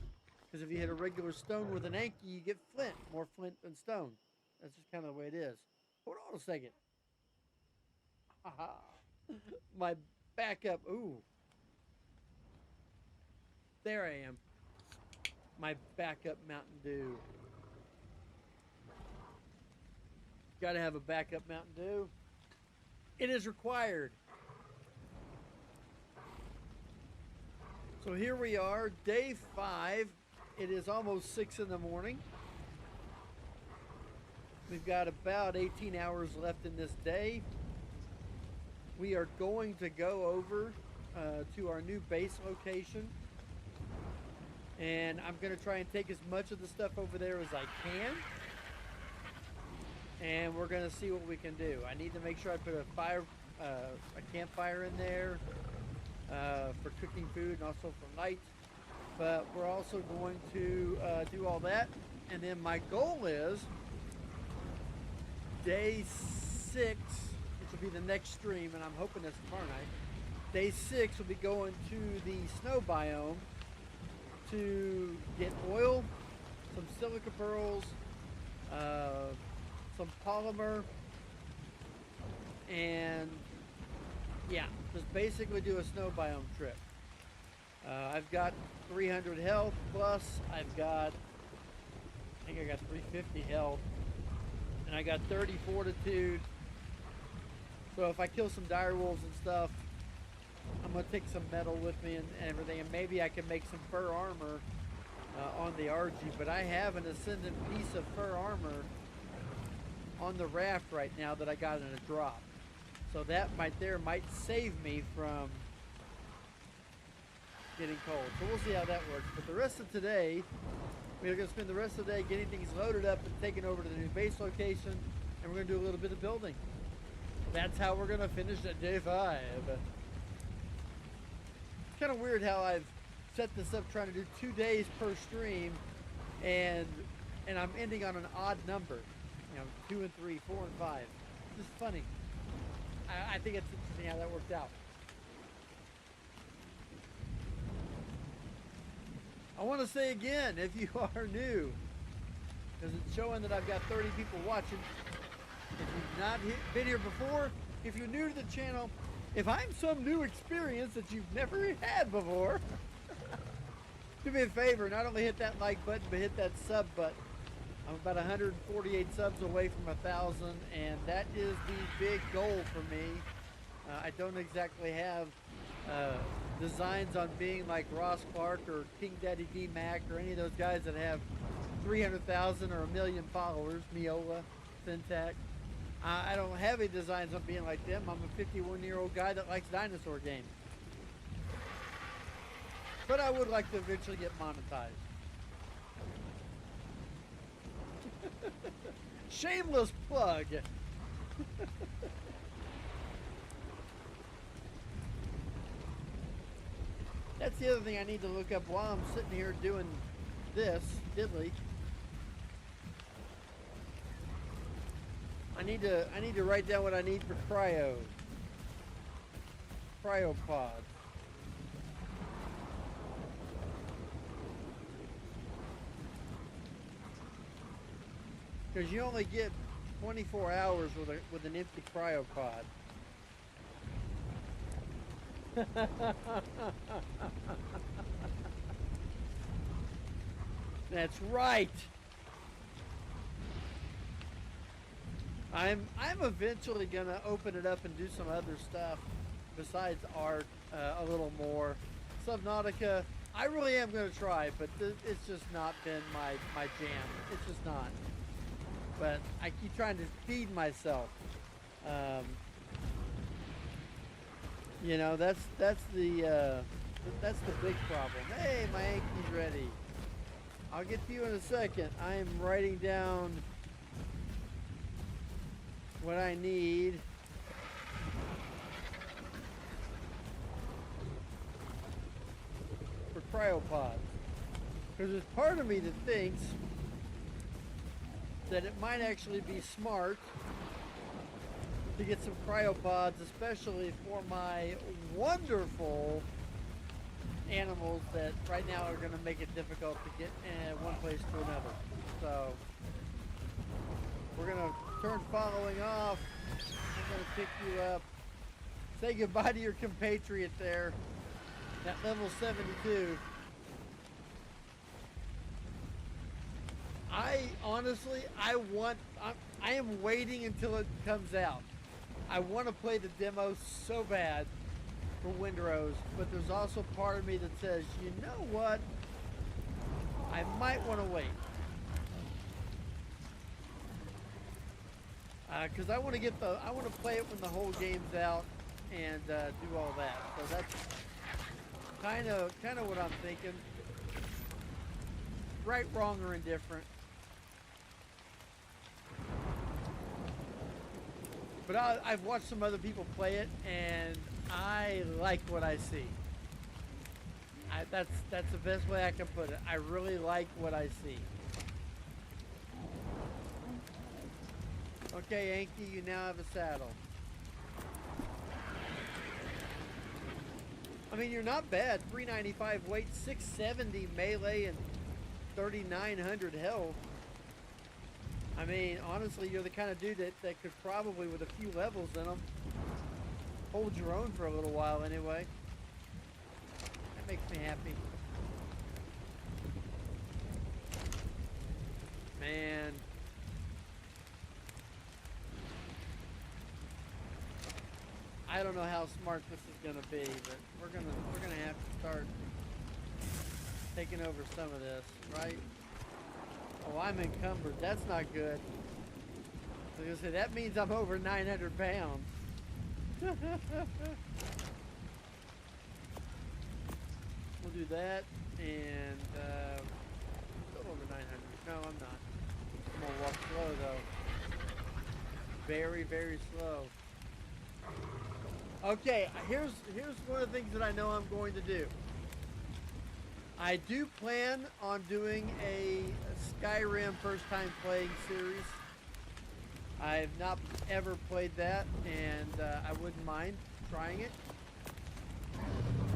Because if you hit a regular stone with an anky, you get flint. More flint than stone. That's just kind of the way it is. Hold on a second. My backup. Ooh. There I am. My backup Mountain Dew. Gotta have a backup Mountain Dew. It is required. So here we are, day 5. It is almost 6 in the morning. We've got about 18 hours left in this day. We are going to go over to our new base location. And I'm going to try and take as much of the stuff over there as I can. And we're going to see what we can do. I need to make sure I put a campfire in there for cooking food and also for night. But we're also going to do all that. And then my goal is day 6, which will be the next stream, and I'm hoping that's tomorrow night. Day 6 will be going to the snow biome to get oil, some silica pearls, some polymer, and yeah, just basically do a snow biome trip. I've got 300 health plus I think I got 350 health, and I got 30 fortitude. So if I kill some dire wolves and stuff, I'm gonna take some metal with me and everything, and maybe I can make some fur armor on the RG. But I have an ascendant piece of fur armor on the raft right now that I got in a drop. So that right there might save me from getting cold. So we'll see how that works. But the rest of today, we're going to spend the rest of the day getting things loaded up and taking over to the new base location, and we're going to do a little bit of building. That's how we're going to finish at day 5. It's kind of weird how I've set this up trying to do 2 days per stream, and I'm ending on an odd number. You know, 2 and 3, 4 and 5. It's just funny. I think it's interesting how that worked out. I want to say again, if you are new, because it's showing that I've got 30 people watching. If you've not been here before, if you're new to the channel, if I'm some new experience that you've never had before, do me a favor, not only hit that like button, but hit that sub button. I'm about 148 subs away from 1,000, and that is the big goal for me. I don't exactly have designs on being like Ross Clark or King Daddy D Mac or any of those guys that have 300,000 or 1 million followers, Miola, Syntac. I don't have any designs on being like them. I'm a 51-year-old guy that likes dinosaur games. But I would like to eventually get monetized. Shameless plug. That's the other thing I need to look up while I'm sitting here doing this diddly. I need to write down what I need for cryopods. Because you only get 24 hours with an empty cryopod. That's right. I'm eventually gonna open it up and do some other stuff besides art a little more. Subnautica, I really am gonna try, but it's just not been my jam. It's just not. But I keep trying to feed myself. You know, that's the big problem. Hey, my anky's ready. I'll get to you in a second. I am writing down what I need. For cryopods. Because there's part of me that thinks that it might actually be smart to get some cryopods, especially for my wonderful animals that right now are going to make it difficult to get one place to another. So we're going to turn following off. I'm going to pick you up. Say goodbye to your compatriot there at level 72. I am waiting until it comes out. I want to play the demo so bad for Windrose, but there's also part of me that says, you know what? I might want to wait. Because I want to play it when the whole game's out and do all that. So that's kind of what I'm thinking. Right, wrong, or indifferent. But I've watched some other people play it, and I like what I see. That's the best way I can put it. I really like what I see. Okay, Anky, you now have a saddle. I mean, you're not bad. 395 weight, 670 melee, and 3,900 health. I mean, honestly, you're the kind of dude that could probably, with a few levels in them, hold your own for a little while anyway. That makes me happy. Man. I don't know how smart this is gonna be, but we're gonna have to start taking over some of this, right? Oh, I'm encumbered. That's not good. I was gonna say, that means I'm over 900 pounds. We'll do that, and still over 900. No, I'm not. I'm gonna walk slow though. Very, very slow. Okay, here's one of the things that I know I'm going to do. I do plan on doing a Skyrim first time playing series. I've not ever played that, and I wouldn't mind trying it.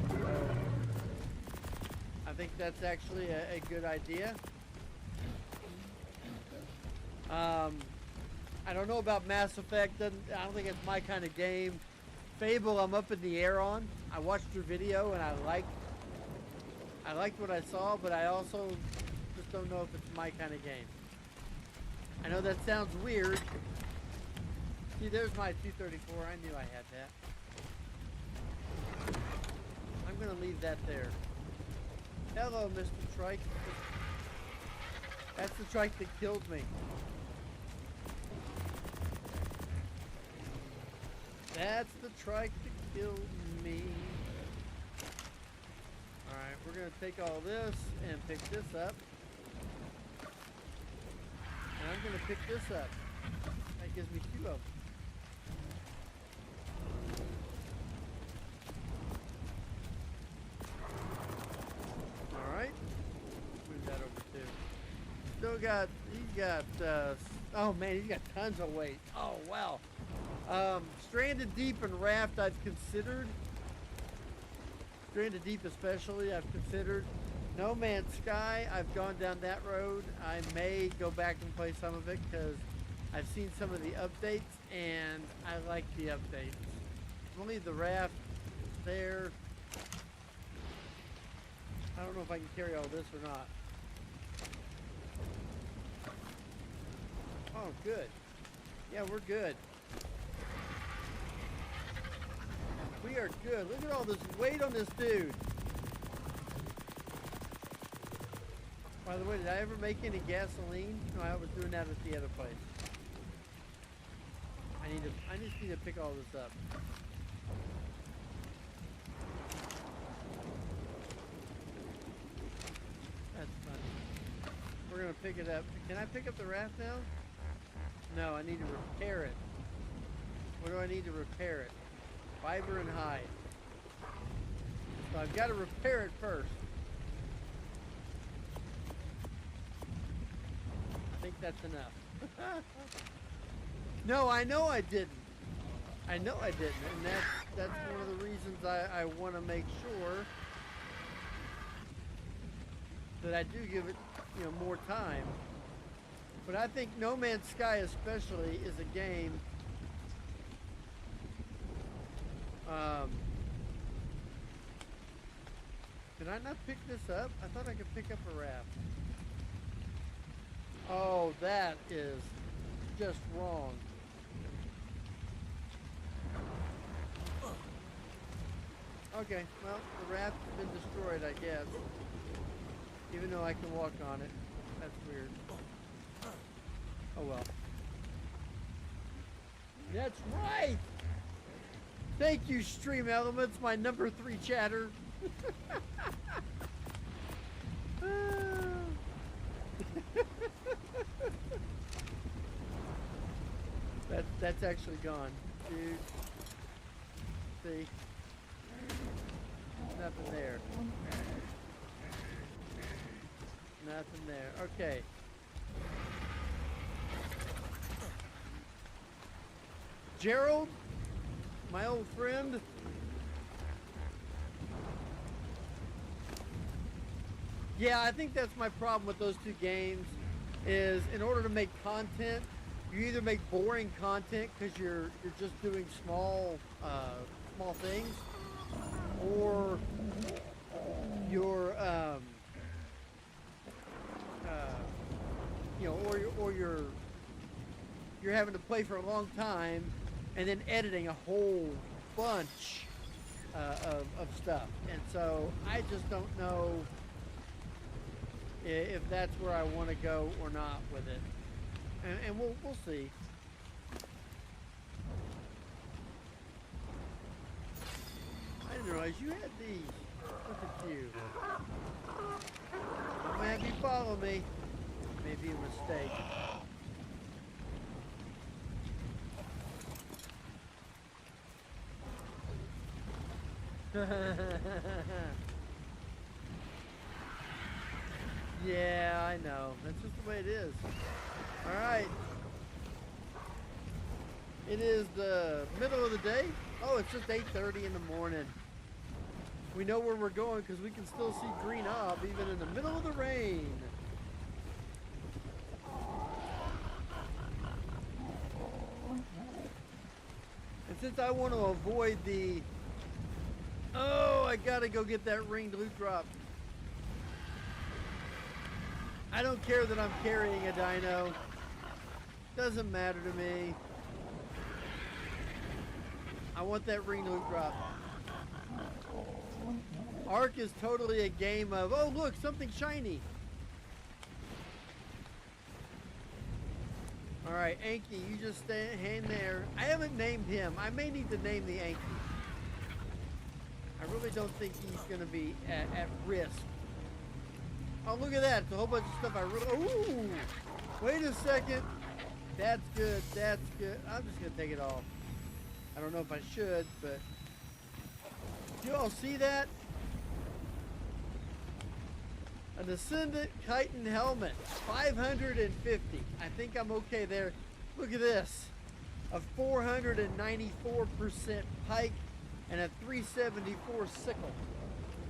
So, I think that's actually a good idea. I don't know about Mass Effect. I don't think it's my kind of game. Fable, I'm up in the air on. I watched your video and I liked what I saw, but I also just don't know if it's my kind of game. I know that sounds weird. See, there's my 234. I knew I had that. I'm gonna leave that there. Hello, Mr. Trike. That's the trike that killed me. That's the trike that killed me. Alright, we're going to take all this and pick this up. And I'm going to pick this up. That gives me two of them. Alright. Move that over too. Still got, he's got, oh man, he's got tons of weight. Oh wow. Stranded Deep and Raft I've considered. Stranded Deep especially I've considered. No Man's Sky, I've gone down that road. I may go back and play some of it because I've seen some of the updates and I like the updates. I'll leave the raft there. I don't know if I can carry all this or not. Oh, good. Yeah, we're good. We are good. Look at all this weight on this dude. By the way, did I ever make any gasoline? No, I was doing that at the other place. I just need to pick all this up. That's funny. We're gonna pick it up. Can I pick up the raft now? No, I need to repair it. What do I need to repair it? Fiber and hide. So I've got to repair it first. I think that's enough. No, I know I didn't. I know I didn't, and that's one of the reasons I want to make sure that I do give it, you know, more time. But I think No Man's Sky especially is a game did I not pick this up? I thought I could pick up a raft. Oh, that is just wrong. Okay, well, the raft has been destroyed, I guess. Even though I can walk on it. That's weird. Oh well. That's right! Thank you, Stream Elements, my number 3 chatter. That's actually gone, dude. See? Nothing there. Nothing there. Okay. Gerald, my old friend. Yeah, I think that's my problem with those two games is in order to make content, you either make boring content because you're just doing small things, or you're you know, or you're having to play for a long time and then editing a whole bunch of stuff. And so I just don't know if that's where I want to go or not with it. And we'll see. I didn't realize you had these. Look at you. I'm gonna have you follow me. Maybe a mistake. Yeah, I know. That's just the way it is. Alright. It is the middle of the day. Oh, it's just 8:30 in the morning. We know where we're going because we can still see green Hopp even in the middle of the rain. And since I want to avoid the... Oh, I gotta go get that ringed loot drop. I don't care that I'm carrying a dino. Doesn't matter to me. I want that ring loot drop. Ark is totally a game of, oh look, something shiny. Alright, Anky, you just hang there. I haven't named him. I may need to name the Anky. I really don't think he's going to be at risk. Oh, look at that. It's a whole bunch of stuff I really... Ooh! Wait a second. That's good. That's good. I'm just going to take it off. I don't know if I should, but... You all see that? An Ascendant chitin helmet. 550. I think I'm okay there. Look at this. A 494% pike and a 374 sickle.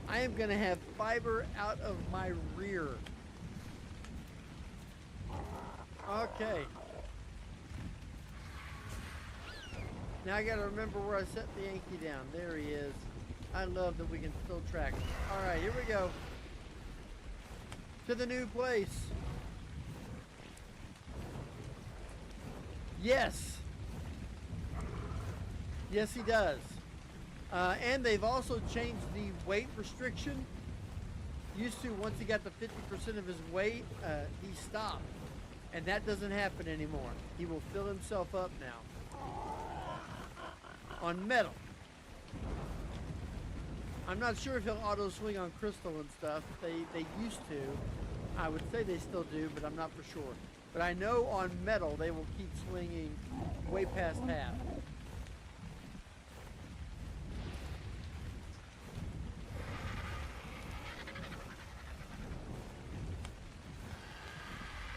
I am going to have fiber out of my rear. Okay. Now I got to remember where I set the Anky down. There he is. I love that we can still track him. All right, here we go. To the new place. Yes. Yes, he does. And they've also changed the weight restriction. Used to, once he got to 50% of his weight, he stopped. And that doesn't happen anymore. He will fill himself up now. On metal. I'm not sure if he'll auto swing on crystal and stuff. They used to. I would say they still do, but I'm not for sure. But I know on metal they will keep swinging way past half.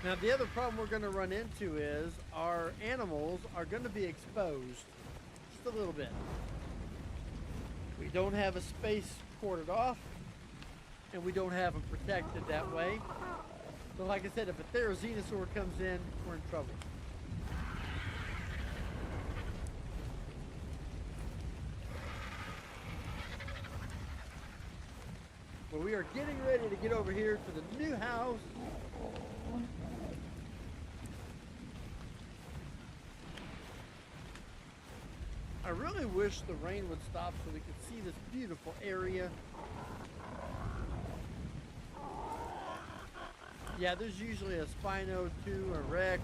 Now the other problem we're going to run into is our animals are going to be exposed just a little bit. We don't have a space corded off. and we don't have them protected that way. So like I said, if a Therizinosaur comes in, we're in trouble. But we are getting ready to get over here to the new house. I really wish the rain would stop so we could see this beautiful area. Yeah, there's usually a Spino, 2, a Rex,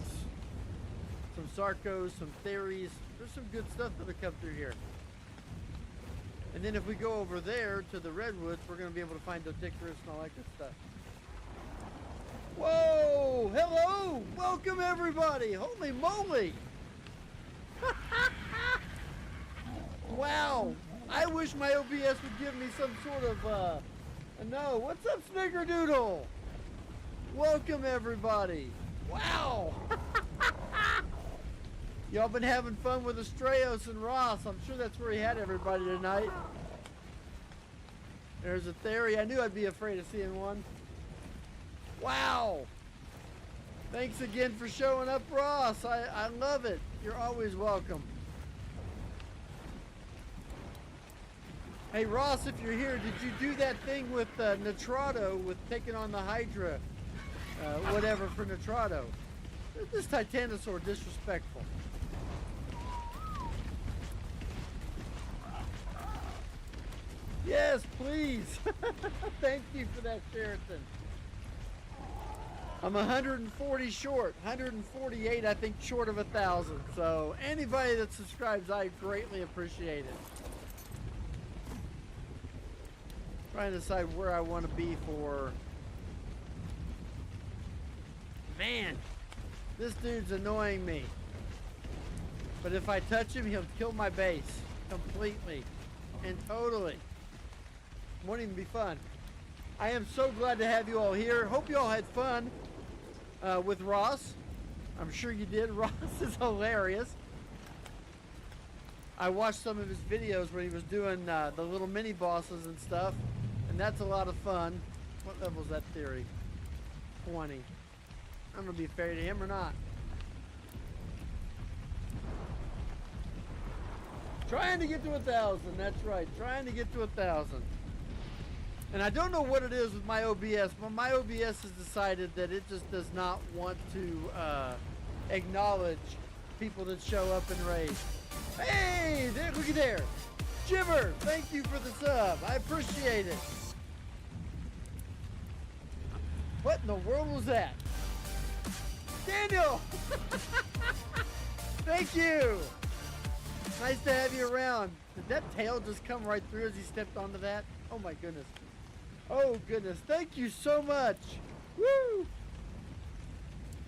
some Sarcos, some Theries. There's some good stuff that'll come through here. And then if we go over there to the Redwoods, we're going to be able to find Dodeca-Core and all that good stuff. Whoa! Hello! Welcome everybody! Holy moly! Wow! I wish my OBS would give me some sort of, no. What's up, Snickerdoodle? Welcome, everybody. Wow! Y'all been having fun with Astrayos and Ross. I'm sure that's where he had everybody tonight. There's a theory. I knew I'd be afraid of seeing one. Wow! Thanks again for showing up, Ross. I love it. You're always welcome. Hey Ross, if you're here, did you do that thing with Nitrado, with taking on the Hydra, whatever for Nitrado? This Titanosaur disrespectful. Yes, please. Thank you for that, Sheraton. I'm 140 short, 148 I think short of 1,000. So anybody that subscribes, I greatly appreciate it. Trying to decide where I want to be for. Man, this dude's annoying me. But if I touch him, he'll kill my base completely and totally. Won't even be fun. I am so glad to have you all here. Hope you all had fun with Ross. I'm sure you did. Ross is hilarious. I watched some of his videos when he was doing the little mini bosses and stuff. And that's a lot of fun. What level is that theory? 20. I'm going to be fair to him or not. Trying to get to 1,000. That's right. Trying to get to 1,000. And I don't know what it is with my OBS, but my OBS has decided that it just does not want to acknowledge people that show up and raid. Hey, there, looky there. Jibber, thank you for the sub. I appreciate it. What in the world was that? Daniel! Thank you! Nice to have you around. Did that tail just come right through as he stepped onto that? Oh my goodness. Oh goodness. Thank you so much. Woo!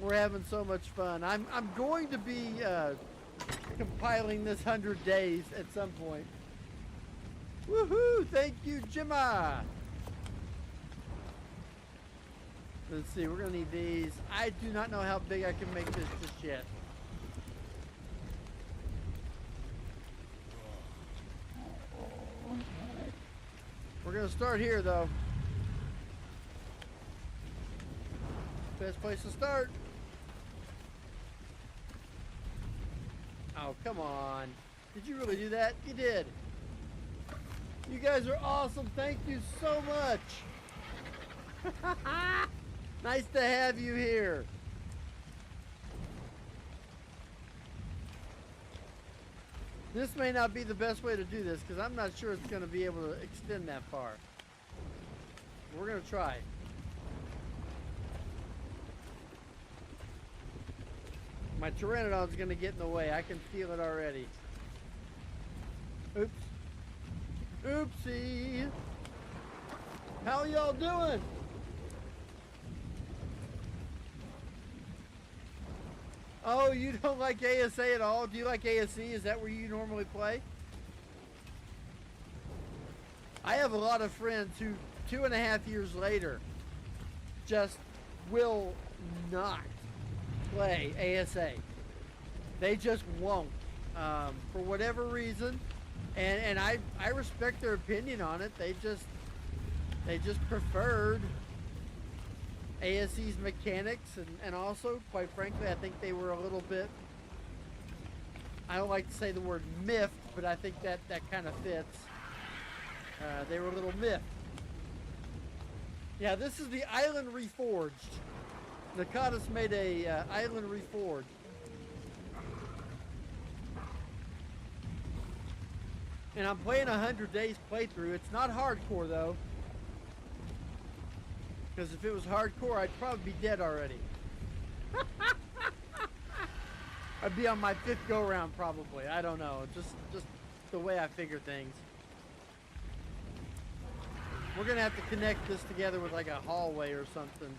We're having so much fun. I'm going to be compiling this 100 days at some point. Woohoo! Thank you, Jimma! Let's see, we're gonna need these. I do not know how big I can make this just yet. We're gonna start here though. Best place to start. Oh, come on. Did you really do that? You did. You guys are awesome. Thank you so much. Nice to have you here. This may not be the best way to do this because I'm not sure it's going to be able to extend that far. We're going to try. My Pteranodon's going to get in the way. I can feel it already. Oops. Oopsie. How y'all doing? Oh, you don't like ASA at all? Do you like ASE? Is that where you normally play? I have a lot of friends who 2.5 years later just will not play ASA. They just won't for whatever reason, and I respect their opinion on it. They just They just preferred ASE's mechanics, and also, quite frankly, I think they were a little bit, I don't like to say the word miffed, but I think that kind of fits. They were a little miffed. Yeah, this is the Island Reforged. Nakata's made a Island Reforged. And I'm playing 100 days playthrough. It's not hardcore though. Because if it was hardcore, I'd probably be dead already. I'd be on my 5th go round probably. I don't know. Just the way I figure things. We're gonna have to connect this together with like a hallway or something.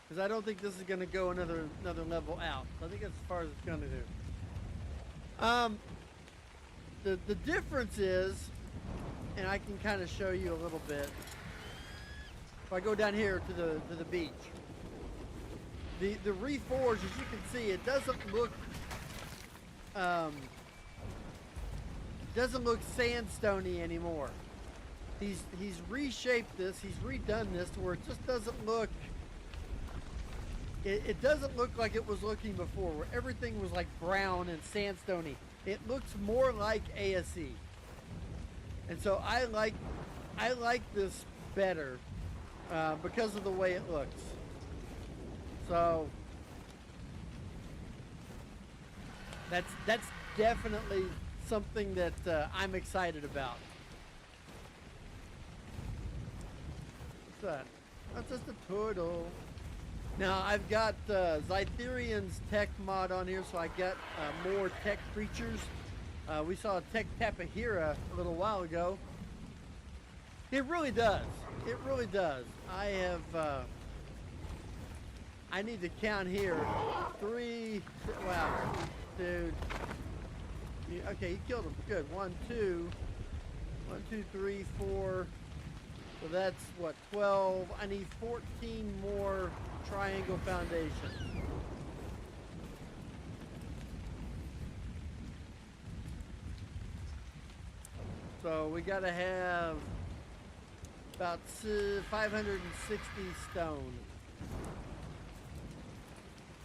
Because I don't think this is gonna go another level out. I think that's as far as it's gonna do. The difference is, and I can kind of show you a little bit. If I go down here to the beach, the Reforged, as you can see, it doesn't look sandstony anymore. He's reshaped this. He's redone this to where it just doesn't look. It doesn't look like it was looking before, where everything was like brown and sandstony. It looks more like ASE, and so I like this better because of the way it looks. So that's definitely something that I'm excited about. What's that? That's just a turtle. Now I've got Zytherian's tech mod on here, so I got more tech creatures. We saw a tech Tapahira a little while ago. It really does. It really does. I have. I need to count here. 3. Wow, dude. Okay, you killed him. Good. 1, 2. 1, 2, 3, 4. So that's what, 12. I need 14 more triangle foundations. So we gotta have about 560 stone.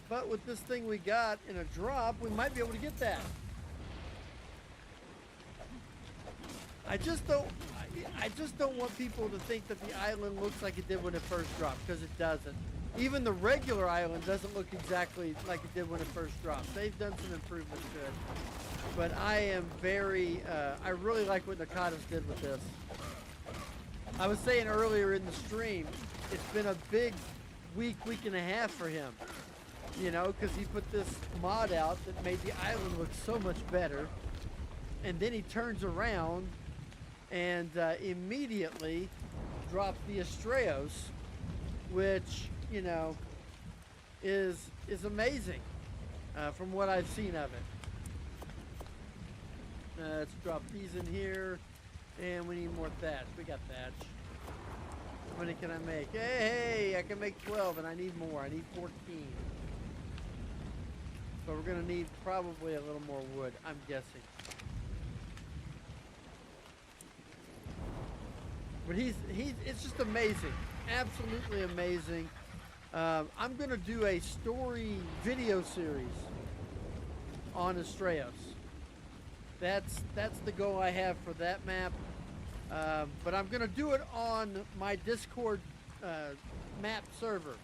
But with this thing we got in a drop, we might be able to get that. I just don't want people to think that the island looks like it did when it first dropped, because it doesn't. Even the regular island doesn't look exactly like it did when it first dropped. They've done some improvements to it. But I am very, I really like what Nakata's did with this. I was saying earlier in the stream, it's been a big week and a half for him. You know, because he put this mod out that made the island look so much better. And then he turns around and immediately drops the Astraeos, which, you know, is amazing from what I've seen of it. Let's drop these in here, and we need more thatch. We got thatch. How many can I make? Hey, I can make 12, and I need more. I need 14. So we're gonna need probably a little more wood, I'm guessing. But it's just amazing, absolutely amazing. I'm gonna do a story video series on Astraeos. That's the goal I have for that map. But I'm gonna do it on my Discord map server.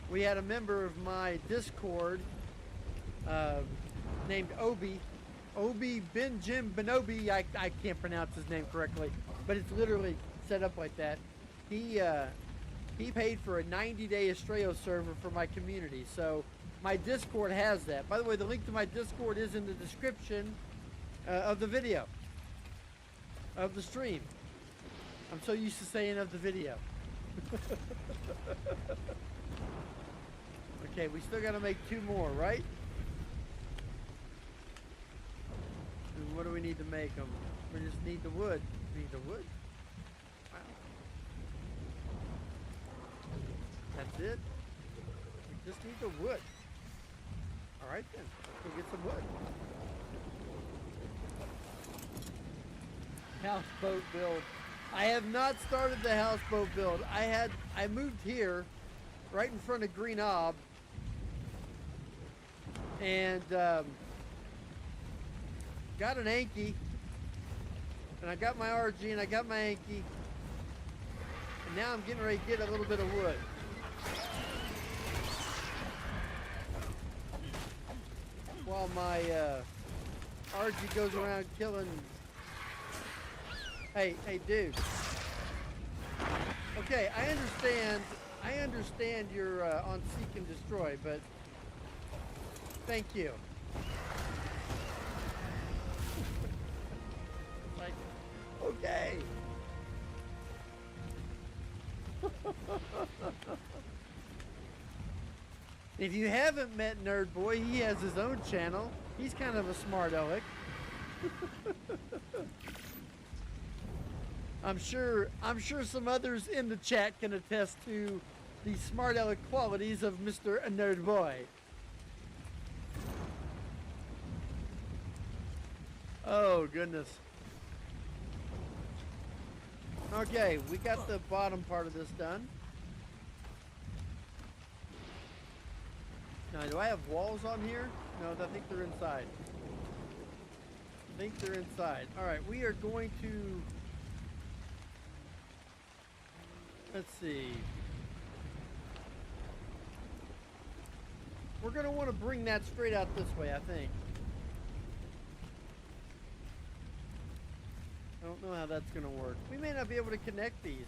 We had a member of my Discord named Obi Ben Jim Benobi. I can't pronounce his name correctly, but it's literally set up like that. He paid for a 90-day Astraeos server for my community, so my Discord has that. By the way, the link to my Discord is in the description of the video, of the stream. I'm so used to saying of the video. Okay, we still got to make 2 more, right? And what do we need to make them? We just need the wood. We need the wood? Wow. That's it? We just need the wood. Alright then, let's go get some wood. Houseboat build. I have not started the houseboat build. I moved here, right in front of Green Ob, and got an anky, and I got my RG, and I got my anky, and now I'm getting ready to get a little bit of wood. While my RG goes around killing. Hey, dude. Okay, I understand you're on seek and destroy, but thank you. Like, okay. If you haven't met Nerd Boy, he has his own channel. He's kind of a smart aleck. I'm sure some others in the chat can attest to the smart aleck qualities of Mr. Nerd Boy. Oh goodness. Okay, we got the bottom part of this done. Now, do I have walls on here? No, I think they're inside. I think they're inside. All right, we are going to... Let's see. We're going to want to bring that straight out this way, I think. I don't know how that's going to work. We may not be able to connect these.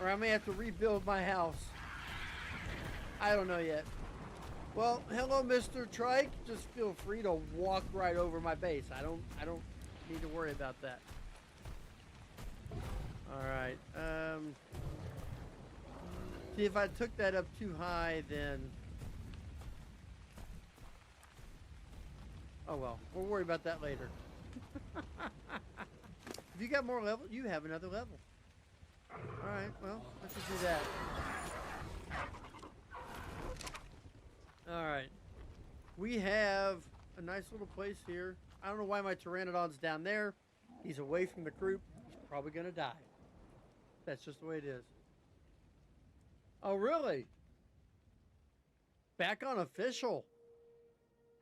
Or I may have to rebuild my house. I don't know yet. Well, hello, Mr. Trike. Just feel free to walk right over my base. I don't need to worry about that. All right. See, if I took that up too high, then... Oh, well. We'll worry about that later. If you got more level, you have another level. All right. Well, let's just do that. All right. We have a nice little place here. I don't know why my Pteranodon's down there. He's away from the group. He's probably going to die. That's just the way it is. Oh, really? Back on official.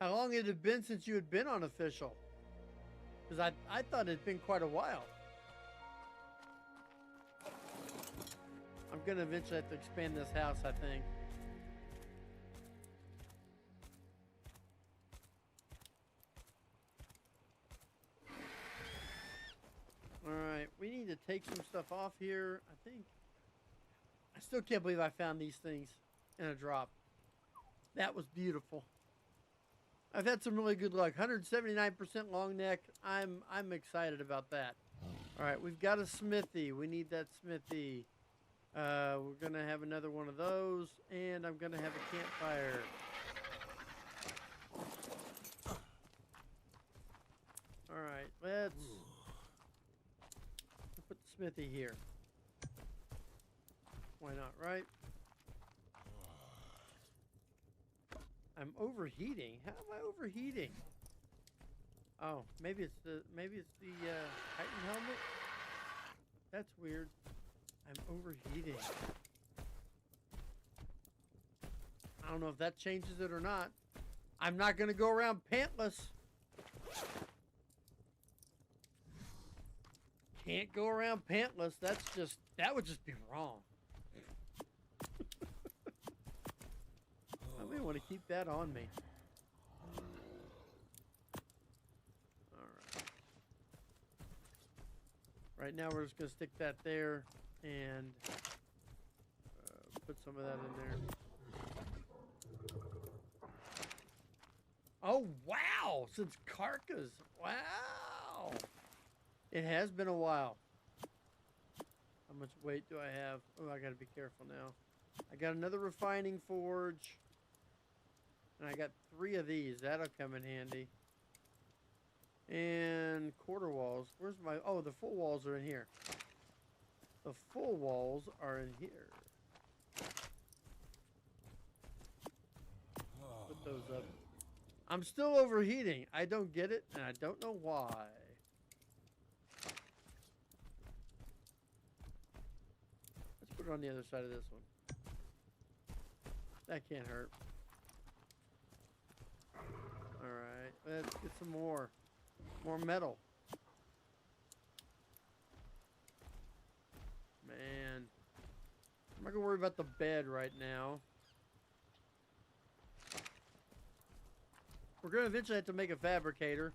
How long had it been since you had been on official? Because I thought it had been quite a while. I'm going to eventually have to expand this house, I think. Alright, we need to take some stuff off here, I think. I still can't believe I found these things in a drop. That was beautiful. I've had some really good luck. 179% long neck. I'm excited about that. Alright, we've got a smithy. We need that smithy. We're going to have another one of those. And I'm going to have a campfire. Alright, let's put the smithy here. Why not, right? I'm overheating. How am I overheating? Oh, maybe it's the Titan helmet. That's weird. I'm overheating. I don't know if that changes it or not. I'm not going to go around pantless. Can't go around pantless. That would just be wrong. I may want to keep that on me. Alright. Right now we're just going to stick that there and put some of that in there. Oh, wow! Since Karka's. Wow! It has been a while. How much weight do I have? Oh, I got to be careful now. I got another refining forge. And I got 3 of these. That'll come in handy. And quarter walls. Where's my... Oh, the full walls are in here. The full walls are in here. Put those up. I'm still overheating. I don't get it, and I don't know why. Let's put it on the other side of this one. That can't hurt. Alright, let's get some more. More metal. Man. I'm not gonna worry about the bed right now. We're gonna eventually have to make a fabricator.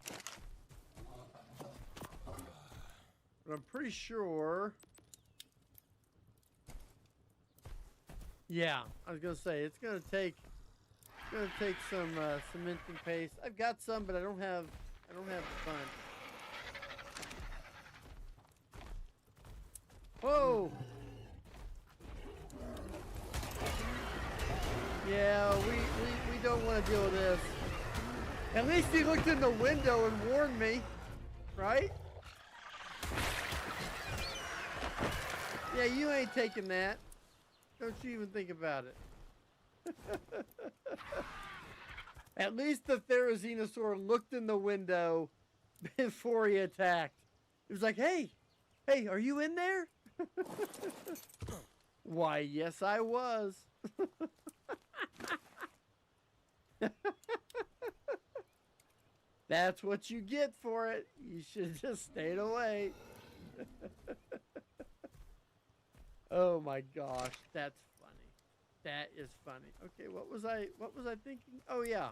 But I'm pretty sure... Yeah, I was gonna say, it's gonna take some cementing paste. I've got some, but I don't have a bunch. Whoa! Yeah, we don't want to deal with this. At least he looked in the window and warned me, right? Yeah, you ain't taking that. Don't you even think about it. At least the Therizinosaur looked in the window before he attacked. He was like, hey, are you in there? Why, yes, I was. That's what you get for it. You should have just stayed away. Oh my gosh, that's funny. That is funny. Okay, what was I thinking? Oh yeah.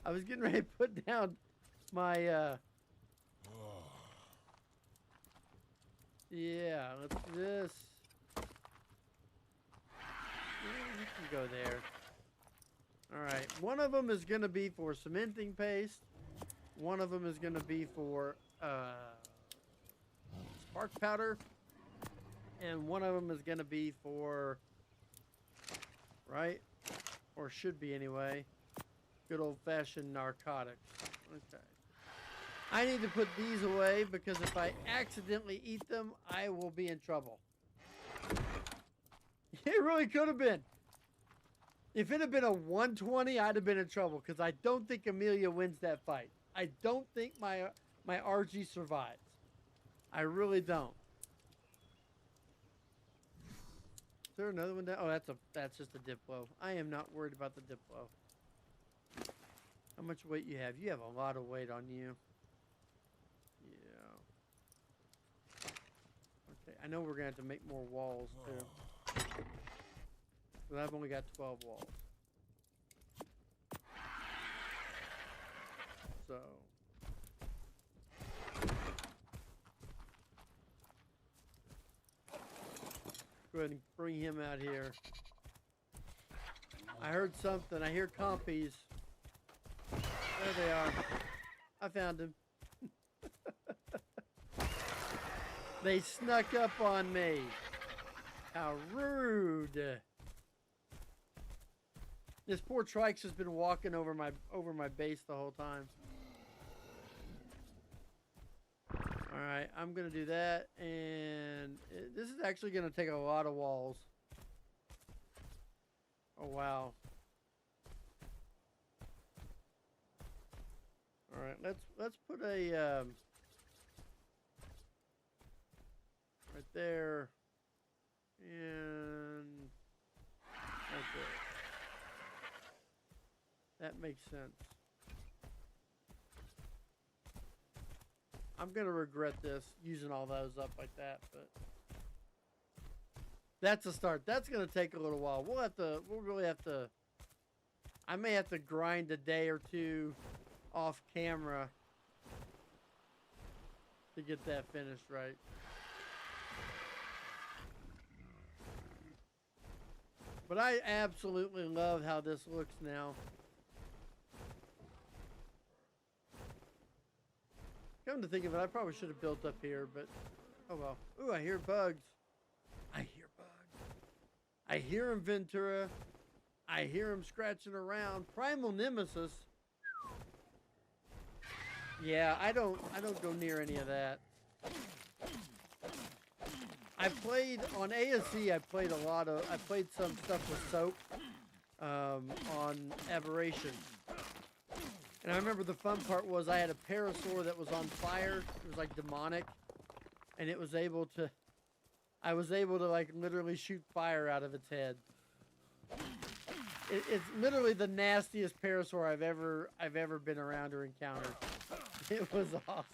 I was getting ready to put down my yeah, let's do this. Yeah, you can go there. Alright, one of them is gonna be for cementing paste. One of them is gonna be for spark powder. And one of them is gonna be for, right? Or should be anyway. Good old-fashioned narcotics. Okay. I need to put these away because if I accidentally eat them, I will be in trouble. It really could have been. If it had been a 120, I'd have been in trouble because I don't think Amelia wins that fight. I don't think my RG survives. I really don't. Is there another one down? Oh, that's just a Diplo. I am not worried about the Diplo. How much weight you have? You have a lot of weight on you. Yeah. Okay, I know we're gonna have to make more walls too. But I've only got 12 walls. So. Go ahead and bring him out here. I heard something. I hear compies. There they are. I found him. They snuck up on me. How rude. This poor Trike's has been walking over my base the whole time. Alright, I'm going to do that, and this is actually going to take a lot of walls. Oh, wow. Alright, let's put a, right there, and right there. That makes sense. I'm gonna regret this, using all those up like that, but that's a start. That's gonna take a little while. We'll really have to, I may have to grind a day or two off camera to get that finished right. But I absolutely love how this looks now. Come to think of it, I probably should have built up here, but oh well. Ooh, I hear bugs. I hear bugs. I hear him, Ventura. I hear him scratching around. Primal Nemesis. Yeah, I don't go near any of that. I played on ASE. I played some stuff with soap on Aberration. And I remember the fun part was I had a parasaur that was on fire. It was like demonic. And it was able to, I was able to like literally shoot fire out of its head. It's literally the nastiest parasaur I've ever been around or encountered. It was awesome.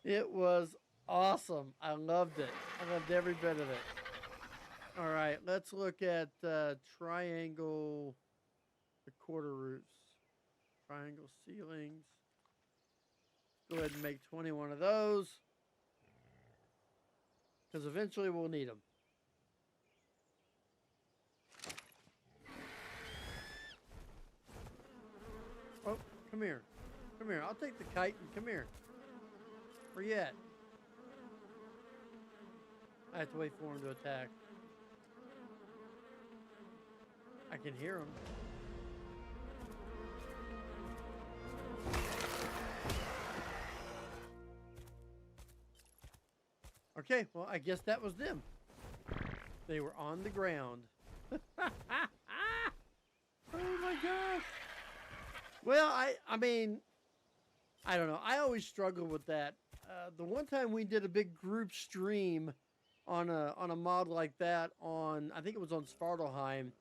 It was awesome. I loved it. I loved every bit of it. All right, let's look at triangle, the quarter roofs, triangle ceilings. Go ahead and make 21 of those, because eventually we'll need them. Oh, come here. Come here. I'll take the kite and come here. Where you at? I have to wait for him to attack. I can hear him. Okay, well, I guess that was them. They were on the ground. Oh my gosh. Well, I mean, I don't know. I always struggle with that. The one time we did a big group stream on a mod like that on, I think it was on Svartalheim,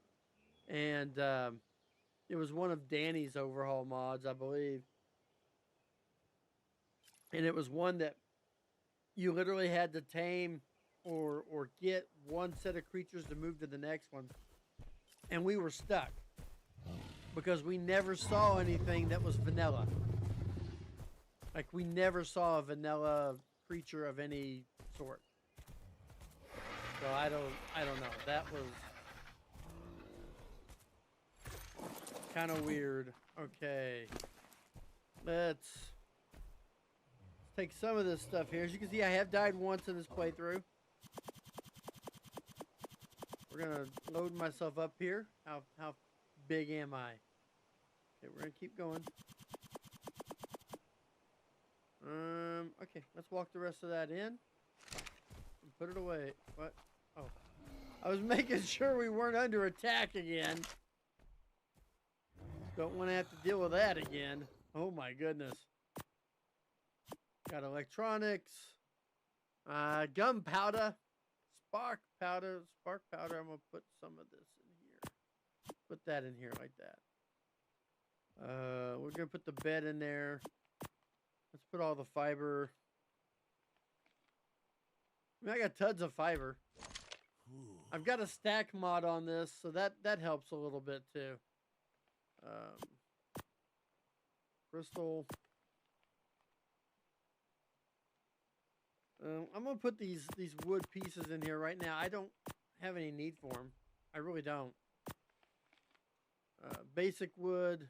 and it was one of Danny's overhaul mods, I believe. And it was one that you literally had to tame or get one set of creatures to move to the next one. And we were stuck because we never saw anything that was vanilla. Like, we never saw a vanilla creature of any sort. So I don't know. That was kind of weird. Okay. Let's take some of this stuff here. As you can see, I have died once in this playthrough. We're gonna load myself up here. How big am I? Okay, we're gonna keep going. Okay, let's walk the rest of that in and put it away. What? Oh, I was making sure we weren't under attack again. Don't want to have to deal with that again. Oh my goodness. Got electronics, gunpowder, spark powder. I'm gonna put some of this in here. Put that in here like that. We're gonna put the bed in there. Let's put all the fiber. I mean, I got tons of fiber. I've got a stack mod on this, so that helps a little bit too. Crystal. I'm gonna put these wood pieces in here right now. I don't have any need for them. I really don't. Basic wood.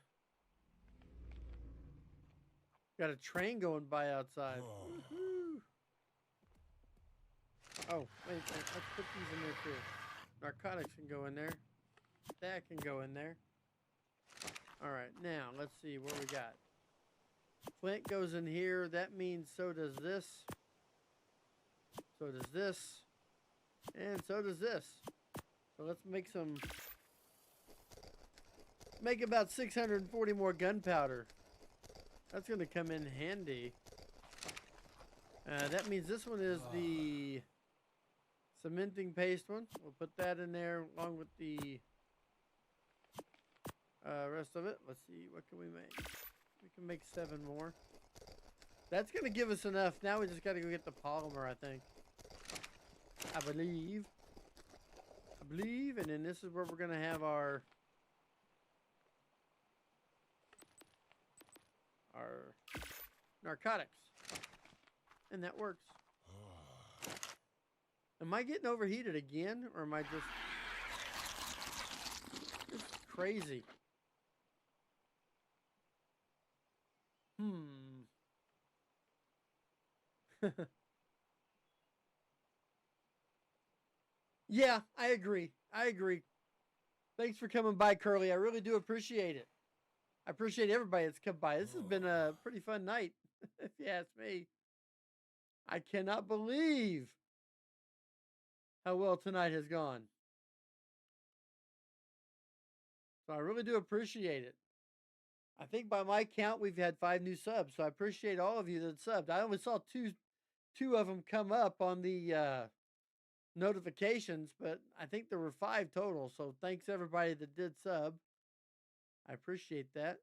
Got a train going by outside. Woohoo! Oh, wait, let's put these in there too. Narcotics can go in there. That can go in there. All right, now let's see what we got. Flint goes in here. That means so does this. So does this. And so does this. So let's make some. Make about 640 more gunpowder. That's going to come in handy. That means this one is the cementing paste one. We'll put that in there along with the rest of it. Let's see, what can we make? We can make 7 more. That's going to give us enough. Now we just got to go get the polymer, I think. I believe. And then this is where we're going to have our narcotics. And that works. Am I getting overheated again? Or am I just... This is crazy. Yeah, I agree. Thanks for coming by, Curly. I really do appreciate it. I appreciate everybody that's come by. This has been a pretty fun night, if you ask me. I cannot believe how well tonight has gone. So I really do appreciate it. I think by my count, we've had 5 new subs. So I appreciate all of you that subbed. I only saw two of them come up on the notifications, but I think there were 5 total. So thanks everybody that did sub. I appreciate that.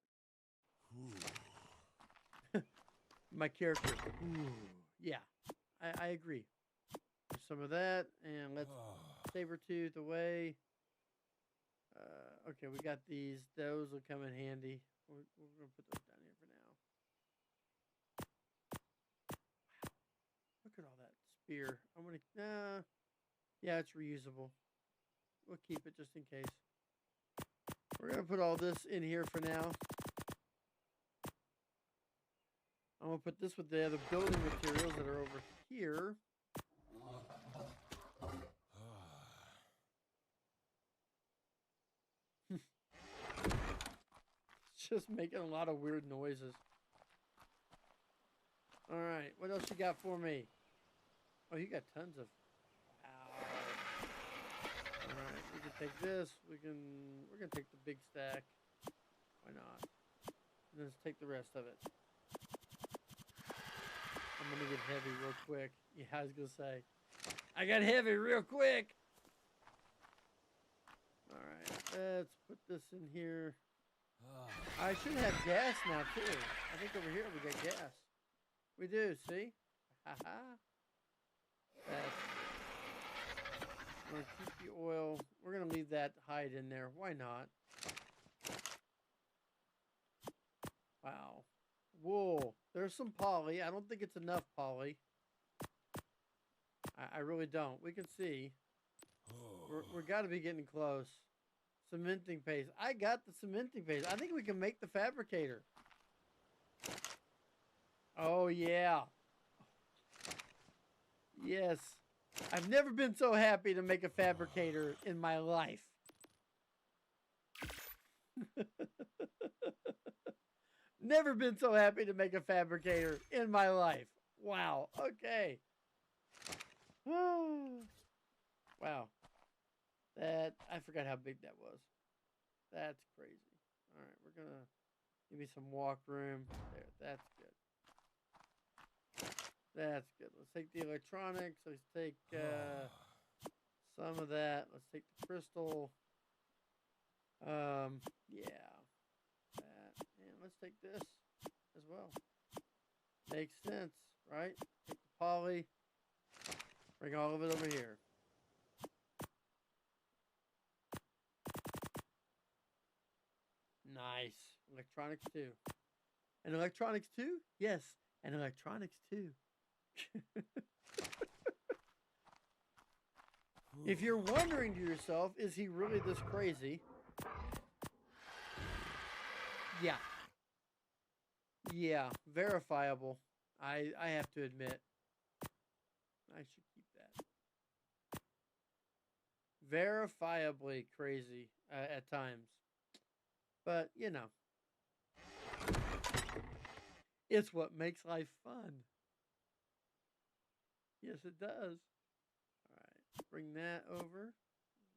My character. Ooh, yeah, I agree. Some of that, and let's saber tooth away. Okay, we got these. Those will come in handy. We're gonna put those down here for now. Wow, look at all that spear. I'm gonna. Yeah, it's reusable. We'll keep it just in case. We're gonna put all this in here for now. I'm gonna put this with the other building materials that are over here. Just making a lot of weird noises. All right, what else you got for me? Oh, you got tons of. Wow. All right, we can take this. We're gonna take the big stack. Why not? And let's take the rest of it. I'm gonna get heavy real quick. Yeah, I was gonna say, I got heavy real quick. All right, let's put this in here. I should have gas now too. I think over here we got gas. We do, see? Haha. I'm gonna keep the oil. We're gonna leave that hide in there. Why not? Wow. Wool. There's some poly. I don't think it's enough poly. I really don't. We can see. We're got to be getting close. Cementing paste. I got the cementing paste. I think we can make the fabricator. Oh, yeah. Yes. I've never been so happy to make a fabricator in my life. Never been so happy to make a fabricator in my life. Wow. Okay. Wow. I forgot how big that was. That's crazy. All right, we're gonna give me some walk room. There, that's good. That's good. Let's take the electronics. Let's take some of that. Let's take the crystal. Yeah. That. And let's take this as well. Makes sense, right? Take the poly. Bring all of it over here. Nice. Electronics too. And electronics too? Yes. And electronics too. If you're wondering to yourself, is he really this crazy? Yeah. Yeah. Verifiable. I have to admit. I should keep that. Verifiably crazy at times. But, you know. It's what makes life fun. Yes, it does. All right. Bring that over.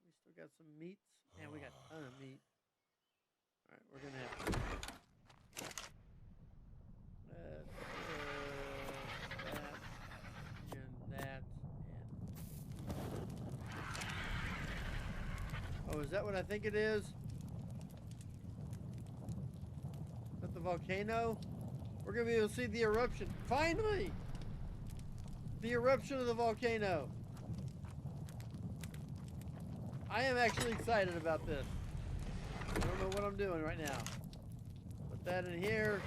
We still got some meats. Man, we got a ton of meat. All right. We're going to have that and that. And... Oh, is that what I think it is? At the volcano? We're going to be able to see the eruption. Finally! The eruption of the volcano. I am actually excited about this. I don't know what I'm doing right now. Put that in here.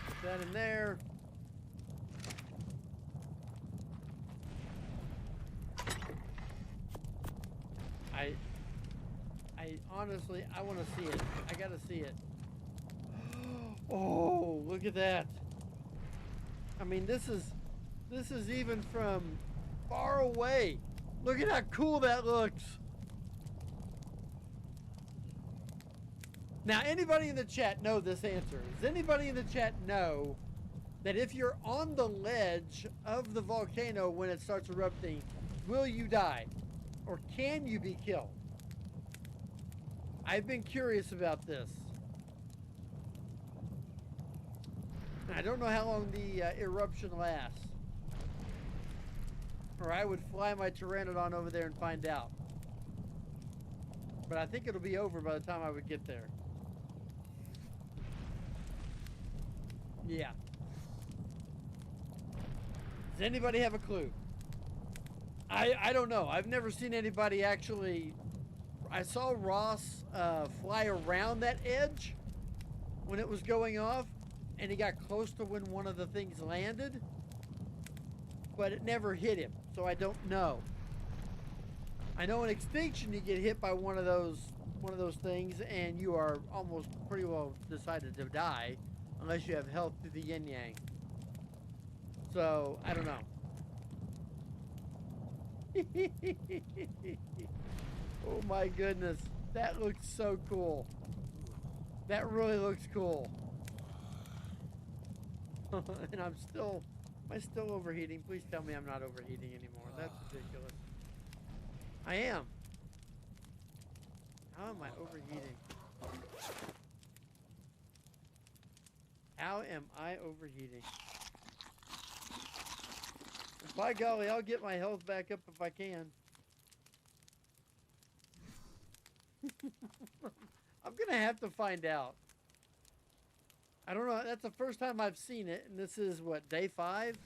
Put that in there. I honestly, I want to see it. I got to see it. Oh, look at that. I mean, this is even from far away. Look at how cool that looks. Now, anybody in the chat know this answer? Does anybody in the chat know that if you're on the ledge of the volcano when it starts erupting, will you die? Or can you be killed? I've been curious about this. I don't know how long the eruption lasts. Or I would fly my Pteranodon over there and find out. But I think it'll be over by the time I would get there. Yeah. Does anybody have a clue? I don't know. I've never seen anybody actually... I saw Ross fly around that edge when it was going off, and he got close to when one of the things landed, but it never hit him, so I don't know. I know in Extinction you get hit by one of those things and you are almost pretty well decided to die unless you have health through the yin yang. So I don't know. Oh my goodness, that looks so cool. That really looks cool. And am I still overheating? Please tell me I'm not overheating anymore. That's ridiculous. I am. How am I overheating? How am I overheating? And by golly, I'll get my health back up if I can. I'm gonna have to find out. I don't know. That's the first time I've seen it, and this is what, day 5?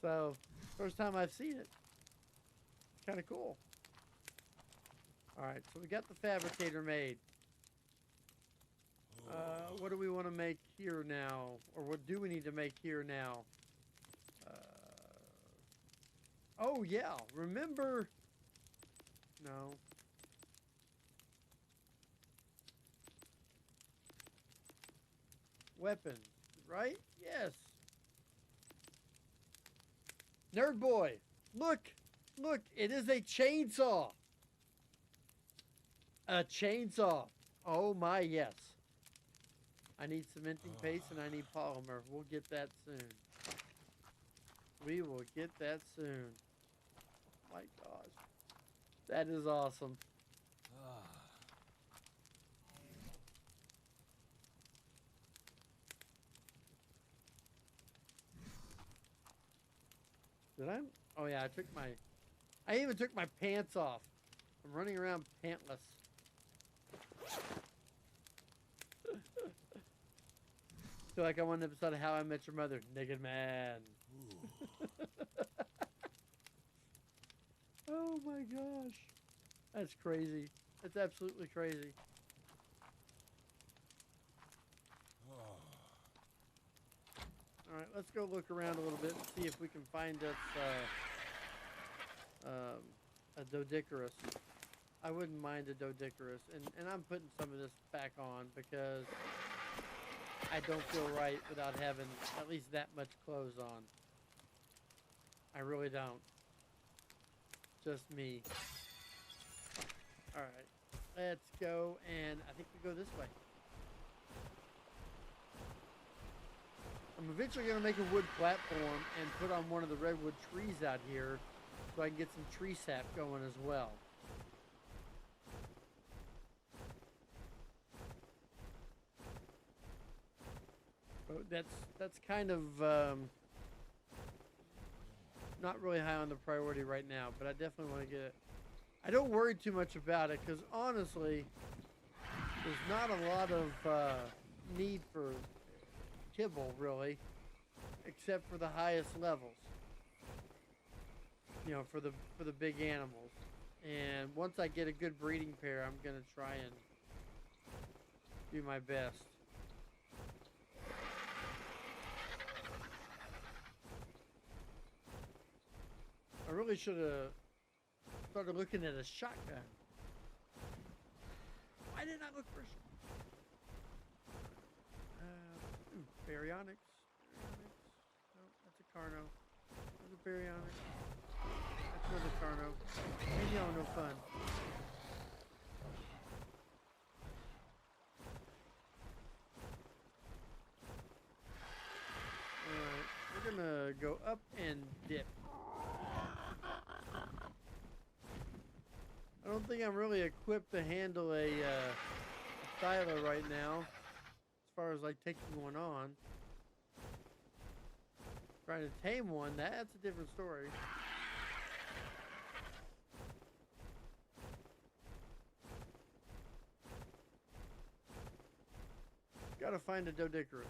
So, first time I've seen it. Kind of cool. All right, so we got the fabricator made. What do we want to make here now, or what do we need to make here now? Oh yeah, remember? No. Weapons, right? Yes. Nerd boy, look, it is a chainsaw. A chainsaw. Oh my, yes. I need cementing paste and I need polymer. We'll get that soon. We will get that soon. My gosh. That is awesome. Did I? Oh yeah, I even took my pants off. I'm running around pantless. Feel like I'm on an episode of How I Met Your Mother. Naked man. Oh my gosh. That's crazy. That's absolutely crazy. Alright, let's go look around a little bit and see if we can find us a Dodeca-Core. I wouldn't mind a Dodeca-Core. And I'm putting some of this back on because I don't feel right without having at least that much clothes on. I really don't. Just me. Alright, let's go, and I think we go this way. I'm eventually going to make a wood platform and put on one of the redwood trees out here so I can get some tree sap going as well. But that's kind of not really high on the priority right now, but I definitely want to get it. I don't worry too much about it because honestly, there's not a lot of need for kibble really, except for the highest levels. You know, for the big animals. And once I get a good breeding pair, I'm gonna try and do my best. I really should have started looking at a shotgun. Why didn't I look for a Baryonyx. No, that's a Carno. There's a Baryonyx. That's another Carno. And y'all no fun. Alright, we're gonna go up and dip. don't think I'm really equipped to handle a styler right now, as far as like taking one on. Trying to tame one, that's a different story. Gotta find a Dodeca-Core.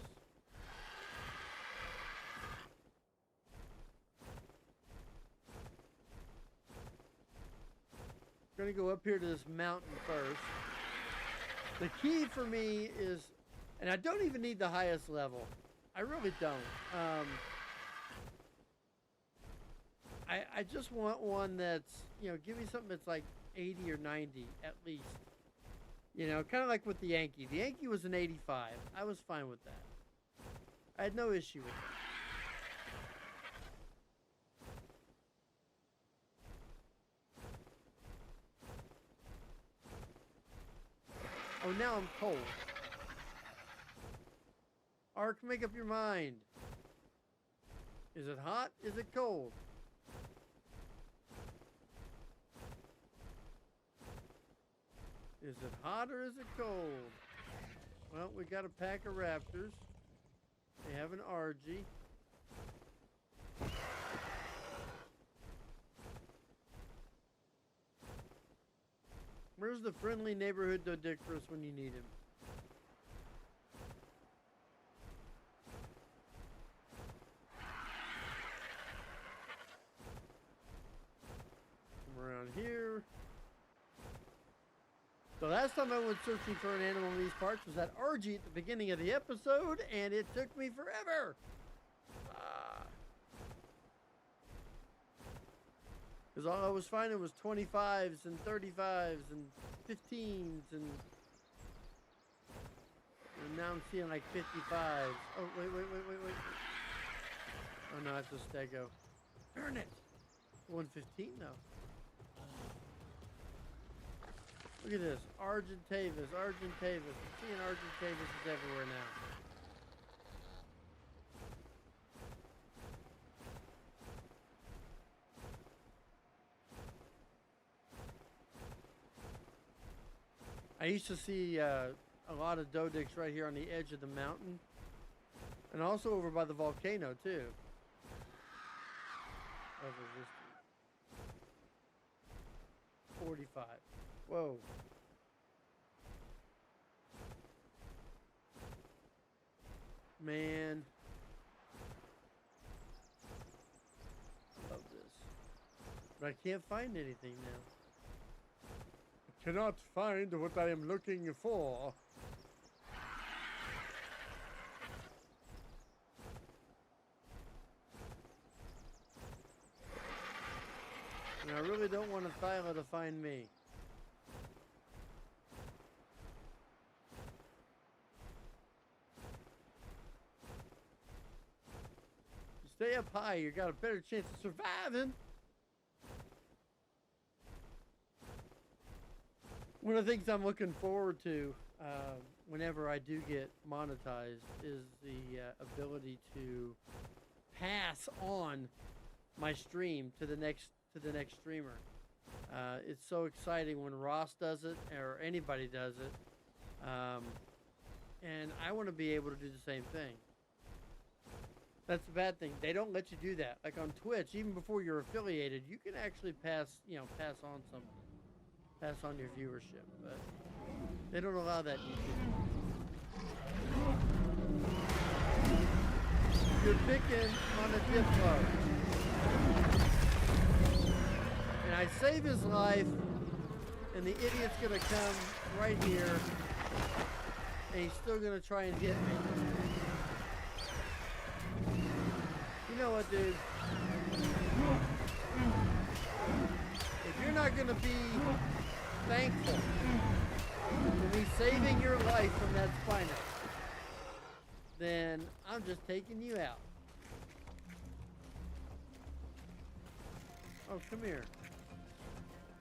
Gonna go up here to this mountain first. The key for me is, and I don't even need the highest level. I really don't. I just want one that's, you know, give me something that's like 80 or 90 at least. You know, kind of like with the anky. The anky was an 85. I was fine with that. I had no issue with that. Oh, now I'm cold. Ark, make up your mind. Is it hot? Is it cold? Is it hot or is it cold? Well, we got a pack of raptors. They have an RG. Where's the friendly neighborhood Dodeca-Core when you need him? Come around here. The last time I went searching for an animal in these parts was that RG at the beginning of the episode, and it took me forever. Because all I was finding was 25s and 35s and 15s, and now I'm seeing like 55s. Oh, wait. Oh no, it's a stego. Darn it. 115 though. Look at this. Argentavis. I'm seeing Argentavis is everywhere now. I used to see a lot of Dodecs right here on the edge of the mountain. And also over by the volcano too. Over this 45. Whoa. Man. Love this. But I can't find anything now. I cannot find what I am looking for. And I really don't want a Thyla to find me. Stay up high, you got a better chance of surviving. One of the things I'm looking forward to whenever I do get monetized is the ability to pass on my stream to the next streamer. It's so exciting when Ross does it or anybody does it, and I want to be able to do the same thing. That's the bad thing. They don't let you do that. Like on Twitch, even before you're affiliated, you can actually pass on something. Pass on your viewership. But they don't allow that in YouTube. You're picking on a Diplo. And I save his life, and the idiot's gonna come right here, and he's still gonna try and hit me. You know what, dude? If you're not gonna be thankful for me saving your life from that spiner, then I'm just taking you out. Oh, come here.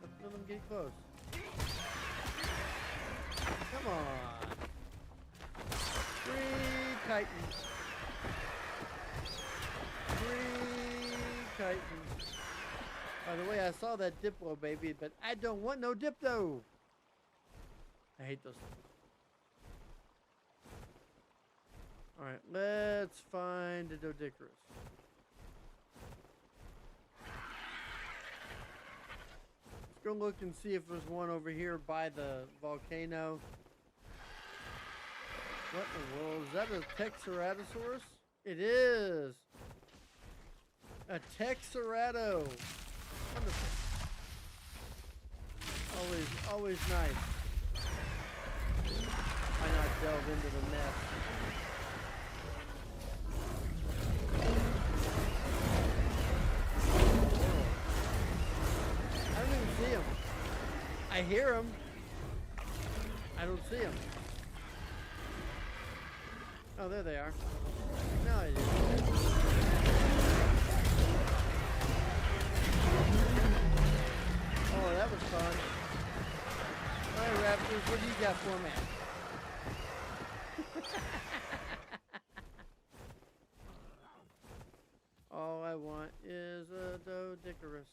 Let's let them get close. Come on. 3 Titans. 3 Titans. By the way, I saw that Diplo baby, but I don't want no Diplo. I hate those things. Alright, let's find a Dodeca-Core. Let's go look and see if there's one over here by the volcano. What in the world? Is that a Texeratosaurus? It is! A Texerado! Wonderful. Always nice. Why not delve into the nest? I don't even see him. I hear him. I don't see him. Oh, there they are. No, I didn't. Oh, that was fun. All right, Raptors, what do you got for me? All I want is a Dodeca-Core.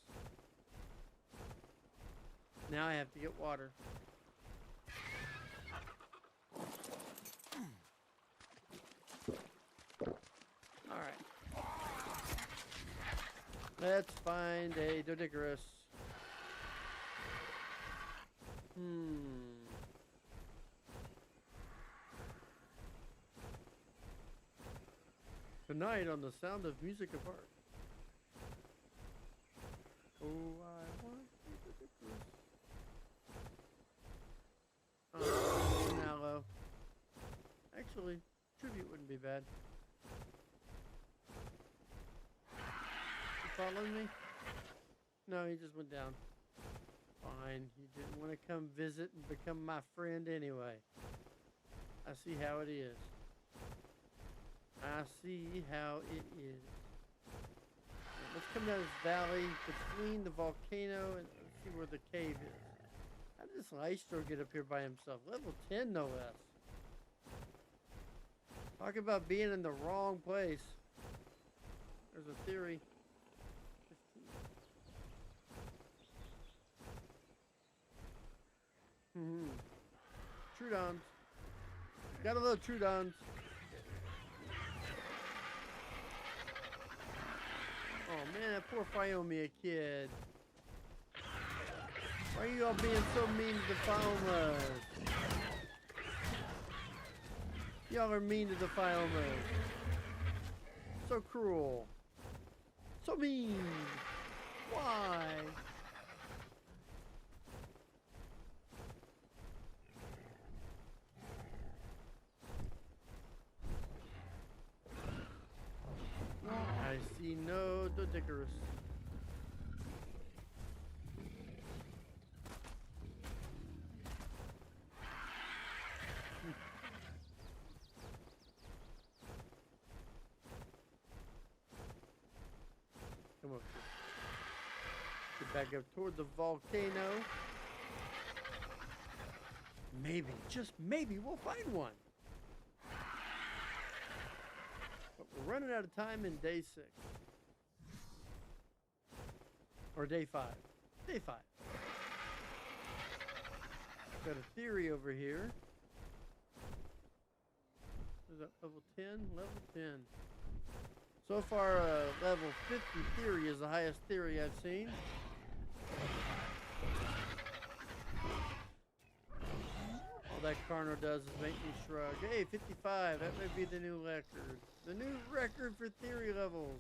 Now I have to get water. All right. Let's find a Dodeca-Core. Tonight on The Sound of Music of Art. Oh, I want a Dodeca-Core. Finalo. Actually, tribute wouldn't be bad. You following me? No, he just went down. Fine, he didn't want to come visit and become my friend anyway. I see how it is. I see how it is. Right, let's come down this valley between the volcano and see where the cave is. How did this Lystro get up here by himself? Level 10, no less. Talk about being in the wrong place. There's a theory. 15. Trudons. Got a little Trudons. Oh man, that poor Phiomia kid. Why are you all being so mean to the Phiomas? Y'all are mean to the Phiomas. So cruel. So mean. Why? I see no Dodeca-Core. Come up here. Get back up toward the volcano. Maybe, just maybe, we'll find one. But we're running out of time in day 6. Or day 5. Day 5. Got a theory over here. Is that level 10? Level 10. So far, level 50 theory is the highest theory I've seen. All that Carno does is make me shrug. Hey, 55, that may be the new record. The new record for theory levels.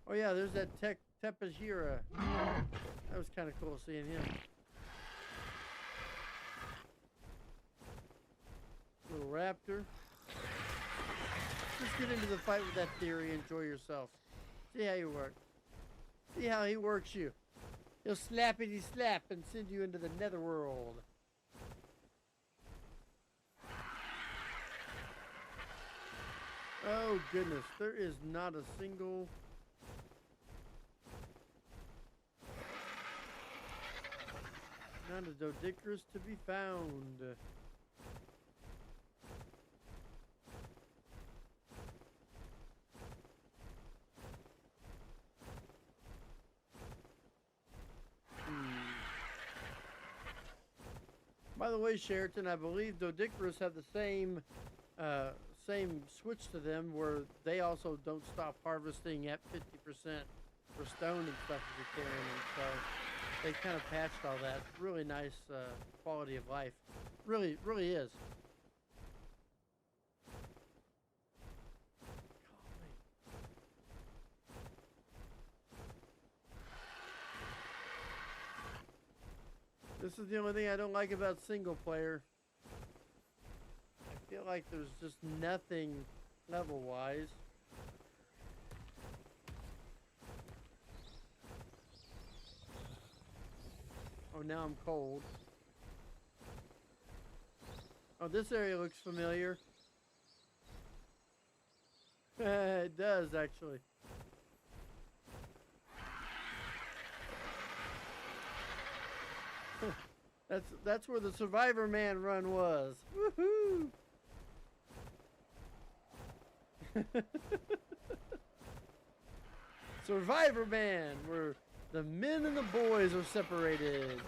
Oh yeah, there's that Tepajira. That was kind of cool seeing him. Little raptor. Just get into the fight with that theory. Enjoy yourself. See how you work. See how he works you. He'll slappity slap and send you into the netherworld. Oh goodness, there is not a single... Not a Dodeca-Core to be found. By the way, Sheraton, I believe Dodeca-Core have the same switch to them where they also don't stop harvesting at 50% for stone and stuff if you're carrying them. So they kind of patched all that. Really nice quality of life. Really, really is. This is the only thing I don't like about single player. I feel like there's just nothing level-wise. Oh, now I'm cold. Oh, this area looks familiar. It does, actually. That's where the Survivor Man run was. Woohoo! Survivor Man, where the men and the boys are separated.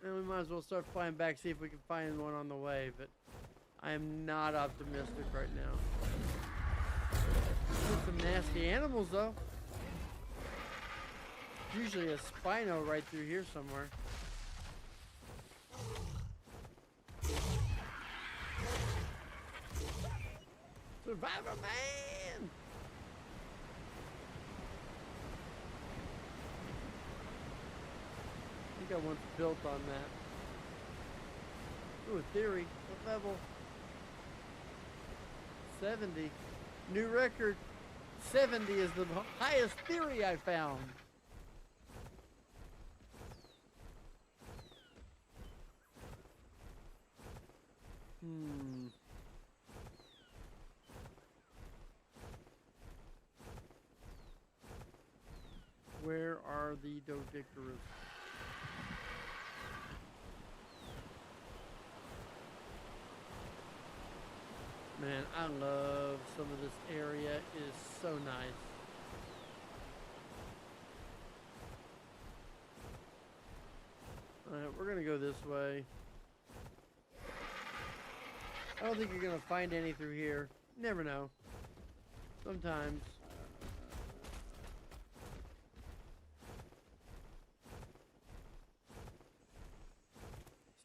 And we might as well start flying back, see if we can find one on the way, but I am not optimistic right now. There's some nasty animals, though. Usually a Spino right through here somewhere. Survivor Man! I think I once built on that. Ooh, a theory. What level? 70. New record. 70 is the highest theory I found. Where are the Dodeca-Core? Man, I love some of this area. It is so nice. Alright, we're gonna go this way. I don't think you're gonna find any through here. Never know. Sometimes.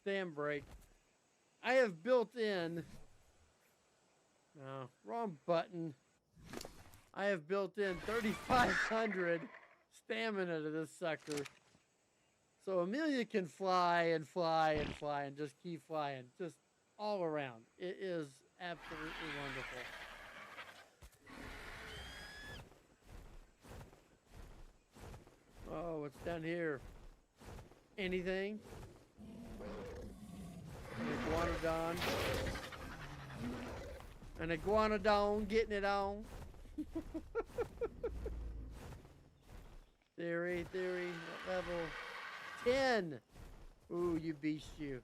Stand brake. I have built in. No, wrong button. I have built in 3,500 stamina to this sucker. So Amelia can fly and fly and fly and just keep flying. Just all around. It is absolutely wonderful. Oh, what's down here? Anything? An iguanodon. An iguanodon getting it on. Theory. What level? 10. Ooh, you beast you.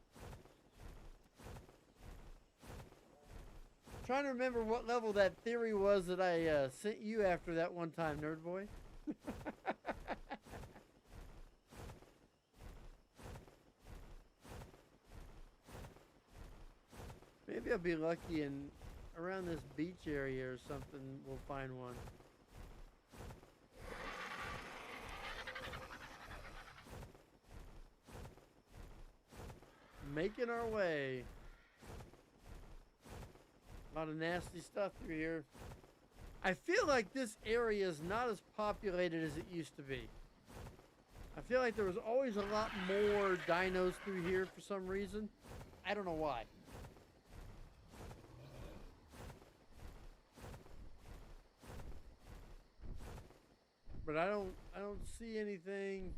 Trying to remember what level that theory was that I sent you after that one time, Nerd Boy. Maybe I'll be lucky and around this beach area or something we'll find one. Making our way. A lot of nasty stuff through here. I feel like this area is not as populated as it used to be. I feel like there was always a lot more dinos through here for some reason. I don't know why. But I don't see anything.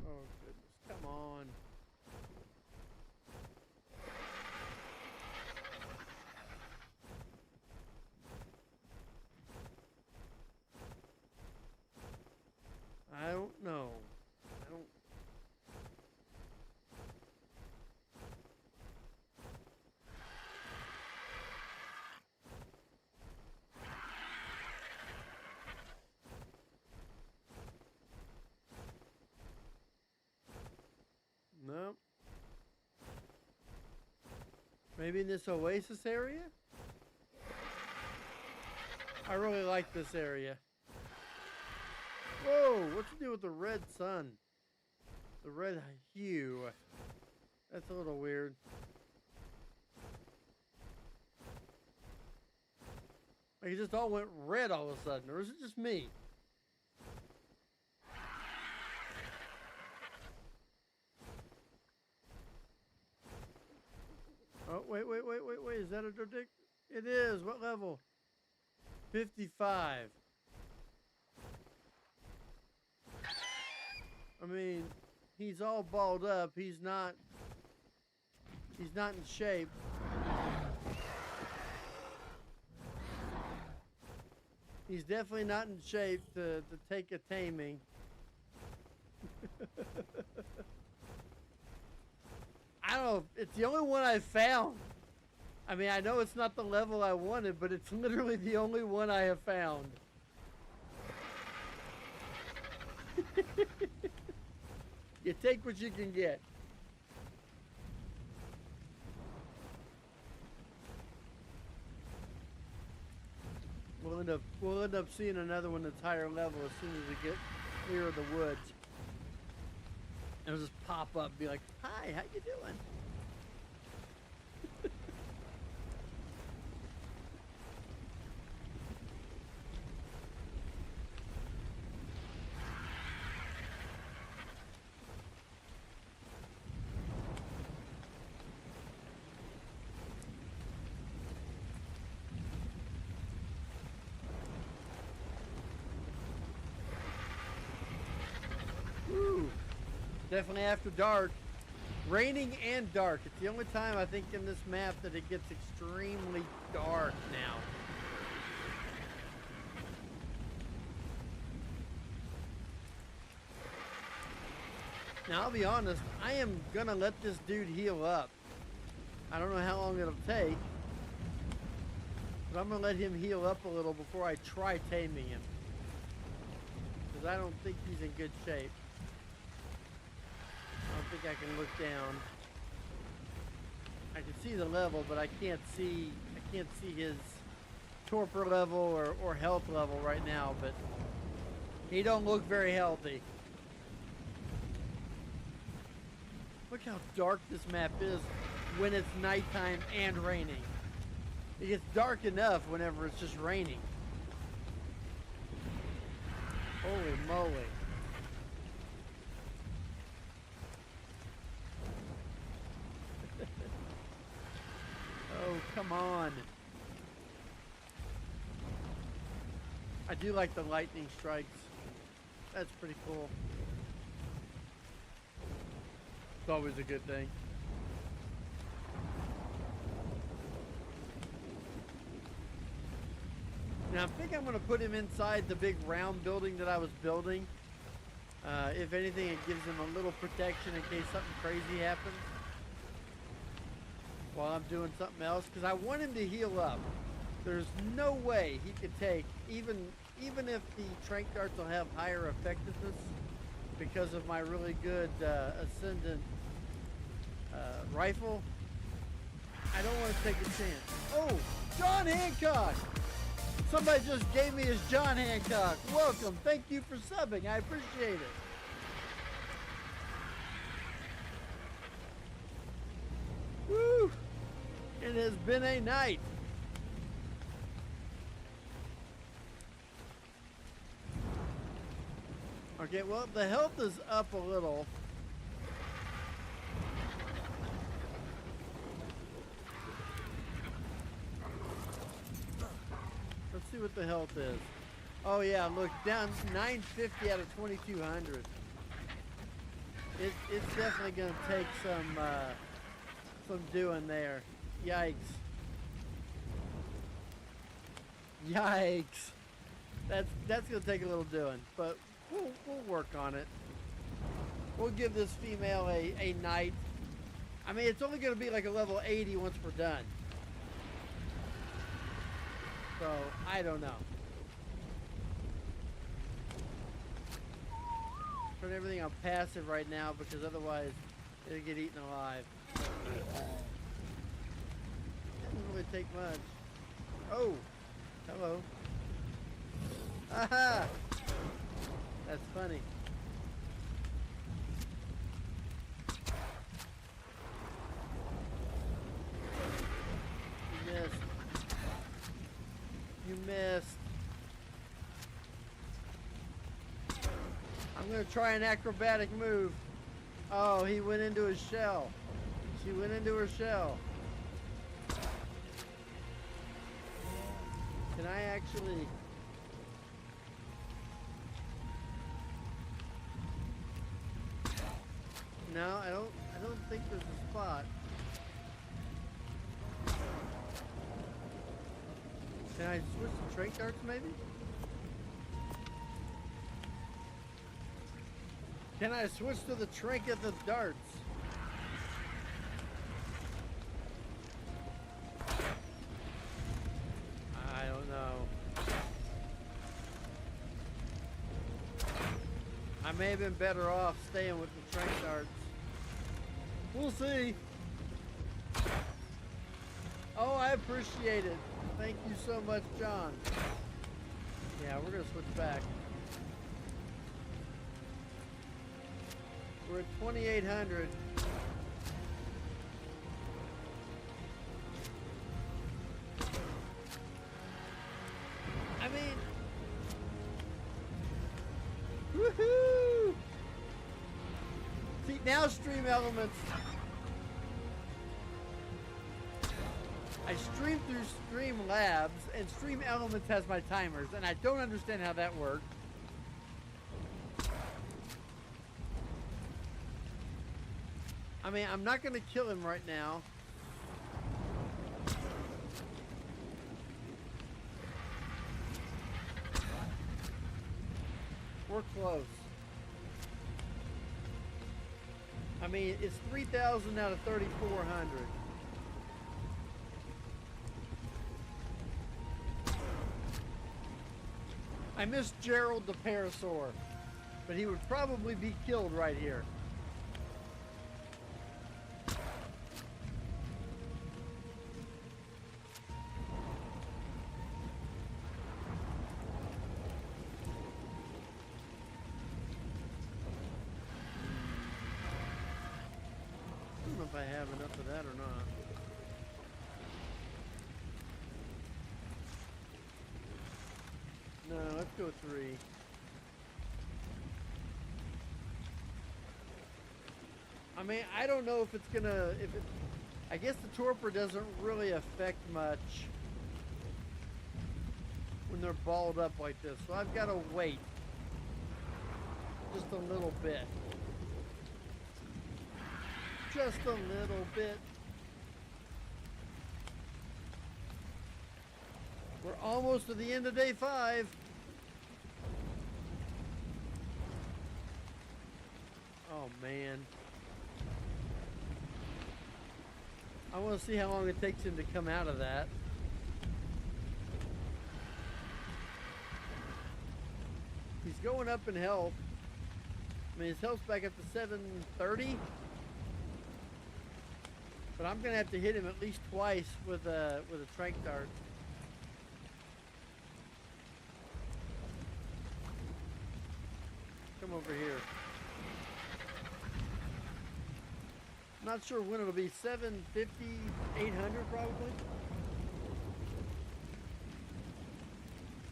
Oh goodness, come on. I don't know. I don't. Maybe in this oasis area? I really like this area. Whoa, what's to do with the red sun? The red hue. That's a little weird. Like it just all went red all of a sudden, or is it just me? Oh, wait. Is that a Dodeca? It is. What level? 55. I mean, he's all balled up. He's not in shape. He's definitely not in shape to take a taming. I don't know. It's the only one I found. I mean, I know it's not the level I wanted, but it's literally the only one I have found. You take what you can get. We'll end up seeing another one that's higher level as soon as we get clear of the woods. And it'll just pop up and be like, "Hi, how you doing?" Definitely after dark. Raining and dark. It's the only time I think in this map that it gets extremely dark now. Now I'll be honest, I am gonna let this dude heal up. I don't know how long it'll take, but I'm gonna let him heal up a little before I try taming him. Because I don't think he's in good shape. I don't think I can look down. I can see the level, but I can't see his torpor level or health level right now, but he don't look very healthy. Look how dark this map is when it's nighttime and raining. It gets dark enough whenever it's just raining. Holy moly. Oh, come on. I do like the lightning strikes. That's pretty cool. It's always a good thing. Now I think I'm going to put him inside the big round building that I was building. If anything, it gives him a little protection in case something crazy happens while I'm doing something else, because I want him to heal up. There's no way he could take, even if the trank darts will have higher effectiveness because of my really good ascendant rifle, I don't want to take a chance. Oh, John Hancock! Somebody just gave me his John Hancock. Welcome. Thank you for subbing. I appreciate it. Woo! It has been a night. Okay, well, the health is up a little. Let's see what the health is. Oh yeah, look, down 950 out of 2200. It's definitely gonna take some doing there. Yikes. Yikes. That's gonna take a little doing, but we'll work on it. We'll give this female a night. I mean, it's only gonna be like a level 80 once we're done. So, I don't know. Turn everything on passive right now because otherwise it'll get eaten alive. really take much. Oh, hello. Aha! That's funny. You missed. You missed. I'm gonna try an acrobatic move. Oh, he went into his shell. She went into her shell. Can I actually... No, I don't think there's a spot. Can I switch to trank darts maybe? Can I switch to the trank at the darts? I don't know. I may have been better off staying with the trank darts. We'll see. Oh, I appreciate it. Thank you so much, John. Yeah, we're gonna switch back. We're at 2,800. I mean, woohoo! See, now Stream Elements. I stream through Stream Labs, and Stream Elements has my timers, and I don't understand how that works. I mean, I'm not going to kill him right now. We're close. I mean, it's 3,000 out of 3,400. I missed Gerald the Parasaur, but he would probably be killed right here. I don't know if I have enough of that or not. No, let's go 3. I mean, I don't know if it's gonna, I guess the torpor doesn't really affect much when they're balled up like this. So I've got to wait just a little bit. Just a little bit. We're almost to the end of day 5. Oh man. I want to see how long it takes him to come out of that. He's going up in health. I mean, his health's back up to 730. But I'm gonna have to hit him at least twice with a trank dart. Come over here. Not sure when it'll be. 750, 800 probably.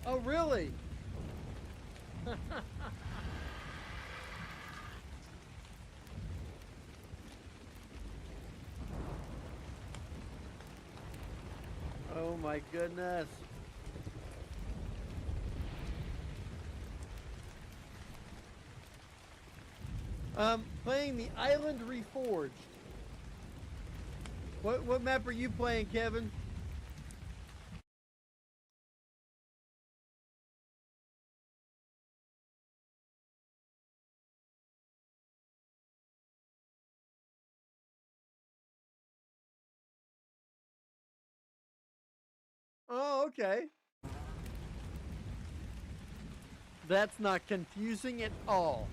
Oh really? Oh my goodness. Playing the Island Reforged. What map are you playing, Kevin? Oh, okay. That's not confusing at all.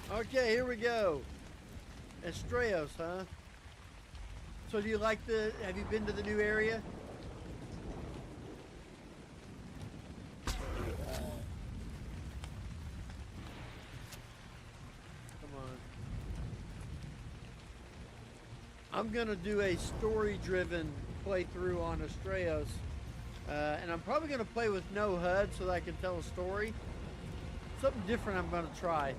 Okay, here we go. Estrellas, huh? So do you like have you been to the new area? Come on. I'm gonna do a story-driven playthrough on Estrellas. And I'm probably gonna play with no HUD so that I can tell a story. Something different I'm gonna try.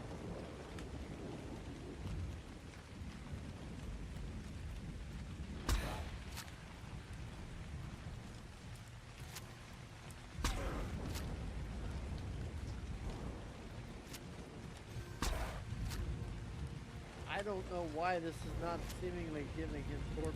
I don't know why this is not seemingly giving him torpor.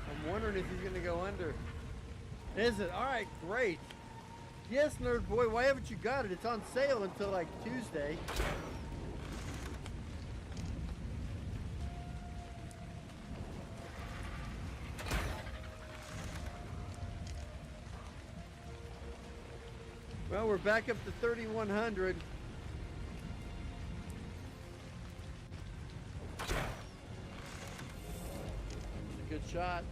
I'm wondering if he's going to go under. Is it? All right, great. Yes, Nerd Boy, why haven't you got it? It's on sale until like Tuesday. Well, we're back up to 3,100. It's a good shot.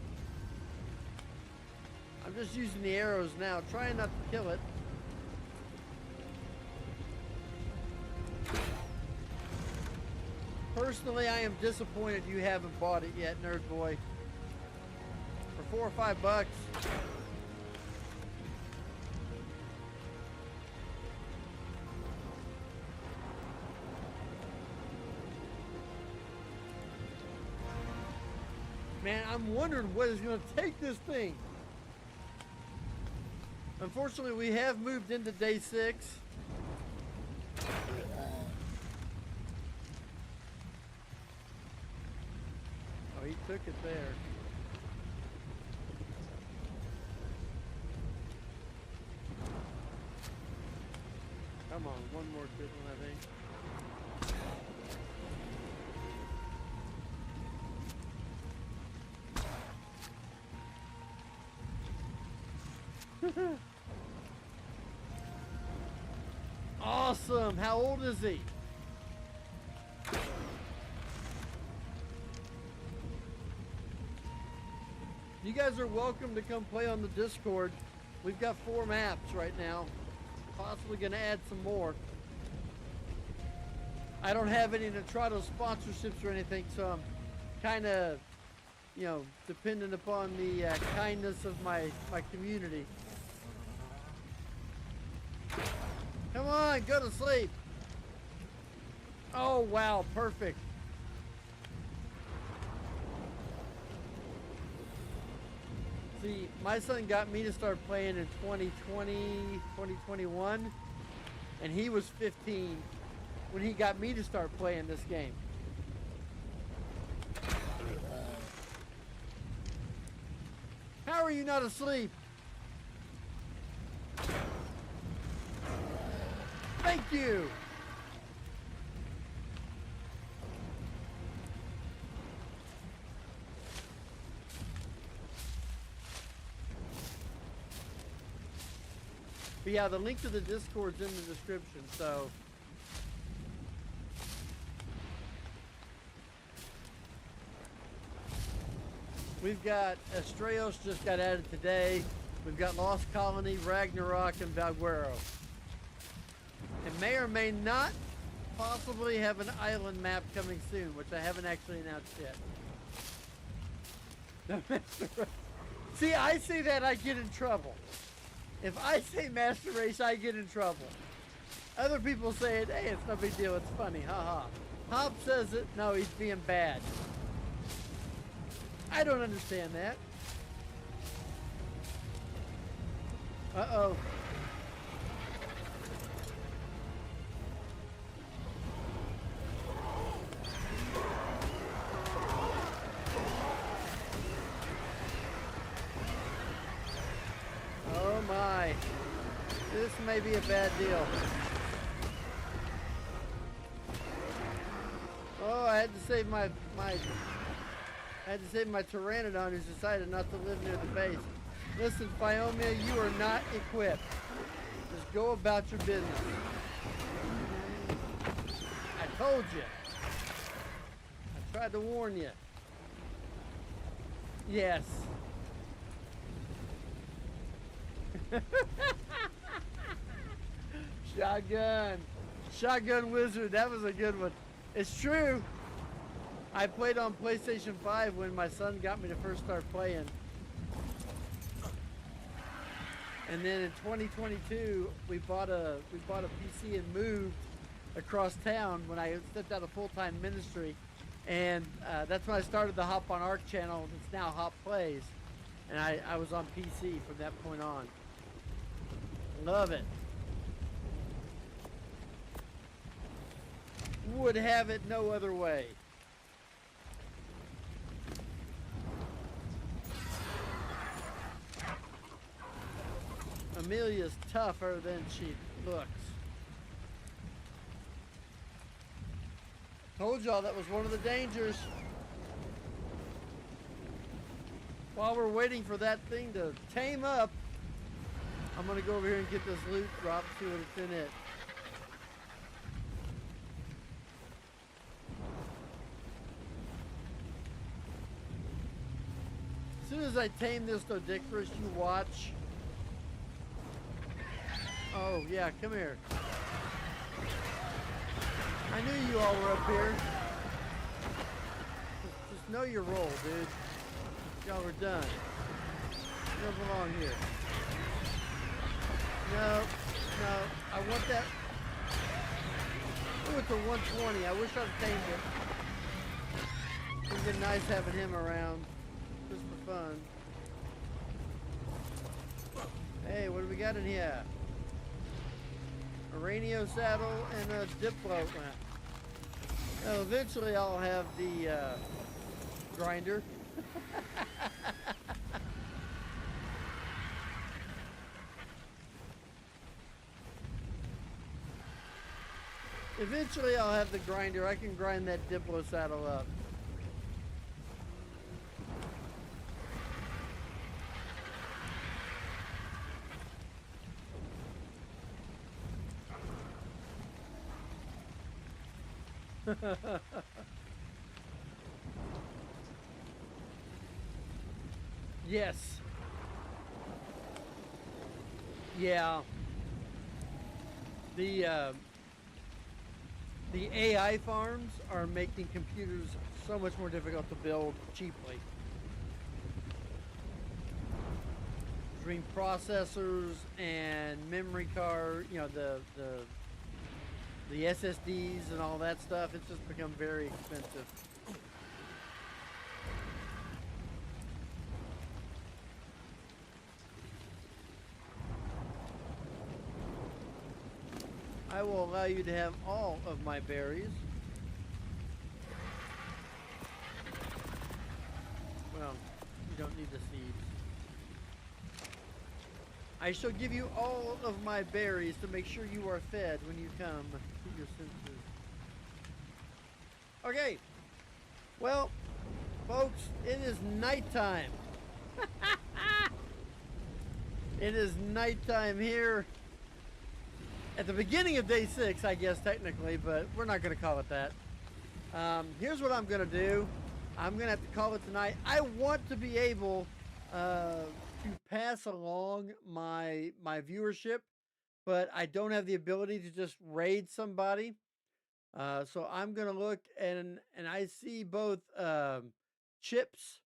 I'm just using the arrows now, trying not to kill it. Personally, I am disappointed you haven't bought it yet, Nerd Boy. For $4 or $5. Man, I'm wondering what is going to take this thing. Unfortunately, we have moved into day 6. Oh, he took it there. Come on, one more good one, I think. Awesome. How old is he? You guys are welcome to come play on the Discord. We've got 4 maps right now. Possibly going to add some more. I don't have any Nitrado sponsorships or anything, so I'm kind of, you know, dependent upon the kindness of my community. Come on, go to sleep. Oh, wow, perfect. See, my son got me to start playing in 2020, 2021, and he was 15 when he got me to start playing this game. How are you not asleep? Thank you. But yeah, the link to the Discord's in the description, so we've got Estrellas just got added today. We've got Lost Colony, Ragnarok, and Valguero. And may or may not possibly have an island map coming soon, which I haven't actually announced yet. See, I say that, I get in trouble. If I say Master Race, I get in trouble. Other people say it, hey, it's no big deal, it's funny, haha. Hopp says it, no, he's being bad. I don't understand that. Uh-oh. my. This may be a bad deal. Oh, I had to save my Pteranodon who's decided not to live near the base. Listen, Phiomia, you are not equipped. Just go about your business. I told you. I tried to warn you. Yes. Shotgun Wizard, that was a good one. It's true. I played on PlayStation 5 when my son got me to first start playing. And then in 2022, we bought a PC and moved across town when I stepped out of full-time ministry. And that's when I started the Hop on Arc channel. It's now Hop Plays. And I was on PC from that point on. Love it. Would have it no other way. Amelia's tougher than she looks. Told y'all that was one of the dangers. While we're waiting for that thing to tame up, I'm gonna go over here and get this loot drop, see what it's in it. As soon as I tame this Dodeca-Core, you watch. Oh yeah, come here. I knew you all were up here. Just know your role, dude. Y'all are done. You don't belong here. No, I want that. Ooh, it's a 120. I wish I'd tamed it. It would been nice having him around. Just for fun. Hey, what do we got in here? A radio saddle and a Diplo. Now, eventually I'll have the grinder. Eventually I'll have the grinder. I can grind that Diplo saddle up. Yes. Yeah. The AI farms are making computers so much more difficult to build cheaply. Between processors and memory card, you know, the SSDs and all that stuff, it's just become very expensive. I will allow you to have all of my berries. Well, you don't need the seeds. I shall give you all of my berries to make sure you are fed when you come to your senses. Okay. Well, folks, it is nighttime. It is nighttime here. At the beginning of day 6, I guess, technically, but we're not going to call it that. Here's what I'm going to do. I'm going to have to call it tonight. I want to be able to pass along my viewership, but I don't have the ability to just raid somebody. So I'm going to look, and I see both Chips.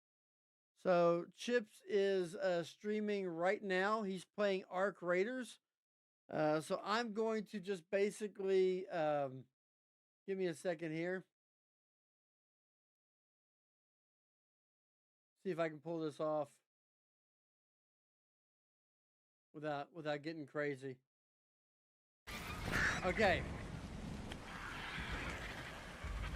So Chips is streaming right now. He's playing Arc Raiders. So I'm going to just basically, give me a second here. See if I can pull this off without getting crazy. Okay.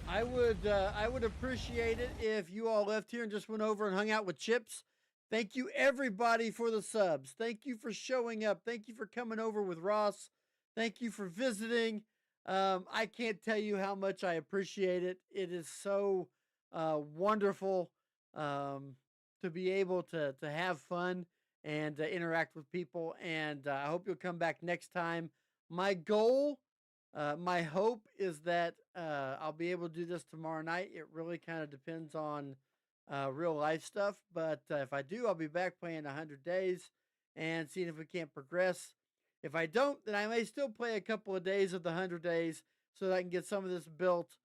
I would appreciate it if you all left here and just went over and hung out with Chips. Thank you, everybody, for the subs. Thank you for showing up. Thank you for coming over with Ross. Thank you for visiting. I can't tell you how much I appreciate it. It is so wonderful to be able to have fun and interact with people. And I hope you'll come back next time. My goal, my hope is that I'll be able to do this tomorrow night. It really kind of depends on real life stuff. But if I do, I'll be back playing 100 days and seeing if we can't progress. If I don't, then I may still play a couple of days of the 100 days so that I can get some of this built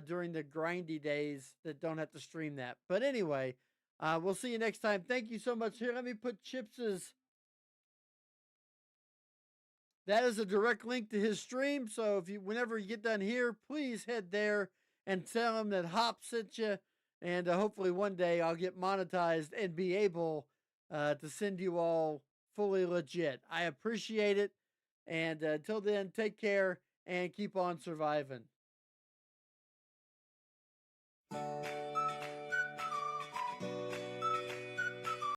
during the grindy days that don't have to stream that. But anyway, we'll see you next time. Thank you so much. Here, let me put Chips's. That is a direct link to his stream. So if you, whenever you get done here, please head there and tell him that Hopp sent you. And hopefully one day I'll get monetized and be able to send you all fully legit. I appreciate it. And until then, take care and keep on surviving.